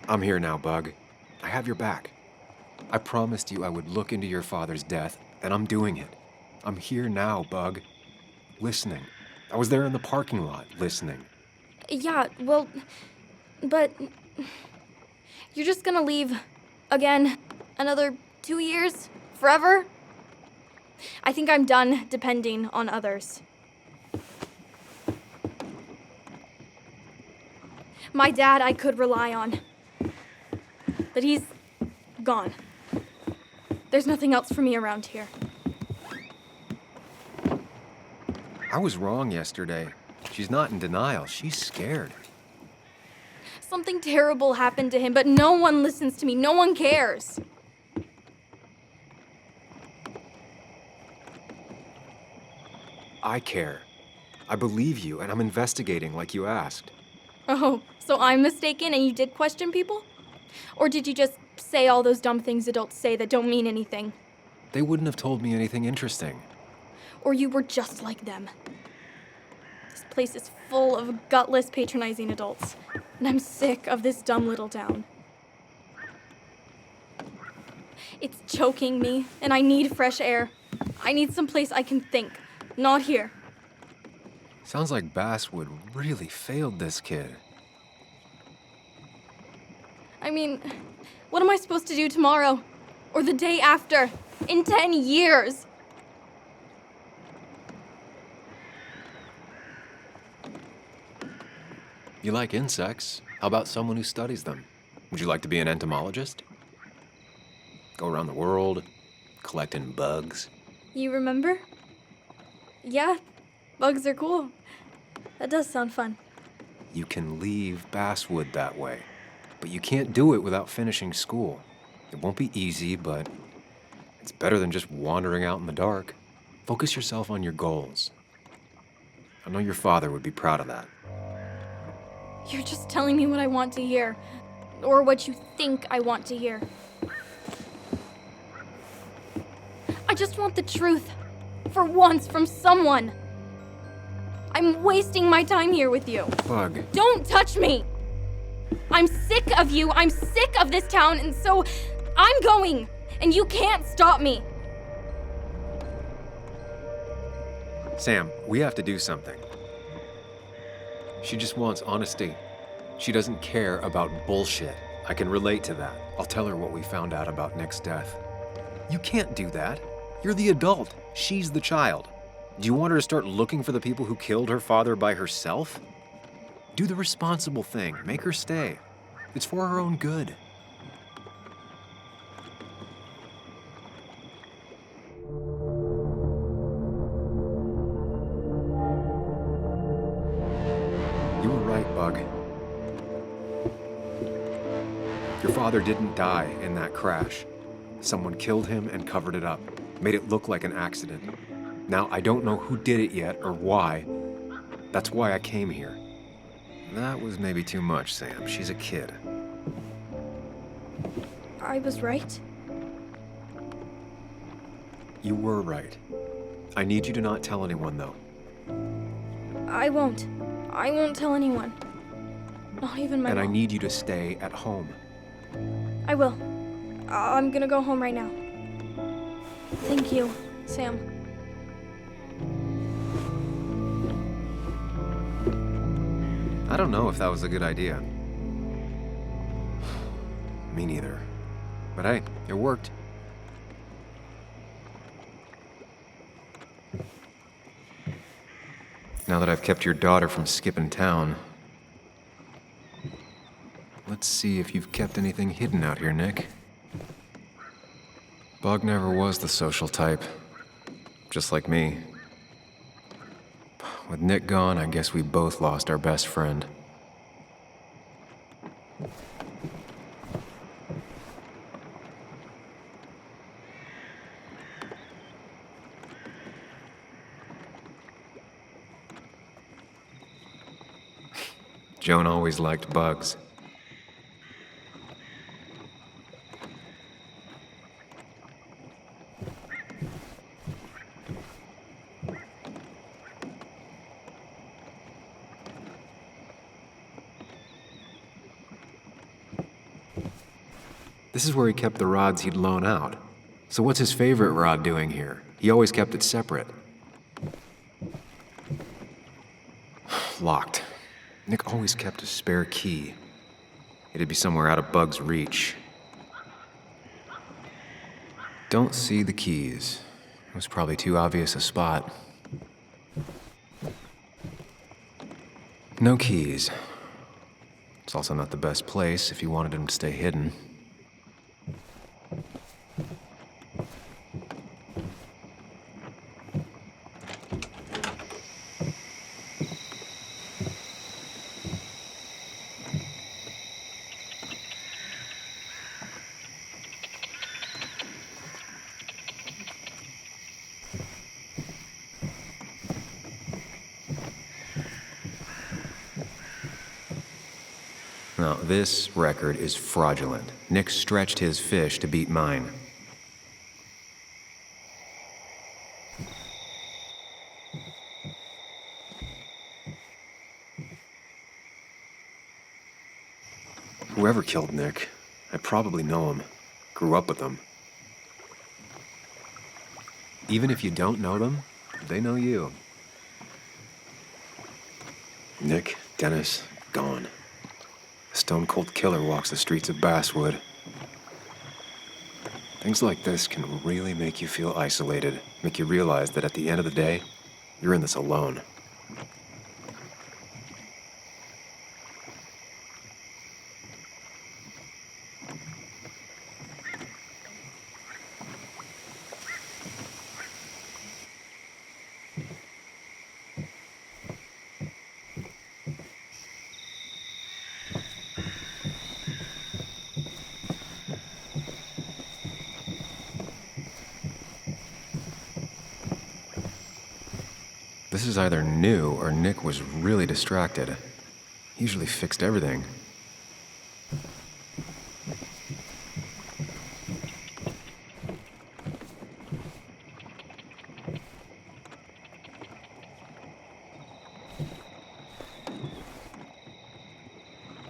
I'm here now, Bug. I have your back. I promised you I would look into your father's death, and I'm doing it. I'm here now, Bug. Listening. I was there in the parking lot, listening. Yeah, well, but you're just gonna leave again another 2 years? Forever? I think I'm done depending on others. My dad I could rely on, but he's gone. There's nothing else for me around here. I was wrong yesterday. She's not in denial. She's scared. Something terrible happened to him, but no one listens to me. No one cares. I care. I believe you, and I'm investigating like you asked. Oh, so I'm mistaken and you did question people? Or did you just say all those dumb things adults say that don't mean anything? They wouldn't have told me anything interesting. Or you were just like them? This place is full of gutless, patronizing adults, and I'm sick of this dumb little town. It's choking me, and I need fresh air. I need someplace I can think, not here. Sounds like Basswood really failed this kid. I mean, what am I supposed to do tomorrow? Or the day after? In 10 years? You like insects? How about someone who studies them? Would you like to be an entomologist? Go around the world, collecting bugs? You remember? Yeah, bugs are cool. That does sound fun. You can leave Basswood that way, but you can't do it without finishing school. It won't be easy, but it's better than just wandering out in the dark. Focus yourself on your goals. I know your father would be proud of that. You're just telling me what I want to hear, or what you think I want to hear. I just want the truth, for once, from someone. I'm wasting my time here with you. Bug. Don't touch me! I'm sick of you, I'm sick of this town, and so I'm going, and you can't stop me. Sam, we have to do something. She just wants honesty. She doesn't care about bullshit. I can relate to that. I'll tell her what we found out about Nick's death. You can't do that. You're the adult. She's the child. Do you want her to start looking for the people who killed her father by herself? Do the responsible thing. Make her stay. It's for her own good. You were right, Bug. Your father didn't die in that crash. Someone killed him and covered it up, made it look like an accident. Now, I don't know who did it yet or why. That's why I came here. That was maybe too much, Sam. She's a kid. I was right. You were right. I need you to not tell anyone, though. I won't. I won't tell anyone. Not even my And mom. I need you to stay at home. I will. I'm gonna go home right now. Thank you, Sam. I don't know if that was a good idea. Me neither. But hey, it worked. Now that I've kept your daughter from skipping town, let's see if you've kept anything hidden out here, Nick. Bug never was the social type, just like me. With Nick gone, I guess we both lost our best friend. Joan always liked bugs. This is where he kept the rods he'd loan out. So what's his favorite rod doing here? He always kept it separate. Locked. Nick always kept a spare key. It'd be somewhere out of Bug's reach. Don't see the keys. It was probably too obvious a spot. No keys. It's also not the best place if you wanted him to stay hidden. Now, this record is fraudulent. Nick stretched his fish to beat mine. Whoever killed Nick, I probably know him. Grew up with him. Even if you don't know them, they know you. Nick, Dennis, gone. A stone-cold killer walks the streets of Basswood. Things like this can really make you feel isolated, make you realize that at the end of the day, you're in this alone. This is either new or Nick was really distracted. He usually fixed everything.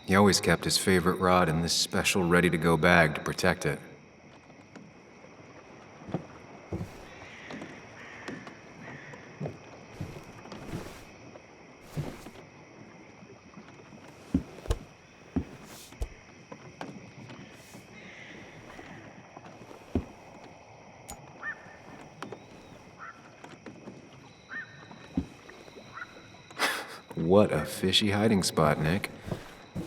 He always kept his favorite rod in this special ready-to-go bag to protect it. What a fishy hiding spot, Nick.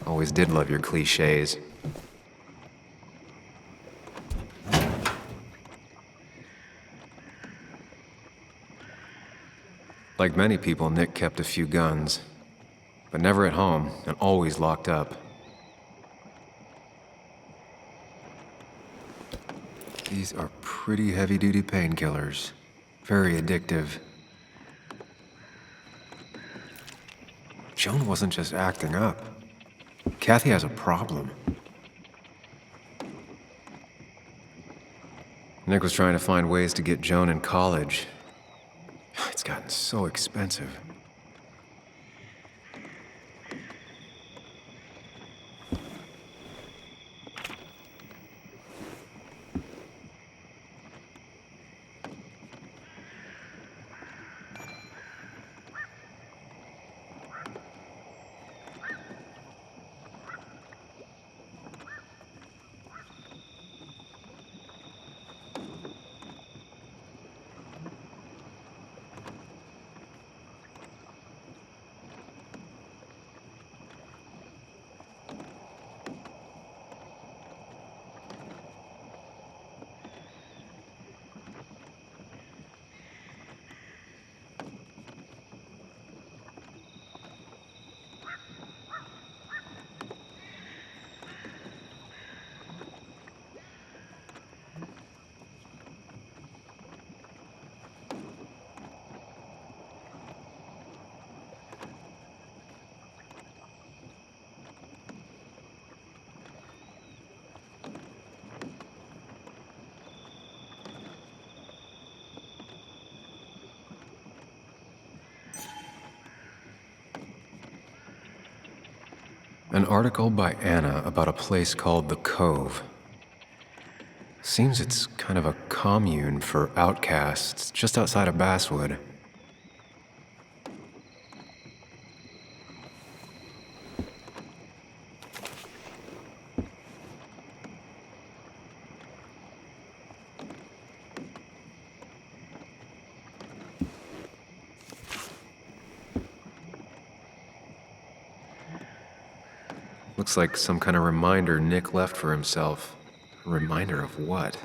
Always did love your cliches. Like many people, Nick kept a few guns, but never at home and always locked up. These are pretty heavy-duty painkillers. Very addictive. Joan wasn't just acting up. Kathy has a problem. Nick was trying to find ways to get Joan in college. It's gotten so expensive. An article by Anna about a place called the Cove. Seems it's kind of a commune for outcasts just outside of Basswood. Looks like some kind of reminder Nick left for himself. A reminder of what?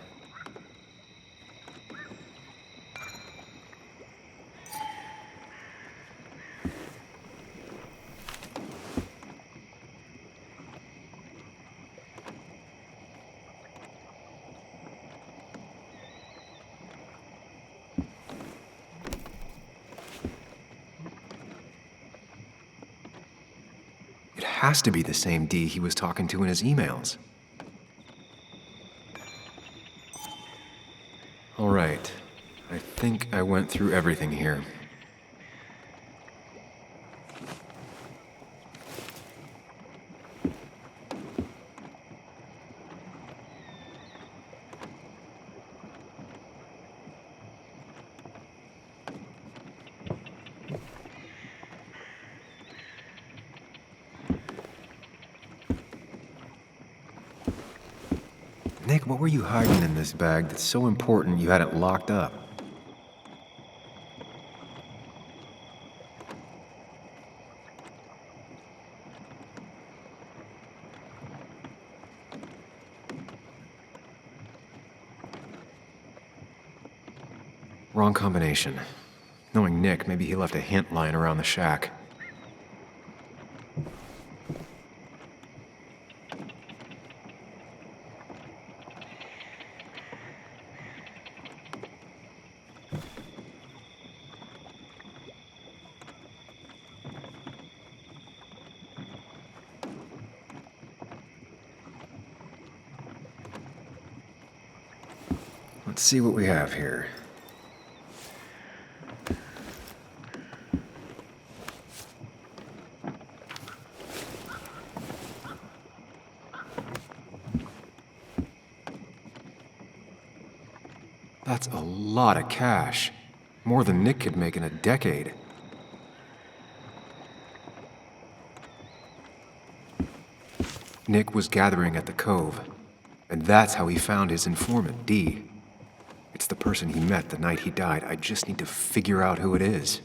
It has to be the same D he was talking to in his emails. All right. I think I went through everything here. Nick, what were you hiding in this bag that's so important you had it locked up? Wrong combination. Knowing Nick, maybe he left a hint lying around the shack. Let's see what we have here. That's a lot of cash. More than Nick could make in a decade. Nick was gathering at the Cove, and that's how he found his informant, D. It's the person he met the night he died. I just need to figure out who it is.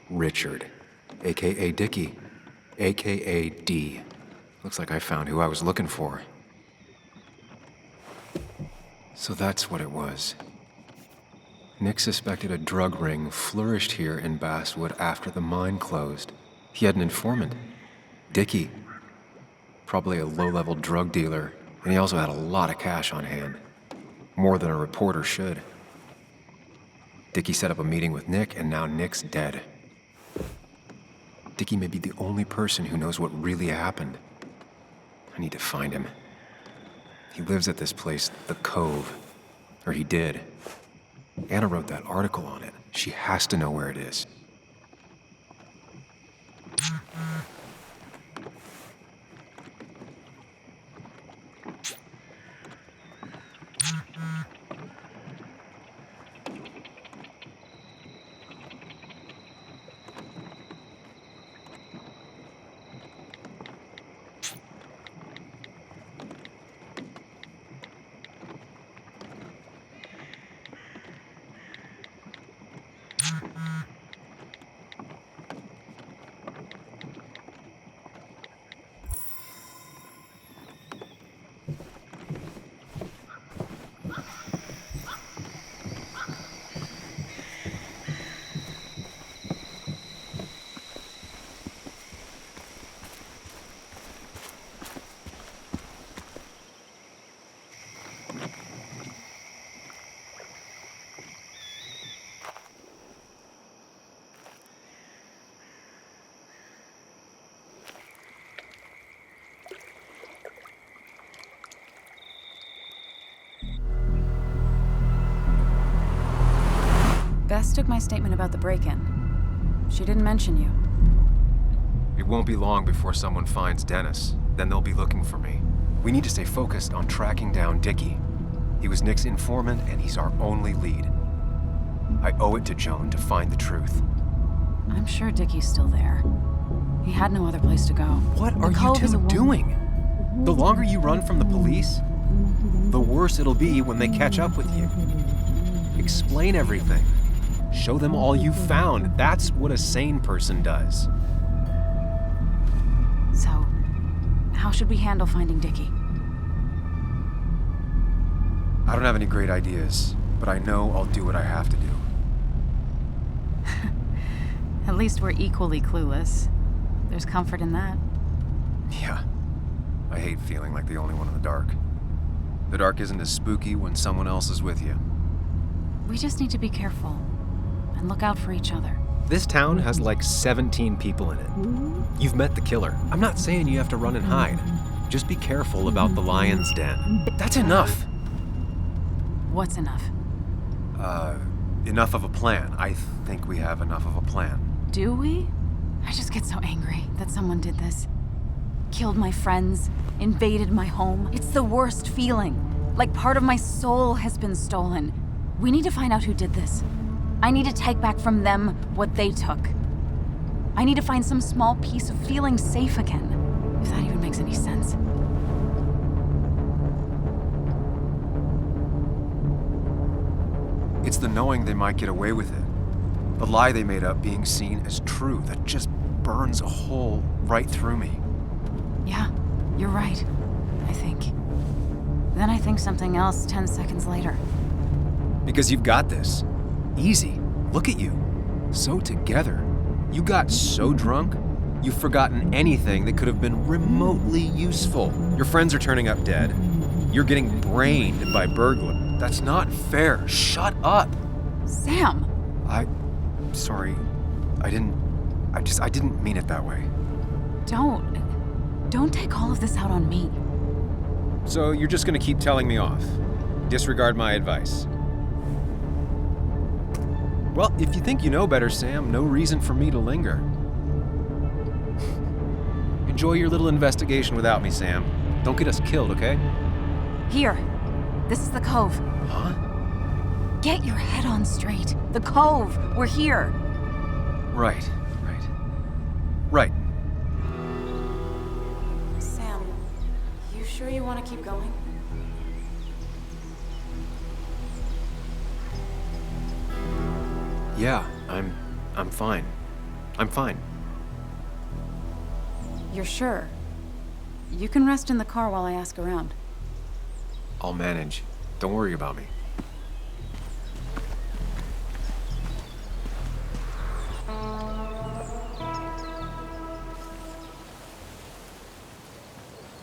Richard, aka Dickie, aka D. Looks like I found who I was looking for. So that's what it was. Nick suspected a drug ring flourished here in Basswood after the mine closed. He had an informant, Dickie. Probably a low-level drug dealer, and he also had a lot of cash on hand. More than a reporter should. Dickie set up a meeting with Nick, and now Nick's dead. Dickie may be the only person who knows what really happened. I need to find him. He lives at this place, the Cove. Or he did. Anna wrote that article on it. She has to know where it is. Bess took my statement about the break-in. She didn't mention you. It won't be long before someone finds Dennis. Then they'll be looking for me. We need to stay focused on tracking down Dickie. He was Nick's informant, and he's our only lead. I owe it to Joan to find the truth. I'm sure Dickie's still there. He had no other place to go. What are you two doing? The longer you run from the police, the worse it'll be when they catch up with you. Explain everything. Show them all you found. That's what a sane person does. So, how should we handle finding Dickie? I don't have any great ideas, but I know I'll do what I have to do. At least we're equally clueless. There's comfort in that. Yeah. I hate feeling like the only one in the dark. The dark isn't as spooky when someone else is with you. We just need to be careful and look out for each other. This town has like 17 people in it. You've met the killer. I'm not saying you have to run and hide. Just be careful about the lion's den. That's enough. What's enough? Enough of a plan. I think we have enough of a plan. Do we? I just get so angry that someone did this. Killed my friends, invaded my home. It's the worst feeling. Like part of my soul has been stolen. We need to find out who did this. I need to take back from them what they took. I need to find some small piece of feeling safe again, if that even makes any sense. It's the knowing they might get away with it. The lie they made up being seen as true that just burns a hole right through me. Yeah, you're right, I think. Then I think something else 10 seconds later. Because you've got this. Easy. Look at you. So together. You got so drunk, you've forgotten anything that could have been remotely useful. Your friends are turning up dead. You're getting brained by burglar. That's not fair. Shut up. Sam! Sorry. I didn't mean it that way. Don't take all of this out on me. So you're just gonna keep telling me off? Disregard my advice? Well, if you think you know better, Sam, no reason for me to linger. Enjoy your little investigation without me, Sam. Don't get us killed, okay? Here. This is the Cove. Huh? Get your head on straight. The Cove. We're here. Right. Right. Sam, you sure you want to keep going? Yeah, I'm fine. I'm fine. You're sure? You can rest in the car while I ask around. I'll manage. Don't worry about me.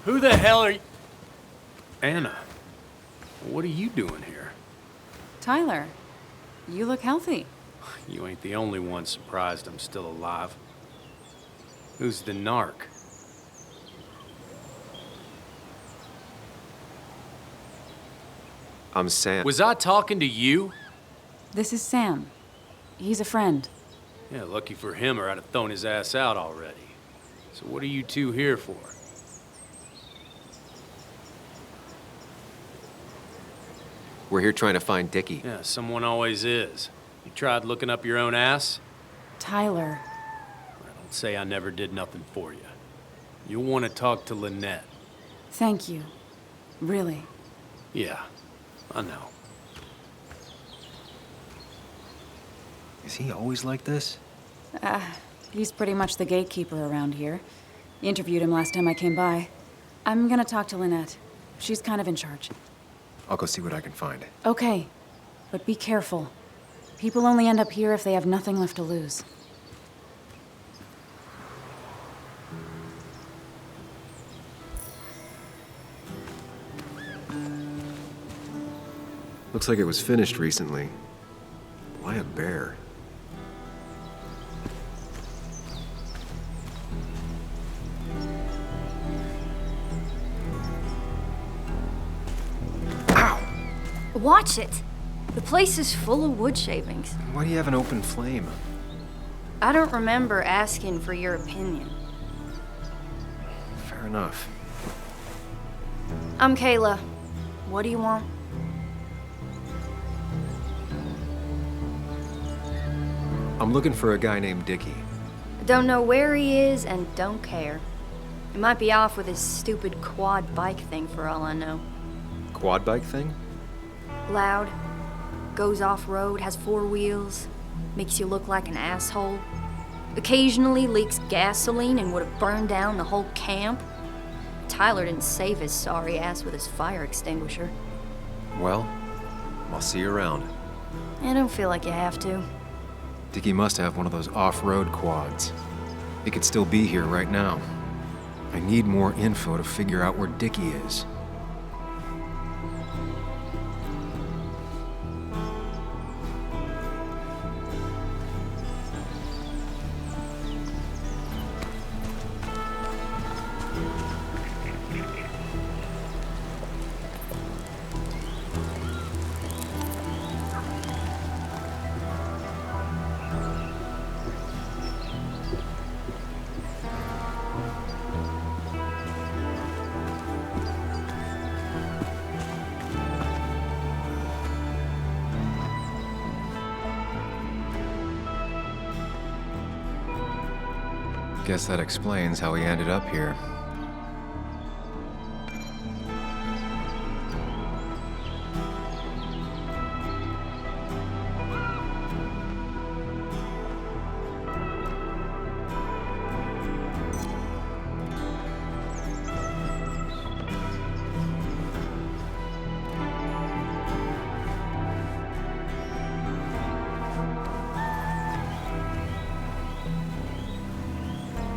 Who the hell are you? Anna, what are you doing here? Tyler, you look healthy. You ain't the only one surprised I'm still alive. Who's the narc? I'm Sam. Was I talking to you? This is Sam. He's a friend. Yeah, lucky for him or I'd have thrown his ass out already. So what are you two here for? We're here trying to find Dickie. Yeah, someone always is. You tried looking up your own ass? Tyler. Don't say I never did nothing for you. You'll want to talk to Lynette. Thank you. Really. Yeah, I know. Is he always like this? He's pretty much the gatekeeper around here. Interviewed him last time I came by. I'm gonna talk to Lynette. She's kind of in charge. I'll go see what I can find. Okay, but be careful. People only end up here if they have nothing left to lose. Looks like it was finished recently. Why a bear? Watch it! The place is full of wood shavings. Why do you have an open flame? I don't remember asking for your opinion. Fair enough. I'm Kayla. What do you want? I'm looking for a guy named Dickie. Don't know where he is and don't care. He might be off with his stupid quad bike thing for all I know. Quad bike thing? Loud, goes off-road, has 4 wheels, makes you look like an asshole. Occasionally leaks gasoline and would have burned down the whole camp. Tyler didn't save his sorry ass with his fire extinguisher. Well, I'll see you around. I don't feel like you have to. Dickie must have one of those off-road quads. He could still be here right now. I need more info to figure out where Dickie is. Guess that explains how he ended up here.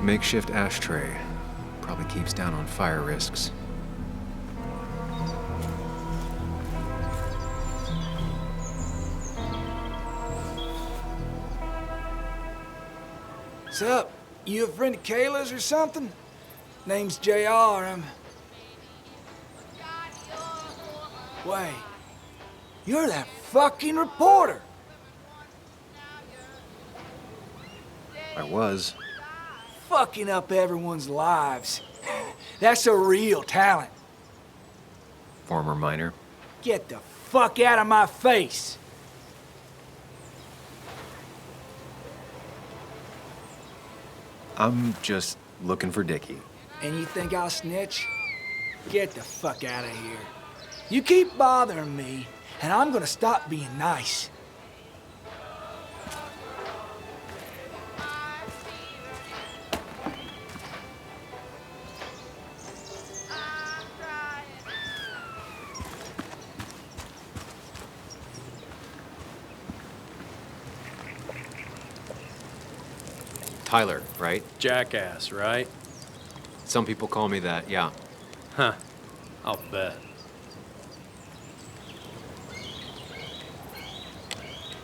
Makeshift ashtray. Probably keeps down on fire risks. Sup? You a friend of Kayla's or something? Name's JR. Wait. You're that fucking reporter! I was. Fucking up everyone's lives. That's a real talent. Former miner. Get the fuck out of my face! I'm just looking for Dickie. And you think I'll snitch? Get the fuck out of here. You keep bothering me, and I'm gonna stop being nice. Tyler, right? Jackass, right? Some people call me that, yeah. Huh. I'll bet.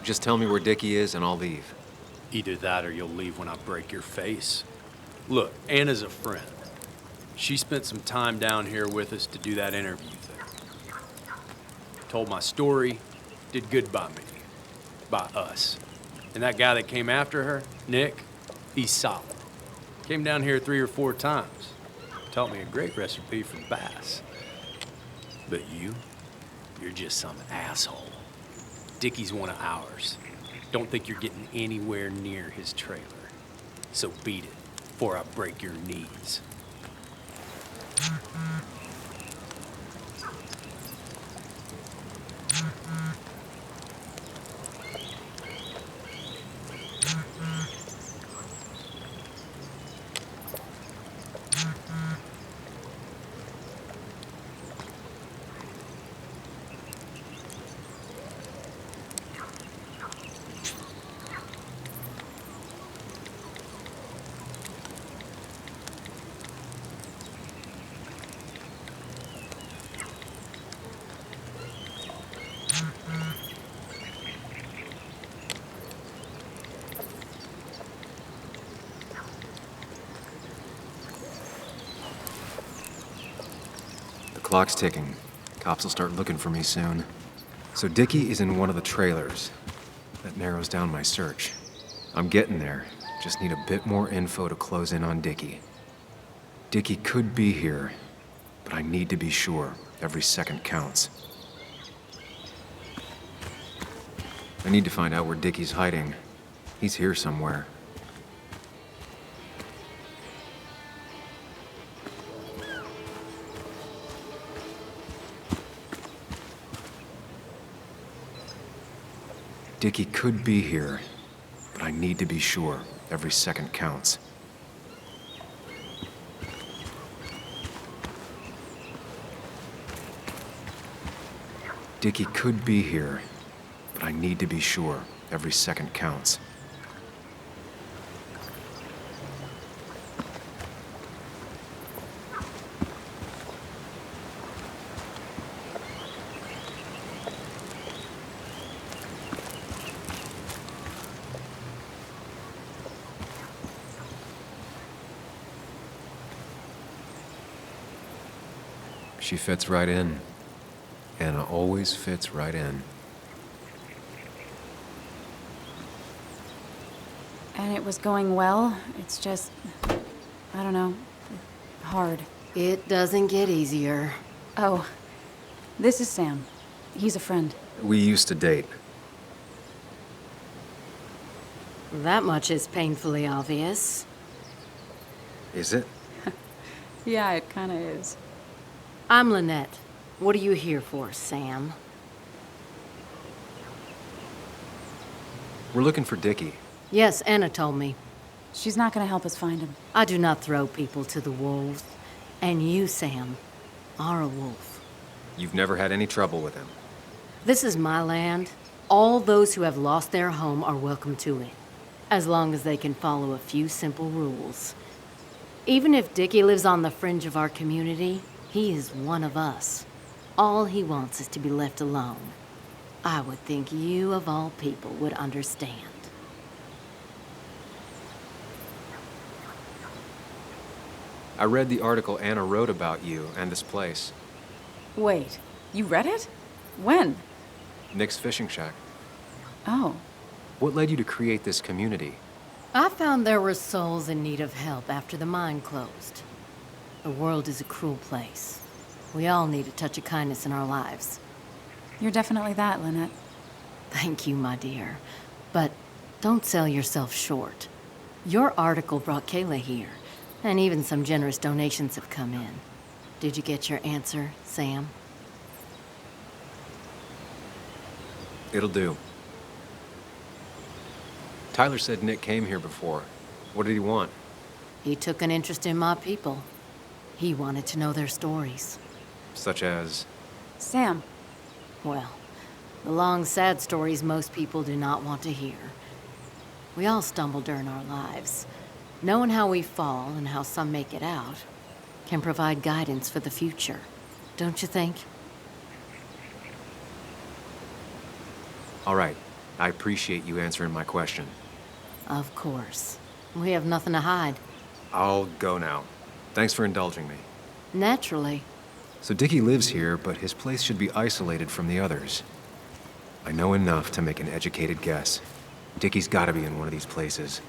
Just tell me where Dickie is and I'll leave. Either that or you'll leave when I break your face. Look, Anna's a friend. She spent some time down here with us to do that interview thing. Told my story, did good by me. By us. And that guy that came after her, Nick, he's solid. Came down here 3 or 4 times. Taught me a great recipe for bass. But you're just some asshole. Dickie's one of ours. Don't think you're getting anywhere near his trailer. So beat it, before I break your knees. Clock's ticking. Cops will start looking for me soon. So Dickie is in one of the trailers. That narrows down my search. I'm getting there. Just need a bit more info to close in on Dickie. Dickie could be here, but I need to be sure. Every second counts. I need to find out where Dickie's hiding. He's here somewhere. Dickie could be here, but I need to be sure. Every second counts. Dickie could be here, but I need to be sure. Every second counts. She fits right in. Anna always fits right in. And it was going well. It's just, I don't know, hard. It doesn't get easier. Oh, this is Sam. He's a friend. We used to date. That much is painfully obvious. Is it? Yeah, it kinda is. I'm Lynette. What are you here for, Sam? We're looking for Dickie. Yes, Anna told me. She's not gonna help us find him. I do not throw people to the wolves. And you, Sam, are a wolf. You've never had any trouble with him. This is my land. All those who have lost their home are welcome to it, as long as they can follow a few simple rules. Even if Dickie lives on the fringe of our community, he is one of us. All he wants is to be left alone. I would think you, of all people, would understand. I read the article Anna wrote about you and this place. Wait, you read it? When? Nick's fishing shack. Oh. What led you to create this community? I found there were souls in need of help after the mine closed. The world is a cruel place. We all need a touch of kindness in our lives. You're definitely that, Lynette. Thank you, my dear. But don't sell yourself short. Your article brought Kayla here, and even some generous donations have come in. Did you get your answer, Sam? It'll do. Tyler said Nick came here before. What did he want? He took an interest in my people. He wanted to know their stories. Such as? Sam. Well, the long, sad stories most people do not want to hear. We all stumble during our lives. Knowing how we fall and how some make it out can provide guidance for the future, don't you think? All right. I appreciate you answering my question. Of course. We have nothing to hide. I'll go now. Thanks for indulging me. Naturally. So Dickie lives here, but his place should be isolated from the others. I know enough to make an educated guess. Dickie's gotta be in one of these places.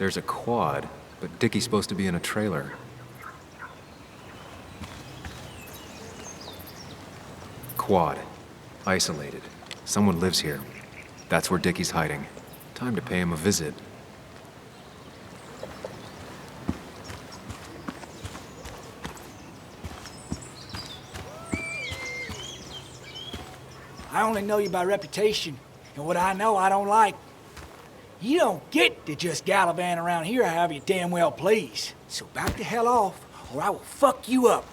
There's a quad, but Dickie's supposed to be in a trailer. Quad. Isolated. Someone lives here. That's where Dickie's hiding. Time to pay him a visit. I only know you by reputation, and what I know I don't like. You don't get to just gallivant around here however you damn well please. So back the hell off, or I will fuck you up.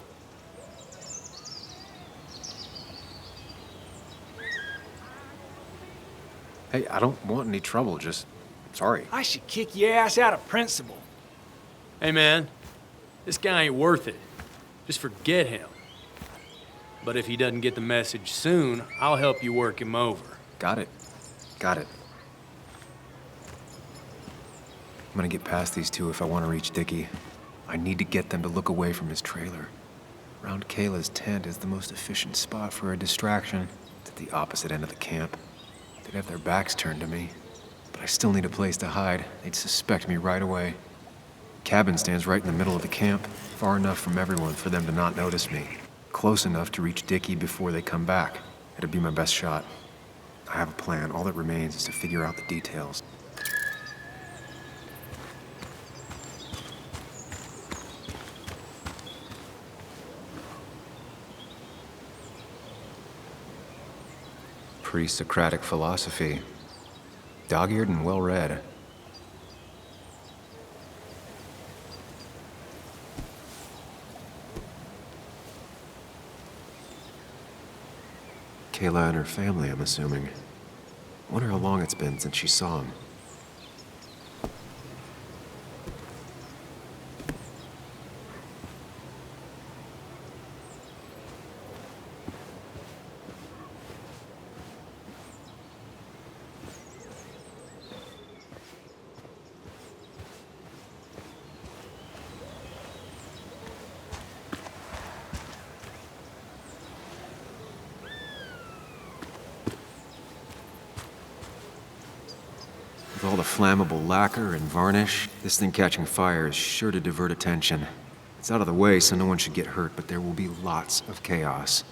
Hey, I don't want any trouble, just... sorry. I should kick your ass out of principle. Hey, man, this guy ain't worth it. Just forget him. But if he doesn't get the message soon, I'll help you work him over. Got it. Got it. I'm gonna get past these two if I want to reach Dickie. I need to get them to look away from his trailer. Around Kayla's tent is the most efficient spot for a distraction. It's at the opposite end of the camp. They'd have their backs turned to me. But I still need a place to hide. They'd suspect me right away. Cabin stands right in the middle of the camp, far enough from everyone for them to not notice me. Close enough to reach Dickie before they come back. It'd be my best shot. I have a plan. All that remains is to figure out the details. Pre-Socratic philosophy. Dog-eared and well-read. Kayla and her family, I'm assuming. Wonder how long it's been since she saw him. With all the flammable lacquer and varnish, this thing catching fire is sure to divert attention. It's out of the way, so no one should get hurt, but there will be lots of chaos.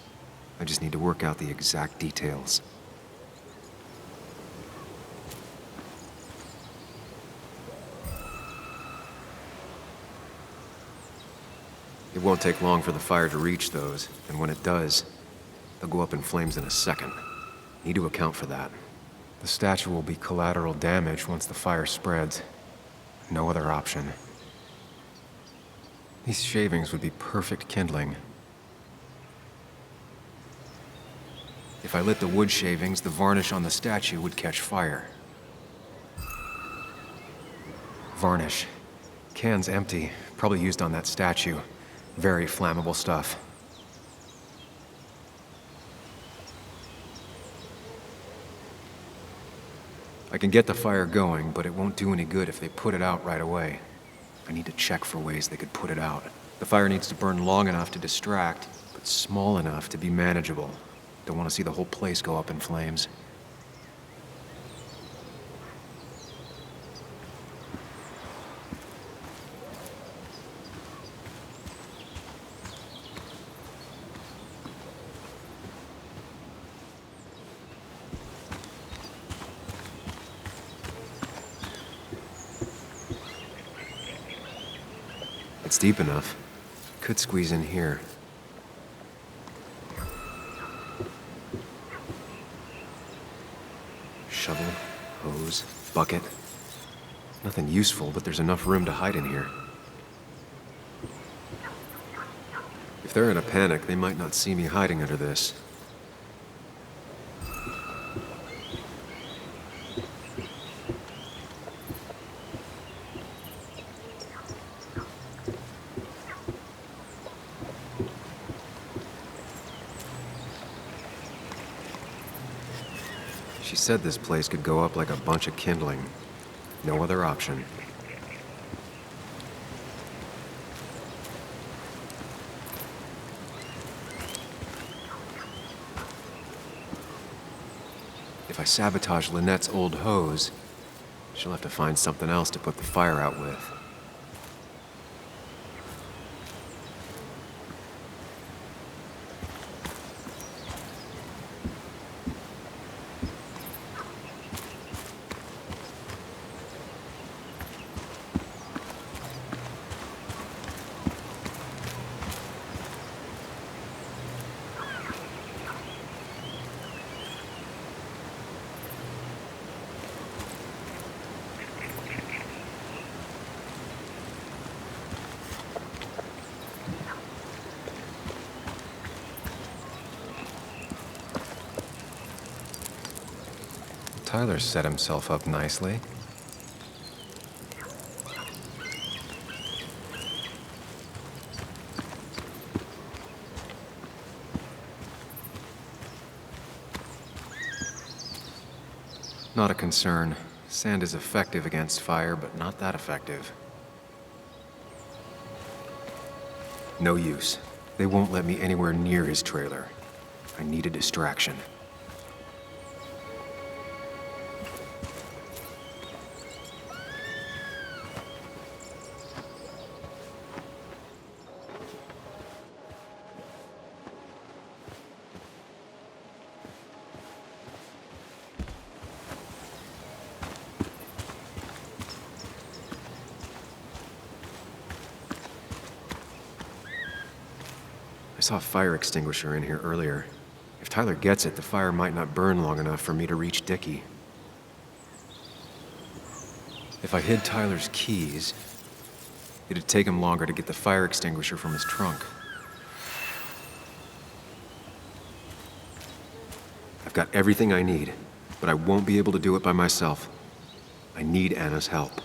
I just need to work out the exact details. It won't take long for the fire to reach those, and when it does, they'll go up in flames in a second. Need to account for that. The statue will be collateral damage once the fire spreads. No other option. These shavings would be perfect kindling. If I lit the wood shavings, the varnish on the statue would catch fire. Varnish. Can's empty. Probably used on that statue. Very flammable stuff. I can get the fire going, but it won't do any good if they put it out right away. I need to check for ways they could put it out. The fire needs to burn long enough to distract, but small enough to be manageable. Don't want to see the whole place go up in flames. It's deep enough. Could squeeze in here. Shovel, hose, bucket. Nothing useful, but there's enough room to hide in here. If they're in a panic, they might not see me hiding under this. She said this place could go up like a bunch of kindling. No other option. If I sabotage Lynette's old hose, She'll have to find something else to put the fire out with. Tyler set himself up nicely. Not a concern. Sand is effective against fire, but not that effective. No use. They won't let me anywhere near his trailer. I need a distraction. I saw a fire extinguisher in here earlier. If Tyler gets it, the fire might not burn long enough for me to reach Dickie. If I hid Tyler's keys, it'd take him longer to get the fire extinguisher from his trunk. I've got everything I need, but I won't be able to do it by myself. I need Anna's help.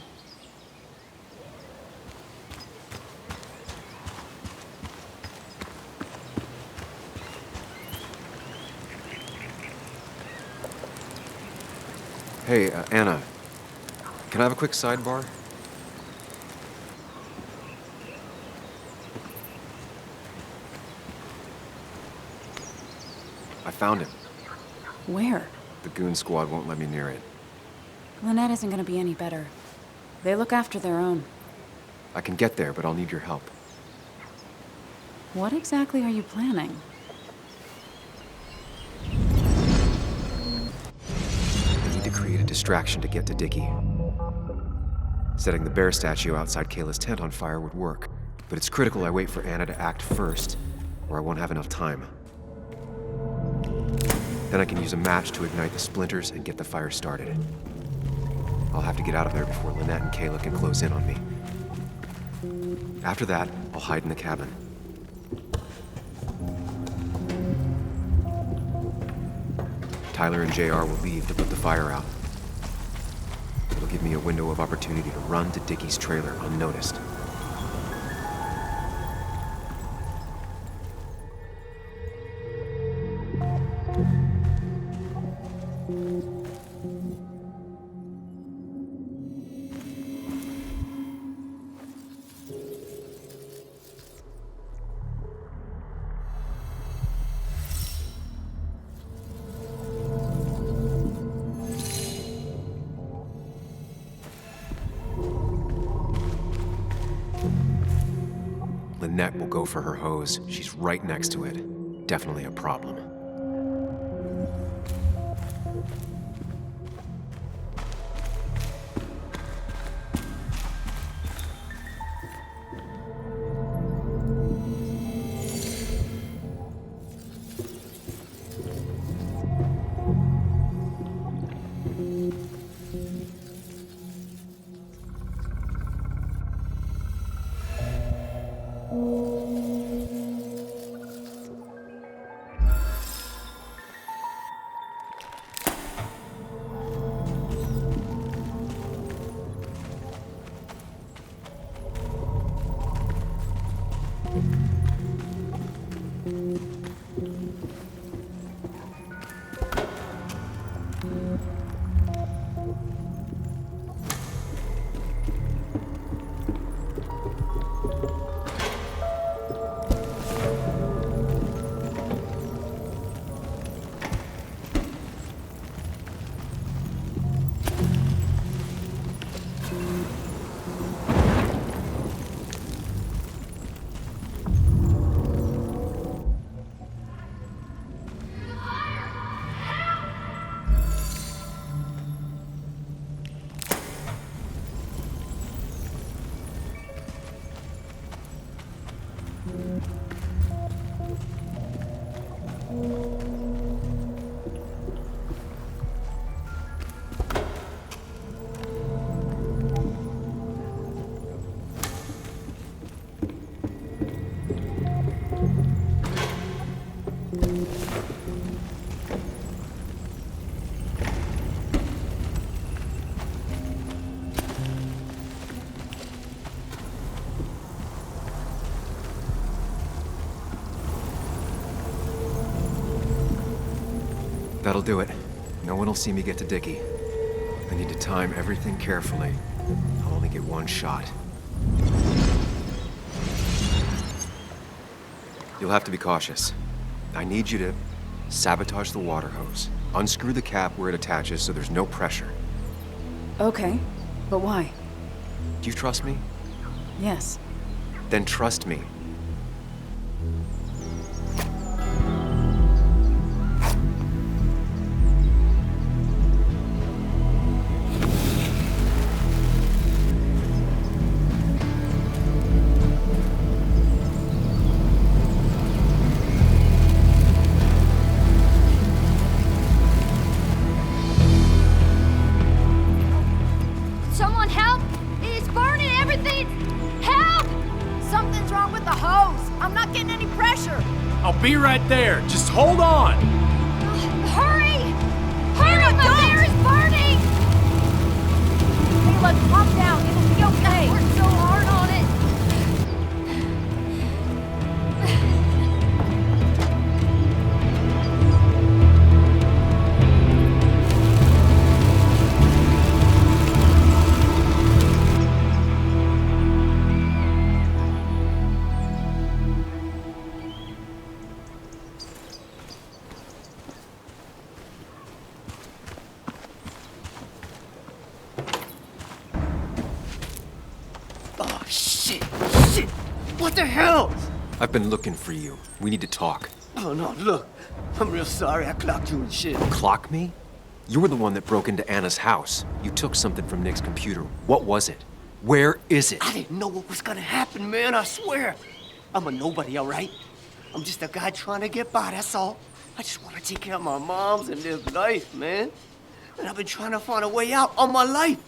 Hey, Anna, can I have a quick sidebar? I found him. Where? The goon squad won't let me near it. Lynette isn't gonna be any better. They look after their own. I can get there, but I'll need your help. What exactly are you planning? Create a distraction to get to Dickie. Setting the bear statue outside Kayla's tent on fire would work, but it's critical I wait for Anna to act first, or I won't have enough time. Then I can use a match to ignite the splinters and get the fire started. I'll have to get out of there before Lynette and Kayla can close in on me. After that, I'll hide in the cabin. Tyler and JR will leave to put the fire out. It'll give me a window of opportunity to run to Dickie's trailer unnoticed. Lynette will go for her hose. She's right next to it. Definitely a problem. That'll do it. No one will see me get to Dickie. I need to time everything carefully. I'll only get one shot. You'll have to be cautious. I need you to sabotage the water hose. Unscrew the cap where it attaches so there's no pressure. Okay, but why? Do you trust me? Yes. Then trust me. Someone help! It's burning everything! Help! Something's wrong with the hose. I'm not getting any pressure. I'll be right there. Just hold on. Hurry! Hurry! My hair is burning! Hey, look, calm down. It'll be okay. I worked so hard on it. Oh, shit! Shit! What the hell? I've been looking for you. We need to talk. Oh, no, look. I'm real sorry I clocked you and shit. Clock me? You were the one that broke into Anna's house. You took something from Nick's computer. What was it? Where is it? I didn't know what was gonna happen, man, I swear. I'm a nobody, all right? I'm just a guy trying to get by, that's all. I just want to take care of my moms and live life, man. And I've been trying to find a way out all my life.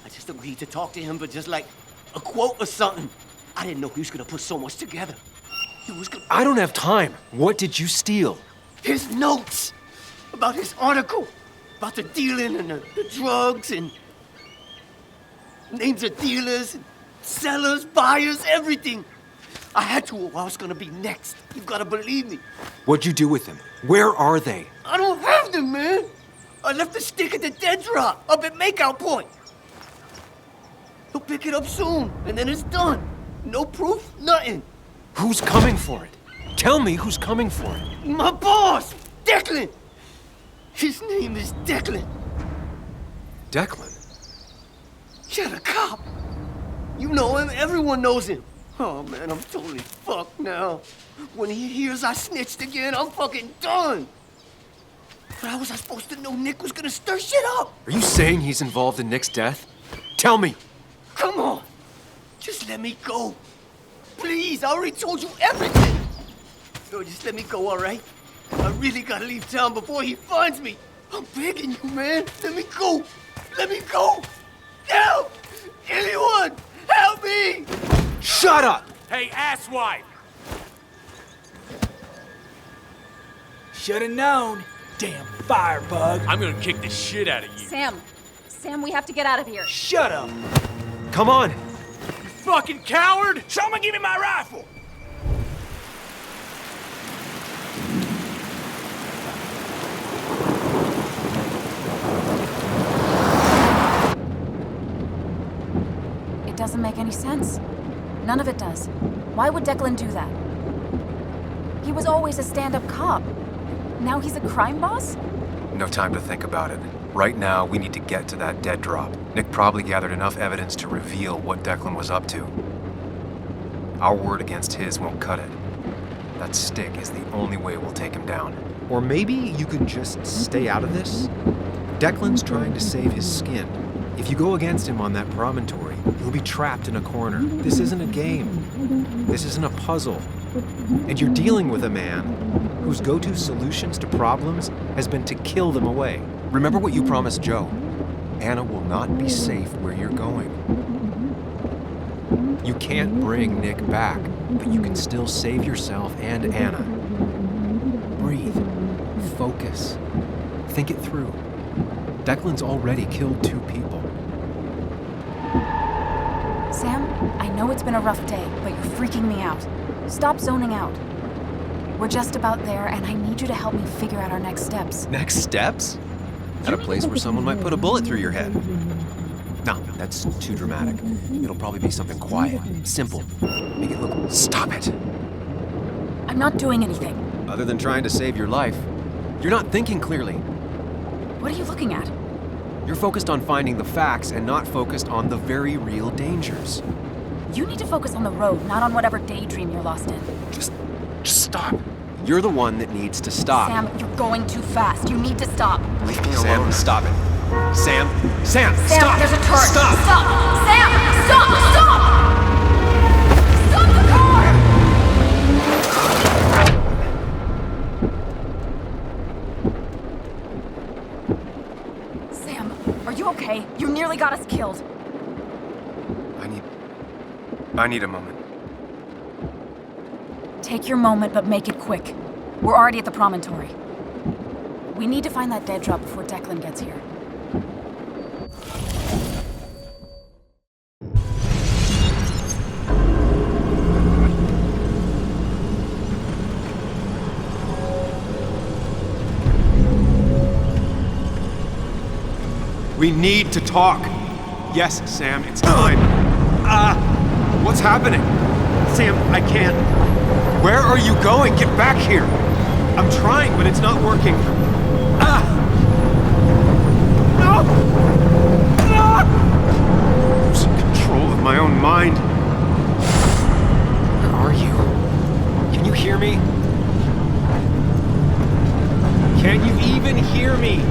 I just agreed to talk to him for just like a quote or something. I didn't know he was gonna put so much together. He was gonna... I don't have time. What did you steal? His notes about his article, about the dealing and the drugs and names of dealers, and sellers, buyers, everything. I had to or I was gonna be next. You've gotta believe me. What'd you do with them? Where are they? I don't have them, man. I left the stick at the dead drop up at Makeout Point. He'll pick it up soon, and then it's done. No proof, nothing. Who's coming for it? Tell me who's coming for it. My boss, Declan. His name is Declan. Declan? Yeah, the cop. You know him, everyone knows him. Oh, man, I'm totally fucked now. When he hears I snitched again, I'm fucking done. But how was I supposed to know Nick was gonna stir shit up? Are you saying he's involved in Nick's death? Tell me! Come on! Just let me go. Please, I already told you everything. No, just let me go, all right? I really gotta leave town before he finds me. I'm begging you, man. Let me go. Let me go. Help! Anyone! Help me! Shut up! Hey, asswipe! Should've known. Damn firebug. I'm gonna kick the shit out of you. Sam, we have to get out of here. Shut up. Come on! You fucking coward! Someone give me my rifle. It doesn't make any sense. None of it does. Why would Declan do that? He was always a stand-up cop. Now he's a crime boss? No time to think about it. Right now, we need to get to that dead drop. Nick probably gathered enough evidence to reveal what Declan was up to. Our word against his won't cut it. That stick is the only way we'll take him down. Or maybe you can just stay out of this? Declan's trying to save his skin. If you go against him on that promontory, he'll be trapped in a corner. This isn't a game. This isn't a puzzle. And you're dealing with a man whose go-to solutions to problems has been to kill them away. Remember what you promised Joe. Anna will not be safe where you're going. You can't bring Nick back, but you can still save yourself and Anna. Breathe. Think it through. Declan's already killed 2 people. Sam, I know it's been a rough day, but you're freaking me out. Stop zoning out. We're just about there, and I need you to help me figure out our next steps. Next steps? At a place where someone might put a bullet through your head. No, that's too dramatic. It'll probably be something quiet, simple. Make it look... Stop it! I'm not doing anything. Other than trying to save your life, you're not thinking clearly. What are you looking at? You're focused on finding the facts and not focused on the very real dangers. You need to focus on the road, not on whatever daydream you're lost in. Just stop. You're the one that needs to stop. Sam, you're going too fast. You need to stop. Leave me alone. Sam, stop it. Sam, Sam, stop! There's a turret. Stop! Stop! Sam, stop! Stop! Stop the car! Sam, are you okay? You nearly got us killed. I need a moment. Take your moment, but make it quick. We're already at the promontory. We need to find that dead drop before Declan gets here. We need to talk. Yes, Sam, it's time. What's happening? Sam, I can't. Where are you going? Get back here. I'm trying, but it's not working. No! No! Losing control of my own mind. Where are you? Can you hear me? Can you even hear me?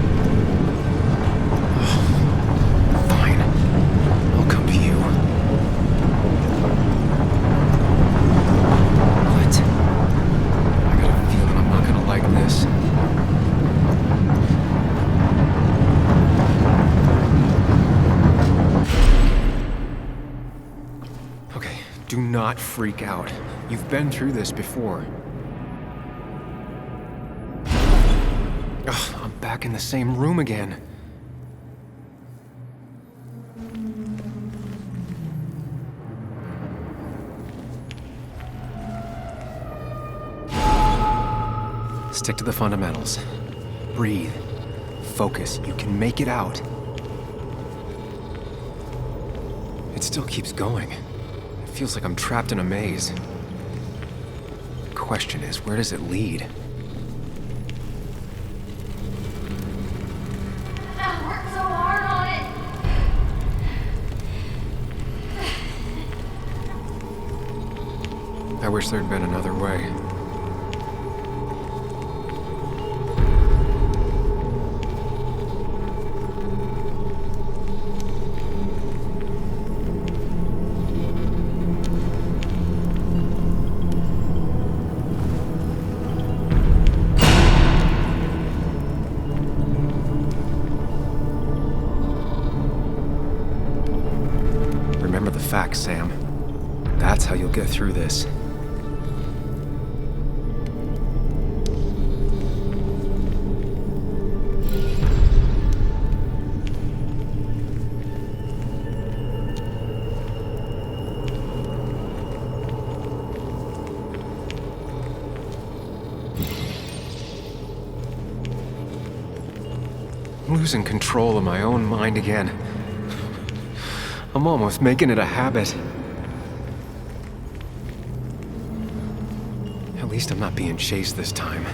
Fine. I'll come to you. What? I got a feeling I'm not gonna like this. Okay, do not freak out. You've been through this before. Ugh, I'm back in the same room again. Stick to the fundamentals. Breathe. Focus. You can make it out. It still keeps going. It feels like I'm trapped in a maze. The question is, where does it lead? I worked so hard on it. I wish there'd been another way. Remember the facts, Sam. That's how you'll get through this. I'm losing control of my own mind again. I'm almost making it a habit. At least I'm not being chased this time,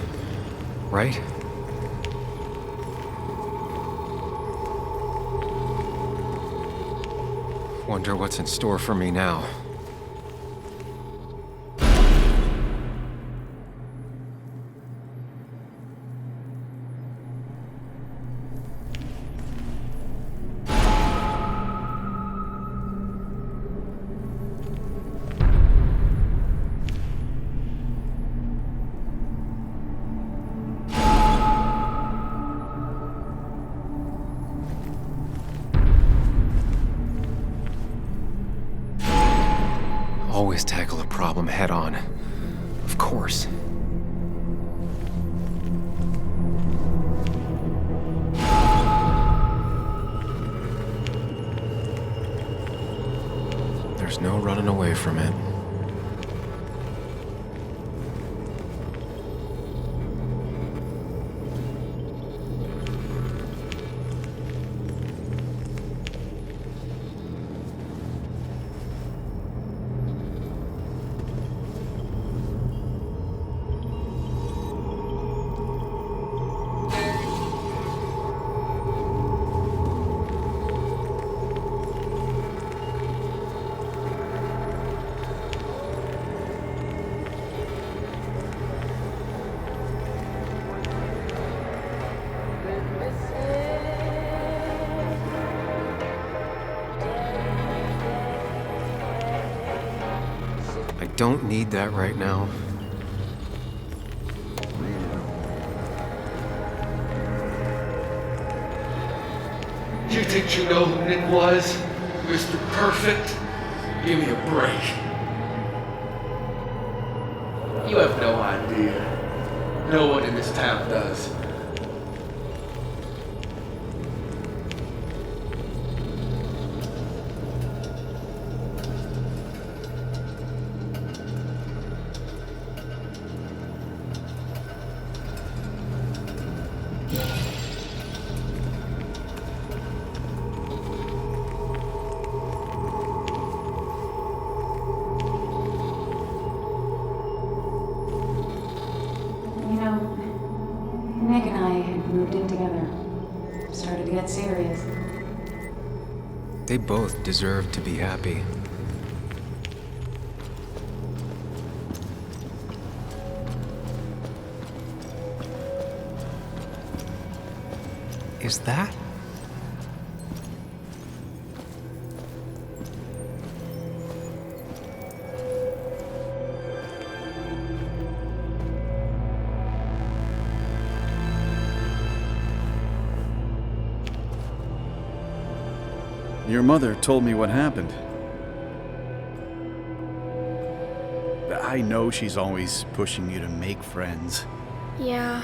right? Wonder what's in store for me now. Always tackle a problem head on. Of course. There's no running away from it. I don't need that right now. You think you know who Nick was? Mr. Perfect? Give me a break. You have no idea. No one in this town does. Nick and I had moved in together. Started to get serious. They both deserve to be happy. Is that? Your mother told me what happened. I know she's always pushing you to make friends. Yeah.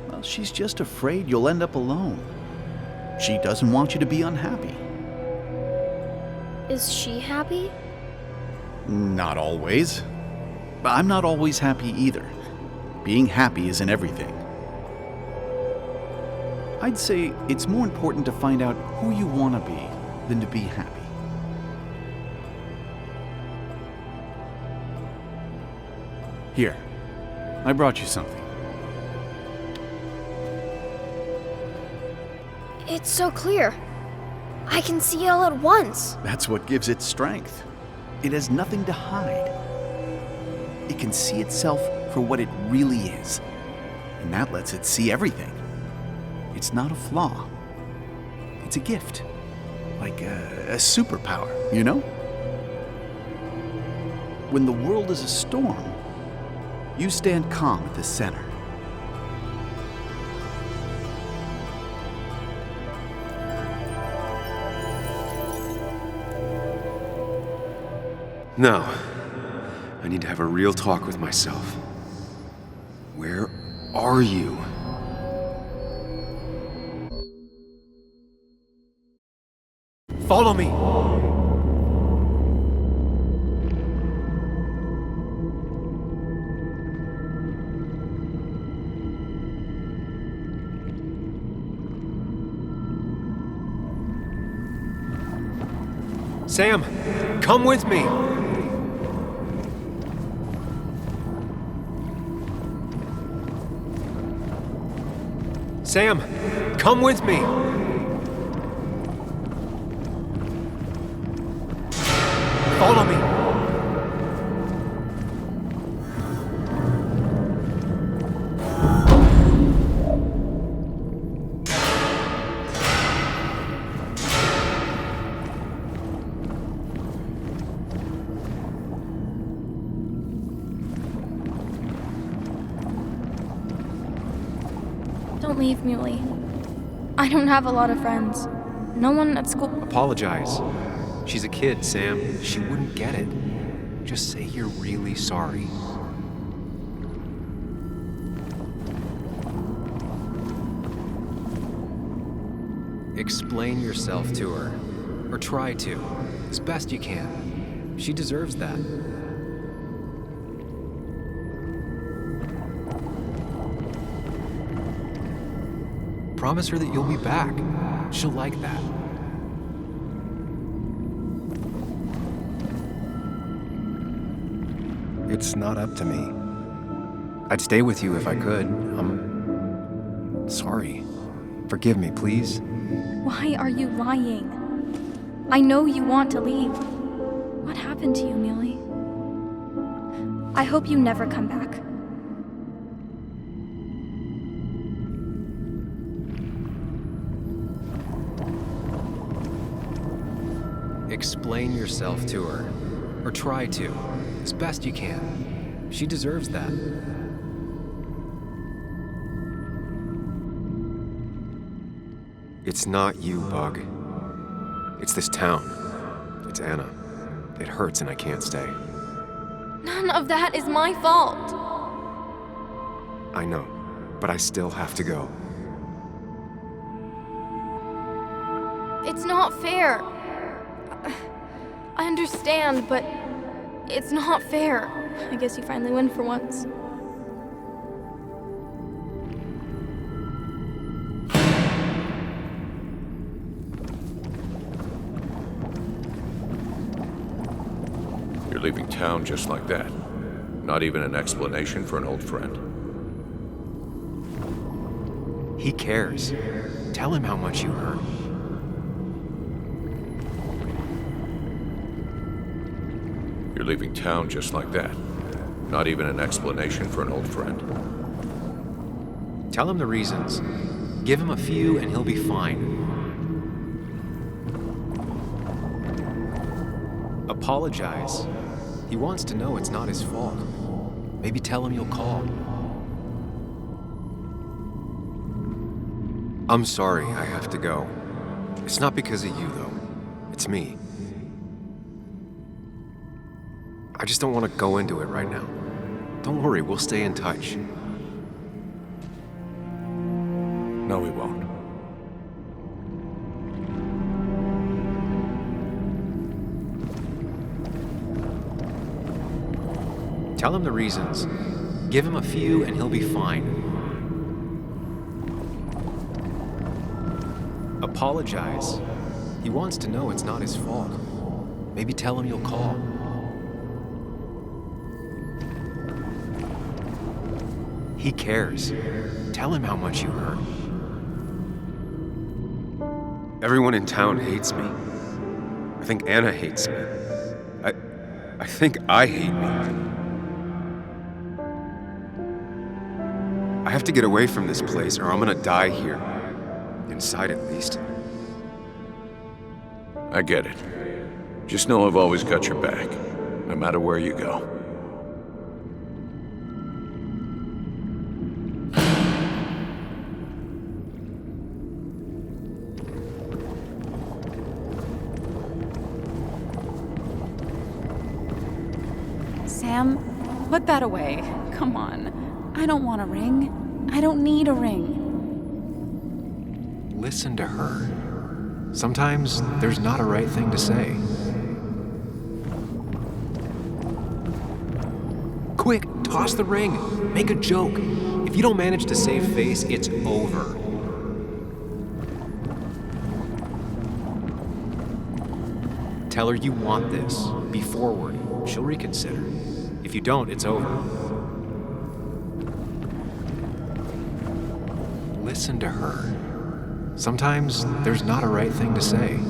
Well, she's just afraid you'll end up alone. She doesn't want you to be unhappy. Is she happy? Not always. I'm not always happy either. Being happy isn't everything. I'd say it's more important to find out who you want to be than to be happy. Here, I brought you something. It's so clear. I can see it all at once. That's what gives it strength. It has nothing to hide. It can see itself for what it really is, and that lets it see everything. It's not a flaw. It's a gift. Like a superpower, you know? When the world is a storm, you stand calm at the center. No. I need to have a real talk with myself. Where are you? Follow me! Sam, come with me! Sam, come with me! Follow me! Don't leave, Muley. I don't have a lot of friends. No one at school. Apologize. She's a kid, Sam. She wouldn't get it. Just say you're really sorry. Explain yourself to her. Or try to, as best you can. She deserves that. Promise her that you'll be back. She'll like that. It's not up to me. I'd stay with you if I could. I'm sorry. Forgive me, please. Why are you lying? I know you want to leave. What happened to you, Muley? I hope you never come back. Explain yourself to her. Or try to. As best you can. She deserves that. It's not you, Bug. It's this town. It's Anna. It hurts and I can't stay. None of that is my fault. I know, but I still have to go. It's not fair. I understand, but it's not fair. I guess you finally win for once. You're leaving town just like that. Not even an explanation for an old friend. He cares. Tell him how much you hurt. You're leaving town just like that. Not even an explanation for an old friend. Tell him the reasons. Give him a few and he'll be fine. Apologize. He wants to know it's not his fault. Maybe tell him you'll call. I'm sorry I have to go. It's not because of you, though. It's me. I just don't want to go into it right now. Don't worry, we'll stay in touch. No, we won't. Tell him the reasons. Give him a few and he'll be fine. Apologize. He wants to know it's not his fault. Maybe tell him you'll call. He cares. Tell him how much you hurt. Everyone in town hates me. I think Anna hates me. I think I hate me. I have to get away from this place or I'm gonna die here. Inside at least. I get it. Just know I've always got your back, no matter where you go. Sam, put that away. Come on. I don't want a ring. I don't need a ring. Listen to her. Sometimes there's not a right thing to say. Quick, toss the ring. Make a joke. If you don't manage to save face, it's over. Tell her you want this. Be forward. She'll reconsider. If you don't, it's over. Listen to her. Sometimes there's not a right thing to say.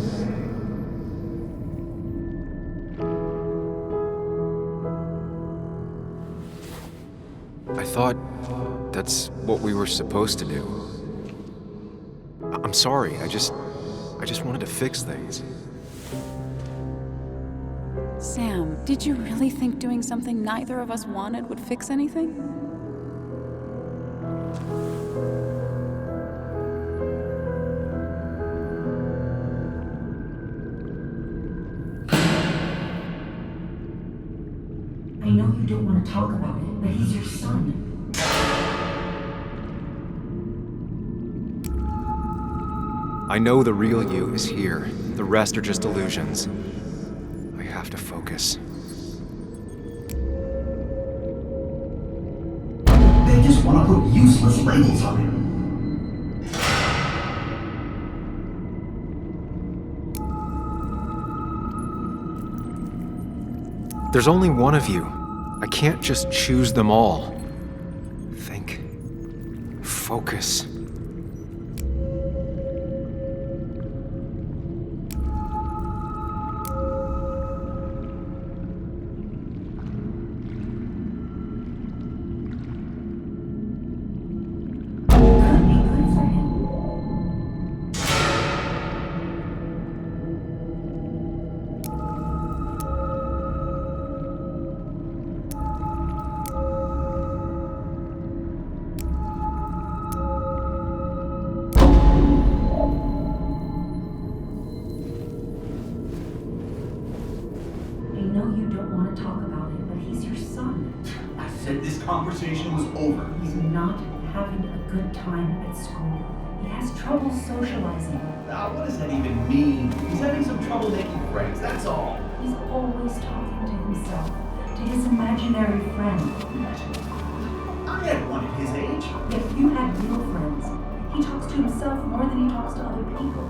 I thought that's what we were supposed to do. I'm sorry, I just wanted to fix things. Sam, did you really think doing something neither of us wanted would fix anything? I know you don't want to talk about it, but he's your son. I know the real you is here. The rest are just illusions. I have to focus. They just want to put useless labels on him. There's only one of you. I can't just choose them all. Think. Focus. This conversation was over. He's not having a good time at school. He has trouble socializing. What does that even mean? He's having some trouble making friends, that's all. He's always talking to himself, to his imaginary friend. I had one at his age. If you had real friends, he talks to himself more than he talks to other people.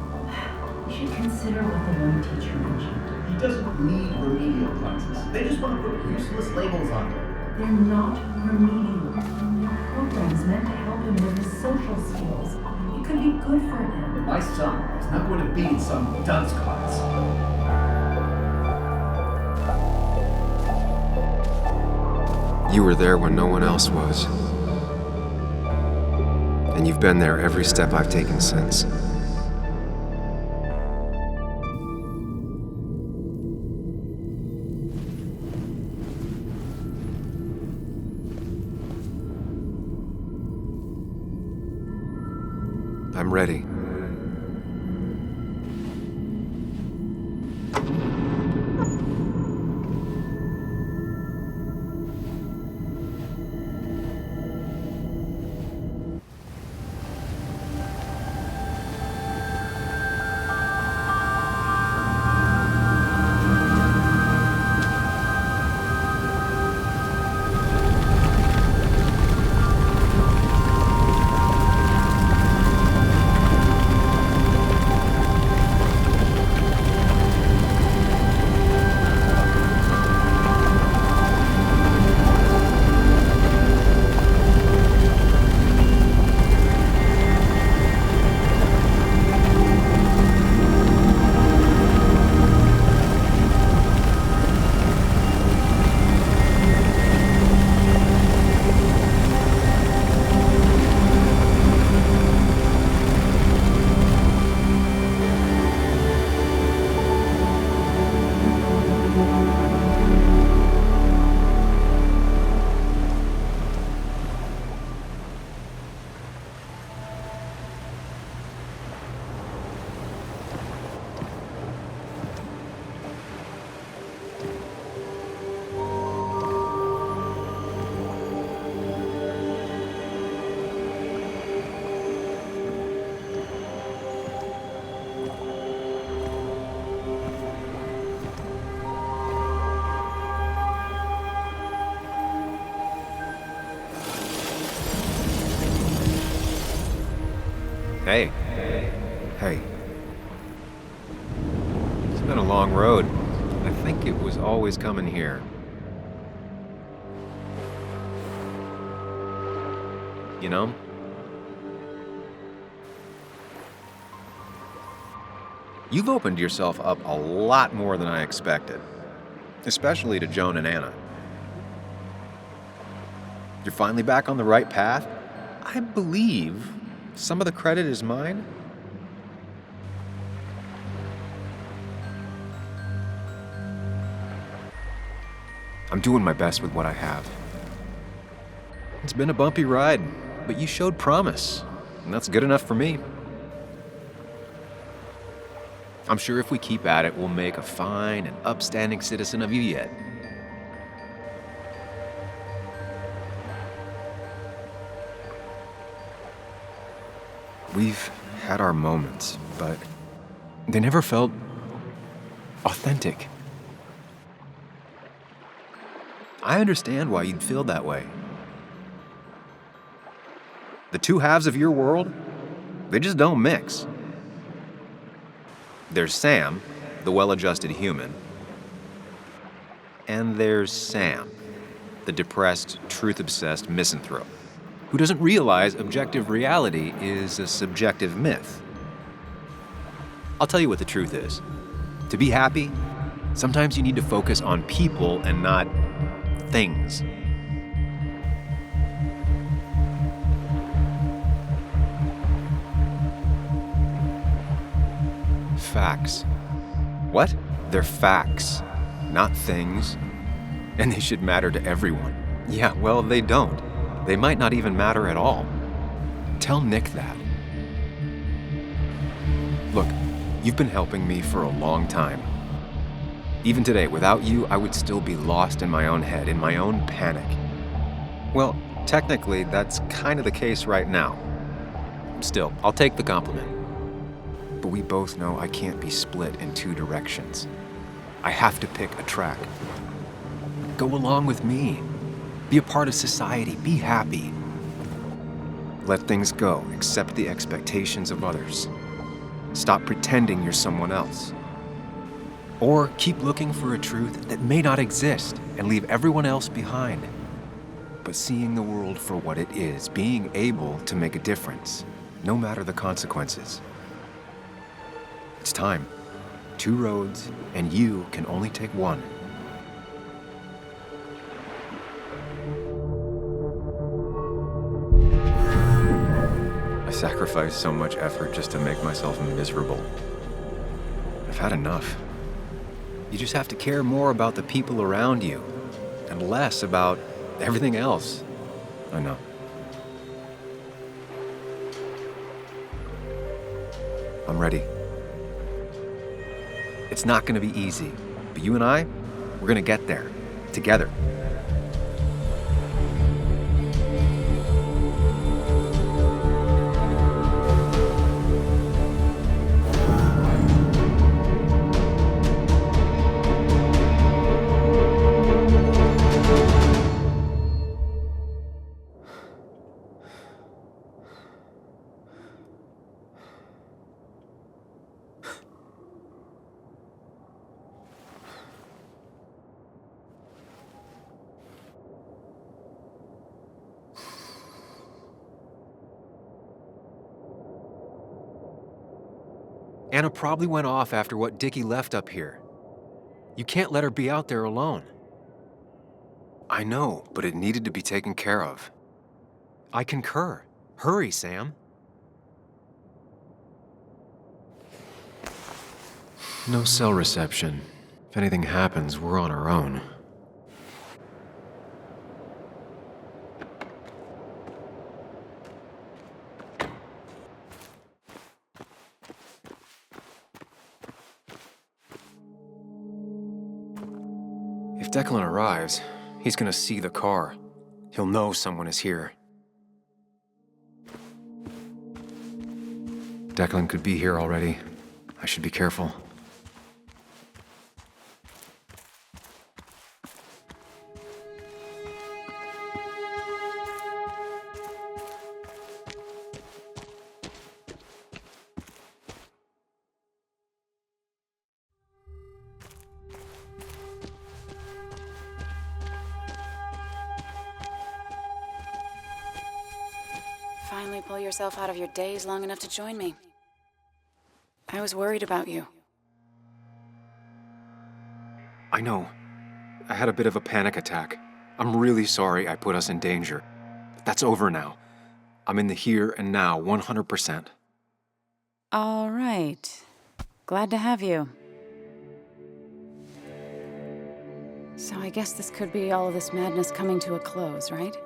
You should consider what the one teacher mentioned. He doesn't need remedial classes. They just want to put useless labels on him. They're not remedial. They're programs meant to help him with his social skills. It could be good for him. But my son is not going to be in some dunce class. You were there when no one else was. And you've been there every step I've taken since. I'm ready. Hey. Hey. It's been a long road. I think it was always coming here. You know? You've opened yourself up a lot more than I expected. Especially to Joan and Anna. You're finally back on the right path? I believe some of the credit is mine. I'm doing my best with what I have. It's been a bumpy ride, but you showed promise, and that's good enough for me. I'm sure if we keep at it, we'll make a fine and upstanding citizen of you yet. We've had our moments, but they never felt authentic. I understand why you'd feel that way. The two halves of your world, they just don't mix. There's Sam, the well-adjusted human, and there's Sam, the depressed, truth-obsessed misanthrope, who doesn't realize objective reality is a subjective myth. I'll tell you what the truth is. To be happy, sometimes you need to focus on people and not things. Facts. What? They're facts, not things. And they should matter to everyone. Yeah, well, they don't. They might not even matter at all. Tell Nick that. Look, you've been helping me for a long time. Even today, without you, I would still be lost in my own head, in my own panic. Well, technically, that's kind of the case right now. Still, I'll take the compliment. But we both know I can't be split in two directions. I have to pick a track. Go along with me. Be a part of society. Be happy. Let things go. Accept the expectations of others. Stop pretending you're someone else. Or keep looking for a truth that may not exist and leave everyone else behind. But seeing the world for what it is, being able to make a difference, no matter the consequences. It's time. Two roads, and you can only take one. I sacrificed so much effort just to make myself miserable. I've had enough. You just have to care more about the people around you, and less about everything else. I know. I'm ready. It's not gonna be easy, but you and I, we're gonna get there, together. Anna probably went off after what Dickie left up here. You can't let her be out there alone. I know, but it needed to be taken care of. I concur. Hurry, Sam. No cell reception. If anything happens, we're on our own. If Declan arrives, he's gonna see the car. He'll know someone is here. Declan could be here already. I should be careful. Finally pull yourself out of your daze long enough to join me. I was worried about you. I know. I had a bit of a panic attack. I'm really sorry I put us in danger. But that's over now. I'm in the here and now, 100%. All right. Glad to have you. So I guess this could be all of this madness coming to a close, right?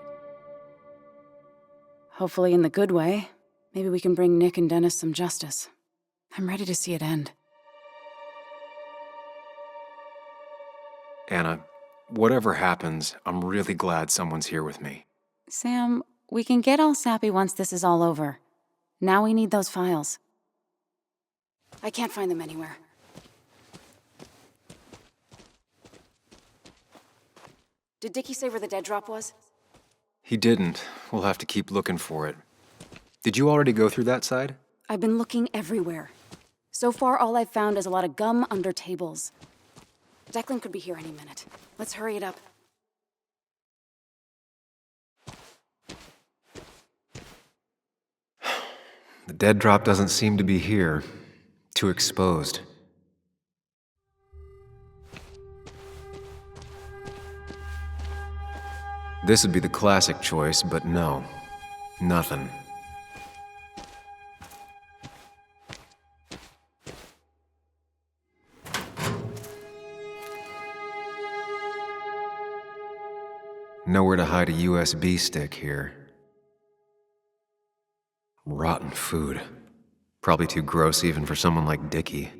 Hopefully in the good way. Maybe we can bring Nick and Dennis some justice. I'm ready to see it end. Anna, whatever happens, I'm really glad someone's here with me. Sam, we can get all sappy once this is all over. Now we need those files. I can't find them anywhere. Did Dickie say where the dead drop was? He didn't. We'll have to keep looking for it. Did you already go through that side? I've been looking everywhere. So far, all I've found is a lot of gum under tables. Declan could be here any minute. Let's hurry it up. The dead drop doesn't seem to be here. Too exposed. This would be the classic choice, but no. Nothing. Nowhere to hide a USB stick here. Rotten food. Probably too gross even for someone like Dickie.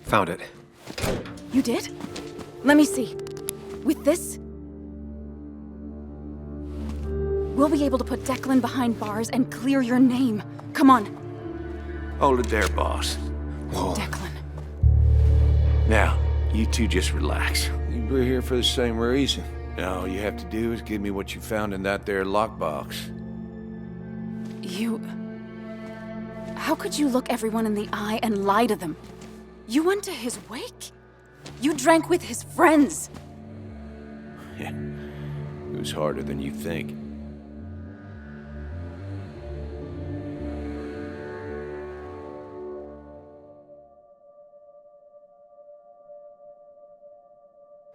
Found it. You did? Let me see. With this, we'll be able to put Declan behind bars and clear your name. Come on. Hold it there, boss. Whoa. Declan. Now, you two just relax. We're here for the same reason. Now, all you have to do is give me what you found in that there lockbox. You... How could you look everyone in the eye and lie to them? You went to his wake? You drank with his friends. Yeah, it was harder than you think.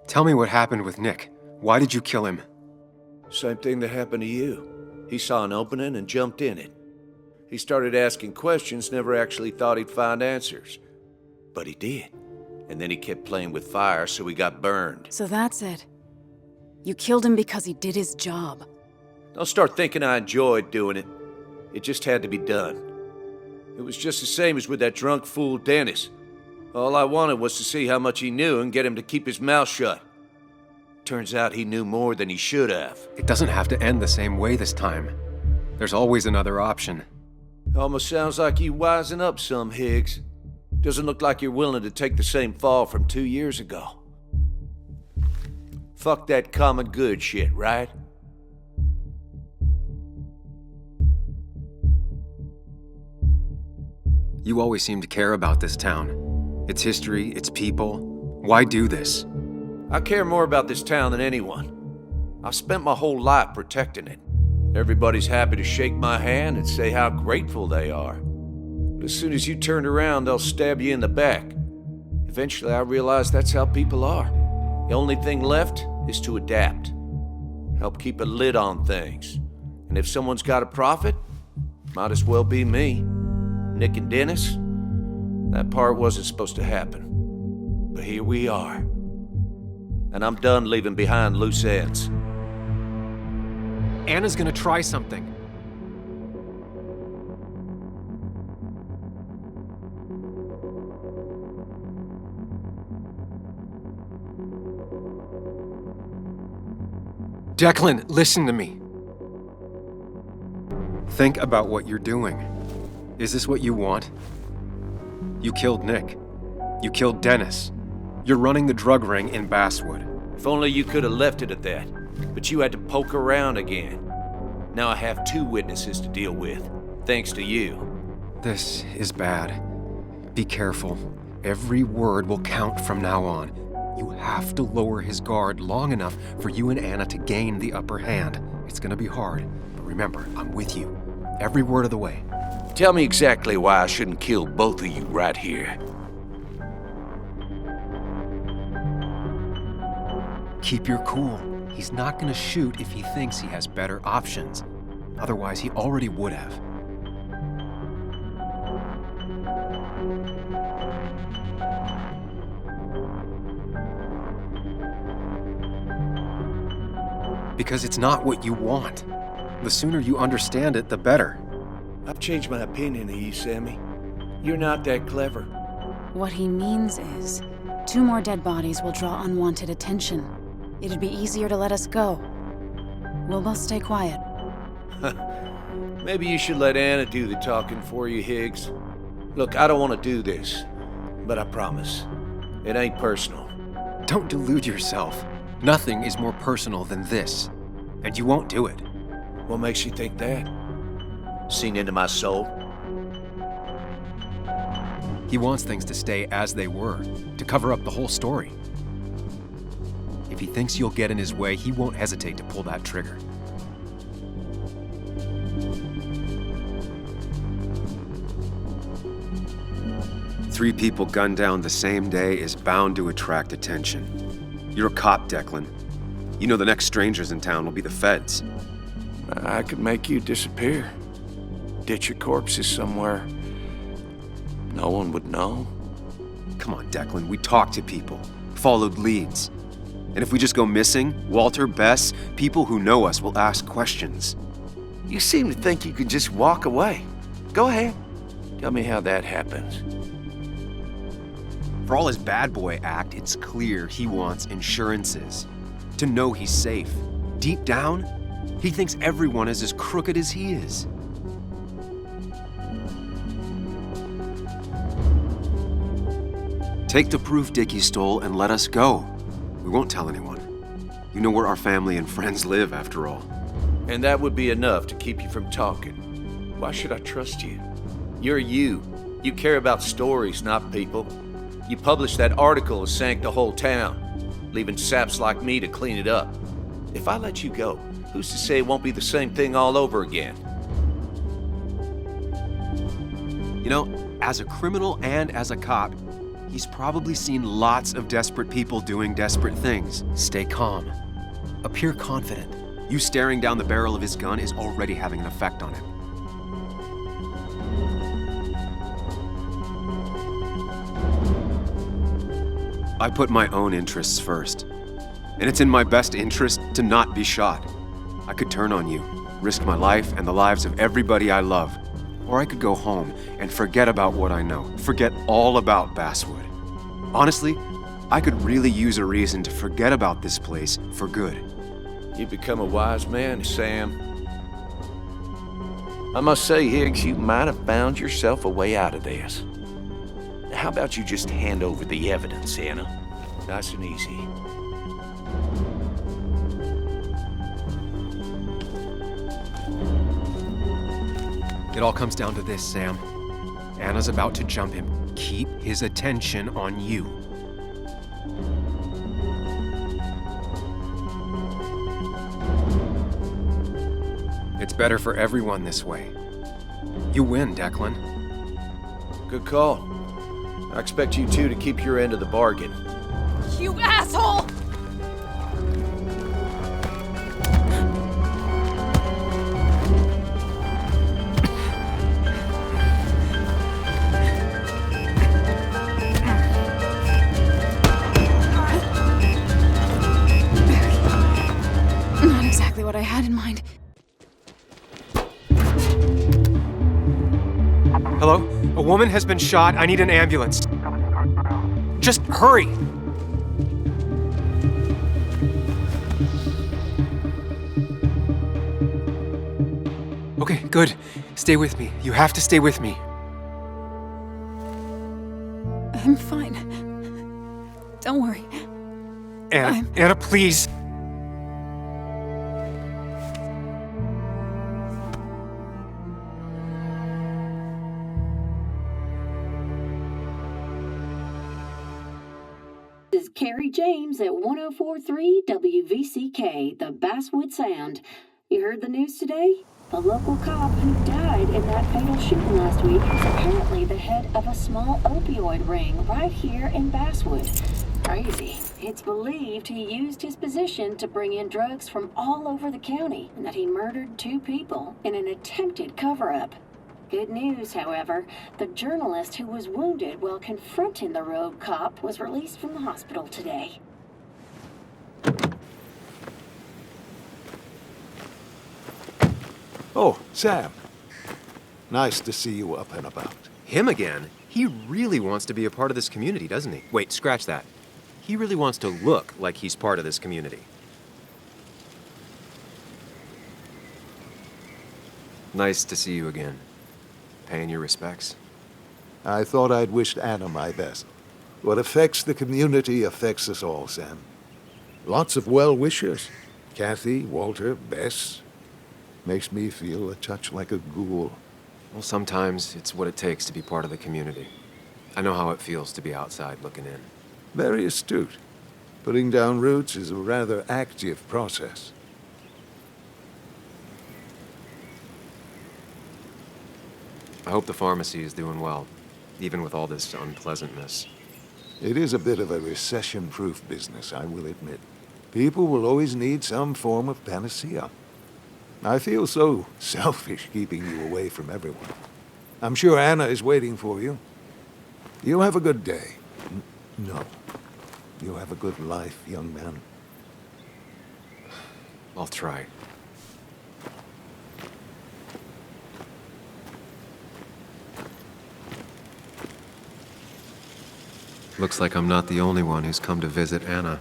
Tell me what happened with Nick. Why did you kill him? Same thing that happened to you. He saw an opening and jumped in it. He started asking questions, never actually thought he'd find answers. But he did. And then he kept playing with fire, so he got burned. So that's it. You killed him because he did his job. Don't start thinking I enjoyed doing it. It just had to be done. It was just the same as with that drunk fool Dennis. All I wanted was to see how much he knew and get him to keep his mouth shut. Turns out he knew more than he should have. It doesn't have to end the same way this time. There's always another option. Almost sounds like you wising up some, Higgs. Doesn't look like you're willing to take the same fall from 2 years ago. Fuck that common good shit, right? You always seem to care about this town. Its history, its people. Why do this? I care more about this town than anyone. I've spent my whole life protecting it. Everybody's happy to shake my hand and say how grateful they are. But as soon as you turn around, they'll stab you in the back. Eventually, I realized that's how people are. The only thing left is to adapt. Help keep a lid on things. And if someone's got a profit, might as well be me. Nick and Dennis, that part wasn't supposed to happen. But here we are. And I'm done leaving behind loose ends. Anna's gonna try something. Declan, listen to me. Think about what you're doing. Is this what you want? You killed Nick. You killed Dennis. You're running the drug ring in Basswood. If only you could have left it at that. But you had to poke around again. Now I have 2 witnesses to deal with, thanks to you. This is bad. Be careful. Every word will count from now on. You have to lower his guard long enough for you and Anna to gain the upper hand. It's gonna be hard, but remember, I'm with you. Every word of the way. Tell me exactly why I shouldn't kill both of you right here. Keep your cool. He's not gonna shoot if he thinks he has better options. Otherwise, he already would have. Because it's not what you want. The sooner you understand it, the better. I've changed my opinion of you, Sammy. You're not that clever. What he means is, 2 more dead bodies will draw unwanted attention. It'd be easier to let us go. We'll both stay quiet. Maybe you should let Anna do the talking for you, Higgs. Look, I don't want to do this, but I promise, it ain't personal. Don't delude yourself. Nothing is more personal than this, and you won't do it. What makes you think that? Seen into my soul? He wants things to stay as they were, to cover up the whole story. If he thinks you'll get in his way, he won't hesitate to pull that trigger. Three people gunned down the same day is bound to attract attention. You're a cop, Declan. You know the next strangers in town will be the feds. I could make you disappear. Ditch your corpses somewhere. No one would know. Come on, Declan, we talked to people, followed leads. And if we just go missing, Walter, Bess, people who know us will ask questions. You seem to think you can just walk away. Go ahead. Tell me how that happens. For all his bad boy act, it's clear he wants insurances. To know he's safe. Deep down, he thinks everyone is as crooked as he is. Take the proof Dickie stole and let us go. We won't tell anyone. You know where our family and friends live, after all. And that would be enough to keep you from talking. Why should I trust you? You're you. You care about stories, not people. You published that article that sank the whole town, leaving saps like me to clean it up. If I let you go, who's to say it won't be the same thing all over again? You know, as a criminal and as a cop, he's probably seen lots of desperate people doing desperate things. Stay calm. Appear confident. You staring down the barrel of his gun is already having an effect on him. I put my own interests first. And it's in my best interest to not be shot. I could turn on you, risk my life and the lives of everybody I love. Or I could go home and forget about what I know. Forget all about Basswood. Honestly, I could really use a reason to forget about this place for good. You've become a wise man, Sam. I must say, Higgs, you might have found yourself a way out of this. How about you just hand over the evidence, Anna? Nice and easy. It all comes down to this, Sam. Anna's about to jump him. Keep his attention on you. It's better for everyone this way. You win, Declan. Good call. I expect you two to keep your end of the bargain. You asshole! Not exactly what I had in mind. Hello? A woman has been shot. I need an ambulance. Just hurry! Okay, good. Stay with me. You have to stay with me. I'm fine. Don't worry. Anna, please. This is Carrie James at 104.3 WVCK, the Basswood Sound. You heard the news today? The local cop who died in that fatal shooting last week is apparently the head of a small opioid ring right here in Basswood. Crazy. It's believed he used his position to bring in drugs from all over the county and that he murdered 2 people in an attempted cover-up. Good news, however, the journalist who was wounded while confronting the rogue cop was released from the hospital today. Oh, Sam. Nice to see you up and about. Him again? He really wants to be a part of this community, doesn't he? Wait, scratch that. He really wants to look like he's part of this community. Nice to see you again. Paying your respects? I thought I'd wished Anna my best. What affects the community affects us all, Sam. Lots of well-wishers. Kathy, Walter, Bess. Makes me feel a touch like a ghoul. Well, sometimes it's what it takes to be part of the community. I know how it feels to be outside looking in. Very astute. Putting down roots is a rather active process. I hope the pharmacy is doing well, even with all this unpleasantness. It is a bit of a recession-proof business, I will admit. People will always need some form of panacea. I feel so selfish keeping you away from everyone. I'm sure Anna is waiting for you. You have a good day. No. You have a good life, young man. I'll try. Looks like I'm not the only one who's come to visit Anna.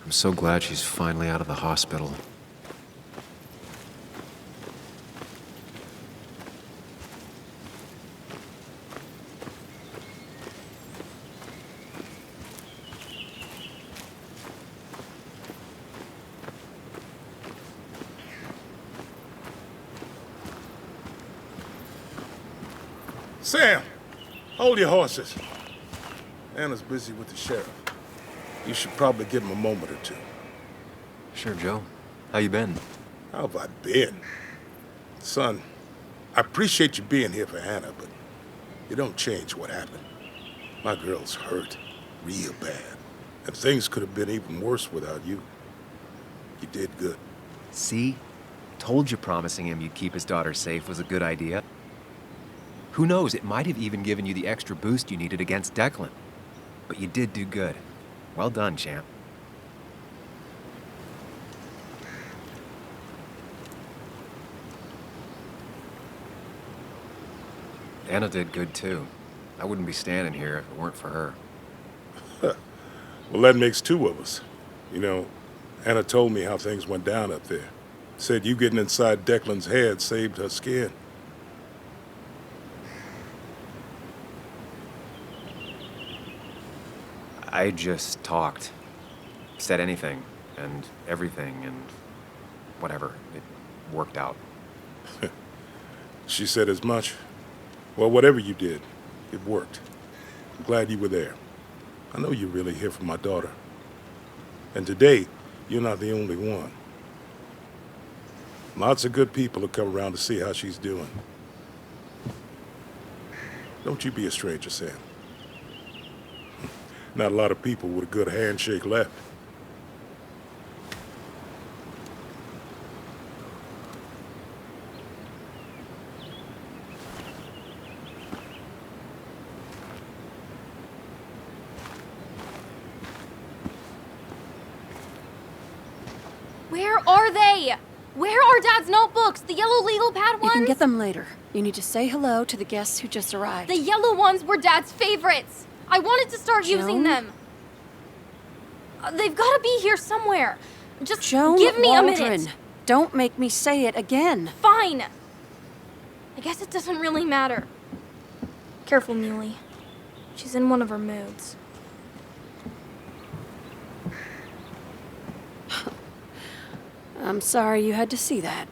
I'm so glad she's finally out of the hospital. Sam, hold your horses. Anna's busy with the sheriff. You should probably give him a moment or two. Sure, Joe. How you been? How have I been? Son, I appreciate you being here for Anna, but you don't change what happened. My girl's hurt, real bad. And things could have been even worse without you. You did good. See? Told you promising him you'd keep his daughter safe was a good idea. Who knows, it might have even given you the extra boost you needed against Declan. But you did do good. Well done, champ. Anna did good, too. I wouldn't be standing here if it weren't for her. Well, that makes two of us. You know, Anna told me how things went down up there. Said you getting inside Declan's head saved her skin. I just talked. Said anything, and everything, and whatever. It worked out. She said as much. Well, whatever you did, it worked. I'm glad you were there. I know you're really here for my daughter. And today, you're not the only one. Lots of good people have come around to see how she's doing. Don't you be a stranger, Sam. Not a lot of people with a good handshake left. Where are they? Where are Dad's notebooks? The yellow legal pad ones? You can get them later. You need to say hello to the guests who just arrived. The yellow ones were Dad's favorites. I wanted to start using them. They've got to be here somewhere. Just give me a minute. Don't make me say it again. Fine. I guess it doesn't really matter. Careful, Muley. She's in one of her moods. I'm sorry you had to see that.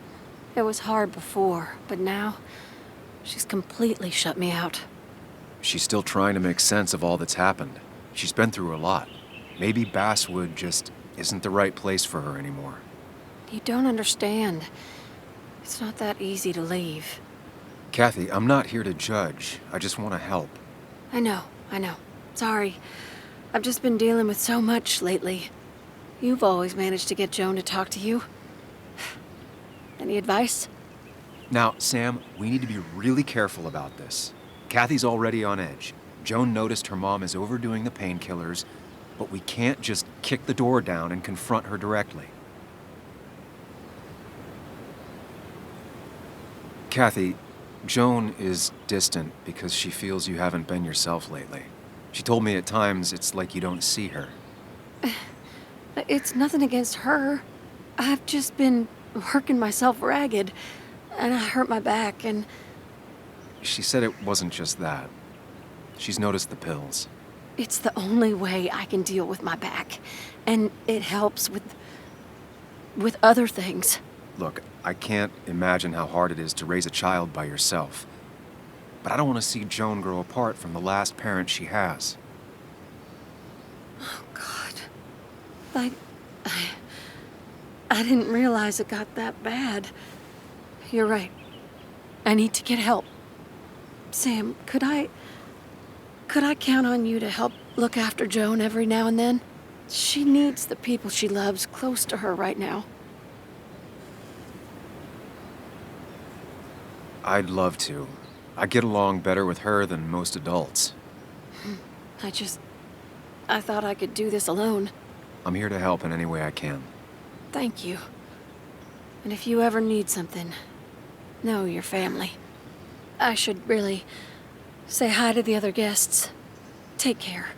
It was hard before, but now she's completely shut me out. She's still trying to make sense of all that's happened. She's been through a lot. Maybe Basswood just isn't the right place for her anymore. You don't understand. It's not that easy to leave. Kathy, I'm not here to judge. I just want to help. I know. Sorry. I've just been dealing with so much lately. You've always managed to get Joan to talk to you. Any advice? Now, Sam, we need to be really careful about this. Kathy's already on edge. Joan noticed her mom is overdoing the painkillers, but we can't just kick the door down and confront her directly. Kathy, Joan is distant because she feels you haven't been yourself lately. She told me at times it's like you don't see her. It's nothing against her. I've just been working myself ragged. and I hurt my back, and... She said it wasn't just that. She's noticed the pills. It's the only way I can deal with my back. And it helps with other things. Look, I can't imagine how hard it is to raise a child by yourself. But I don't want to see Joan grow apart from the last parent she has. Oh, God. I didn't realize it got that bad. You're right. I need to get help. Sam, could I count on you to help look after Joan every now and then? She needs the people she loves close to her right now. I'd love to. I get along better with her than most adults. I thought I could do this alone. I'm here to help in any way I can. Thank you. And if you ever need something, know your family. I should really say hi to the other guests. Take care.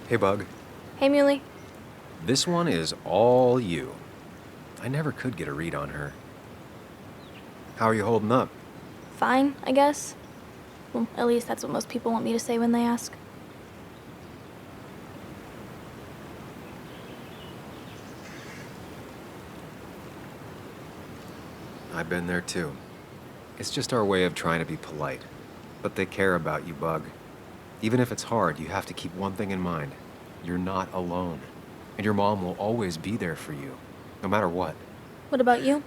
Hey, Bug. Hey, Muley. This one is all you. I never could get a read on her. How are you holding up? Fine, I guess. Well, at least that's what most people want me to say when they ask. I've been there too. It's just our way of trying to be polite. But they care about you, Bug. Even if it's hard, you have to keep one thing in mind. You're not alone. And your mom will always be there for you, no matter what. What about you?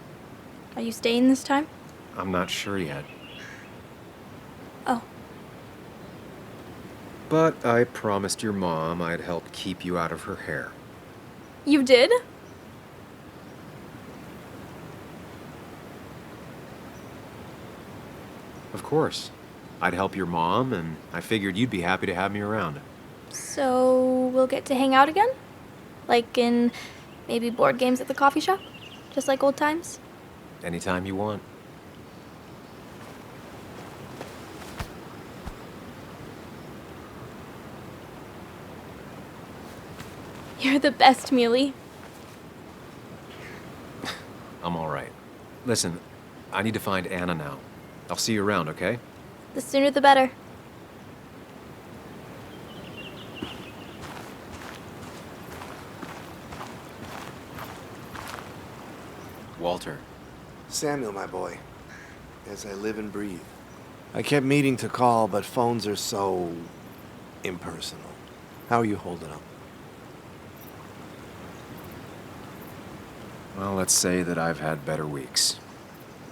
Are you staying this time? I'm not sure yet. Oh. But I promised your mom I'd help keep you out of her hair. You did? Of course. I'd help your mom, and I figured you'd be happy to have me around. So we'll get to hang out again? Like in maybe board games at the coffee shop? Just like old times? Anytime you want. You're the best, Muley. I'm all right. Listen, I need to find Anna now. I'll see you around, okay? The sooner the better. Walter. Samuel, my boy. As I live and breathe. I kept meaning to call, but phones are so impersonal. How are you holding up? Well, let's say that I've had better weeks.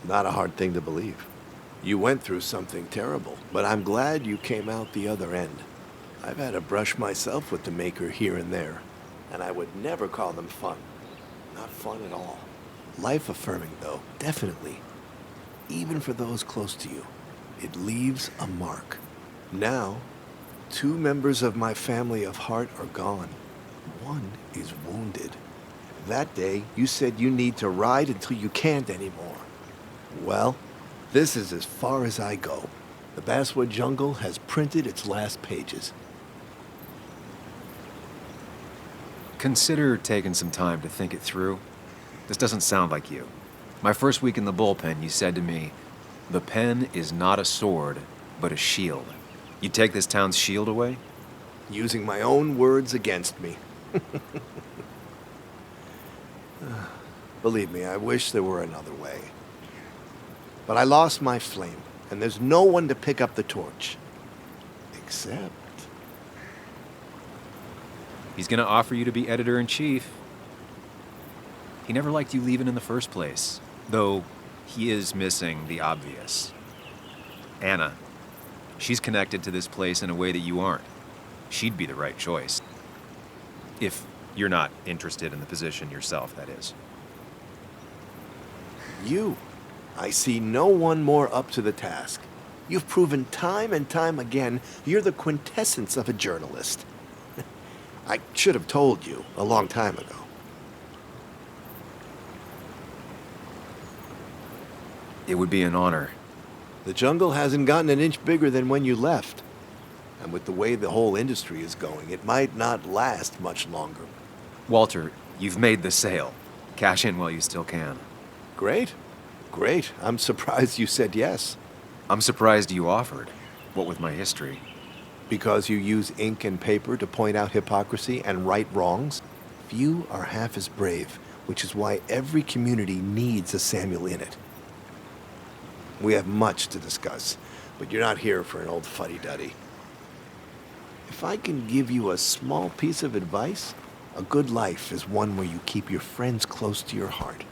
Not a hard thing to believe. You went through something terrible, but I'm glad you came out the other end. I've had a brush myself with the Maker here and there, and I would never call them fun. Not fun at all. Life-affirming, though, definitely. Even for those close to you, it leaves a mark. Now, 2 members of my family of heart are gone. One is wounded. That day, you said you need to ride until you can't anymore. Well, this is as far as I go. The Basswood jungle has printed its last pages. Consider taking some time to think it through. This doesn't sound like you. My first week in the bullpen, you said to me, "The pen is not a sword, but a shield." You take this town's shield away? Using my own words against me. Believe me, I wish there were another way. But I lost my flame, and there's no one to pick up the torch. Except... He's gonna offer you to be editor-in-chief. He never liked you leaving in the first place, though he is missing the obvious. Anna. She's connected to this place in a way that you aren't. She'd be the right choice. If you're not interested in the position yourself, that is. You. I see no one more up to the task. You've proven time and time again you're the quintessence of a journalist. I should have told you a long time ago. It would be an honor. The jungle hasn't gotten an inch bigger than when you left. And with the way the whole industry is going, it might not last much longer. Walter, you've made the sale. Cash in while you still can. Great. Great. I'm surprised you said yes. I'm surprised you offered. What with my history? Because you use ink and paper to point out hypocrisy and right wrongs? Few are half as brave, which is why every community needs a Samuel in it. We have much to discuss, but you're not here for an old fuddy-duddy. If I can give you a small piece of advice, a good life is one where you keep your friends close to your heart.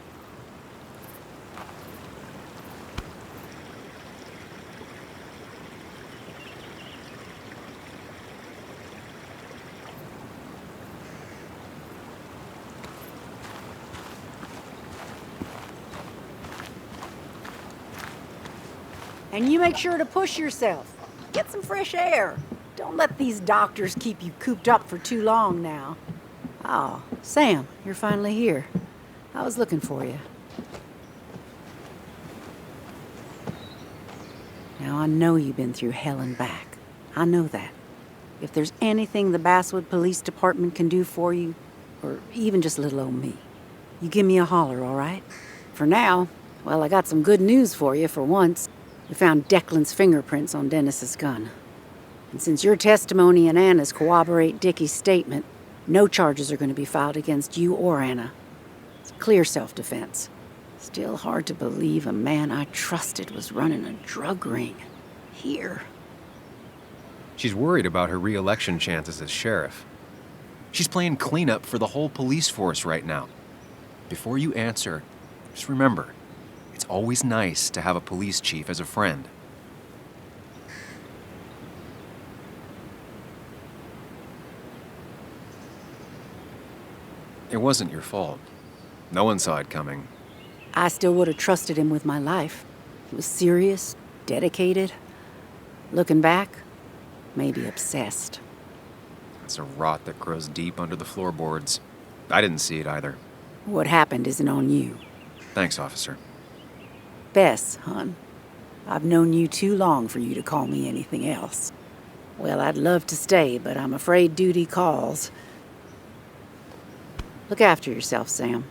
And you make sure to push yourself. Get some fresh air. Don't let these doctors keep you cooped up for too long now. Oh, Sam, you're finally here. I was looking for you. Now, I know you've been through hell and back. I know that. If there's anything the Basswood Police Department can do for you, or even just little old me, you give me a holler, all right? For now, well, I got some good news for you for once. We found Declan's fingerprints on Dennis's gun. And since your testimony and Anna's corroborate Dickie's statement, no charges are going to be filed against you or Anna. It's clear self-defense. Still hard to believe a man I trusted was running a drug ring. Here. She's worried about her re-election chances as sheriff. She's playing cleanup for the whole police force right now. Before you answer, just remember, it's always nice to have a police chief as a friend. It wasn't your fault. No one saw it coming. I still would have trusted him with my life. He was serious, dedicated. Looking back, maybe obsessed. It's a rot that grows deep under the floorboards. I didn't see it either. What happened isn't on you. Thanks, officer. Bess, hon. I've known you too long for you to call me anything else. Well, I'd love to stay, but I'm afraid duty calls. Look after yourself, Sam.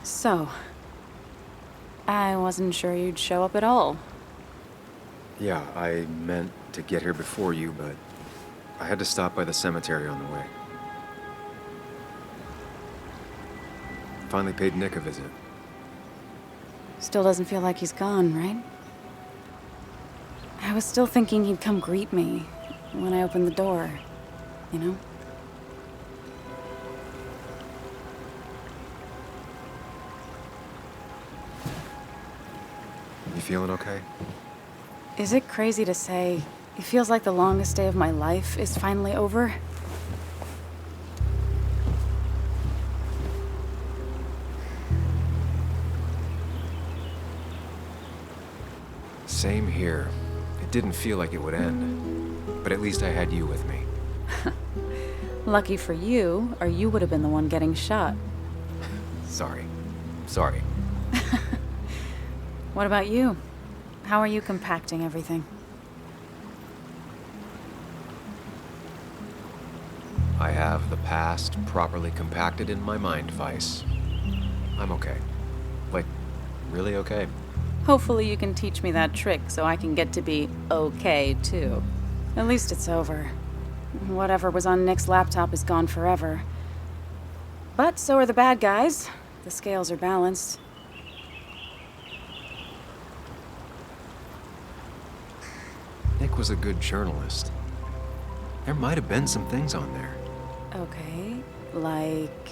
So, I wasn't sure you'd show up at all. Yeah, I meant to get here before you, but I had to stop by the cemetery on the way. Finally paid Nick a visit. Still doesn't feel like he's gone, right? I was still thinking he'd come greet me when I opened the door, you know? You feeling okay? Is it crazy to say it feels like the longest day of my life is finally over? Same here. It didn't feel like it would end. But at least I had you with me. Lucky for you, or you would have been the one getting shot. Sorry. What about you? How are you compacting everything? I have the past properly compacted in my mind, Vice. I'm okay. Like, really okay. Hopefully you can teach me that trick so I can get to be okay, too. At least it's over. Whatever was on Nick's laptop is gone forever. But so are the bad guys. The scales are balanced. Nick was a good journalist. There might have been some things on there. Okay, like...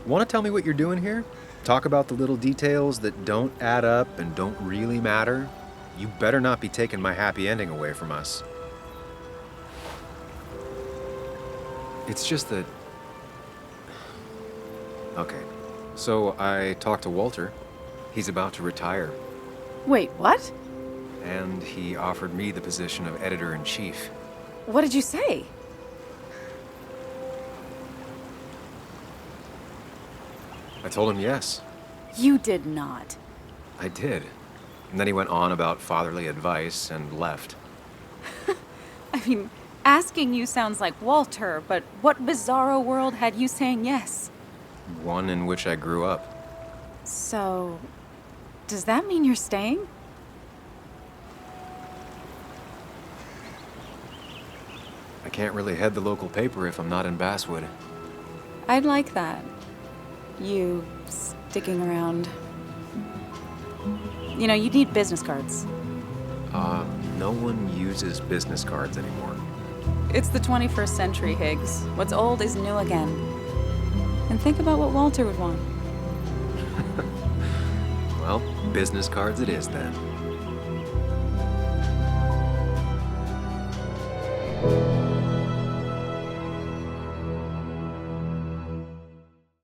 Want to tell me what you're doing here? Talk about the little details that don't add up and don't really matter? You better not be taking my happy ending away from us. It's just that... Okay, so I talked to Walter. He's about to retire. Wait, what? And he offered me the position of editor-in-chief. What did you say? I told him yes. You did not. I did. And then he went on about fatherly advice and left. I mean, asking you sounds like Walter, but what bizarro world had you saying yes? One in which I grew up. So, does that mean you're staying? I can't really head the local paper if I'm not in Basswood. I'd like that. You sticking around. You know, you need business cards. No one uses business cards anymore. It's the 21st century, Higgs. What's old is new again. And think about what Walter would want. Well, business cards it is then.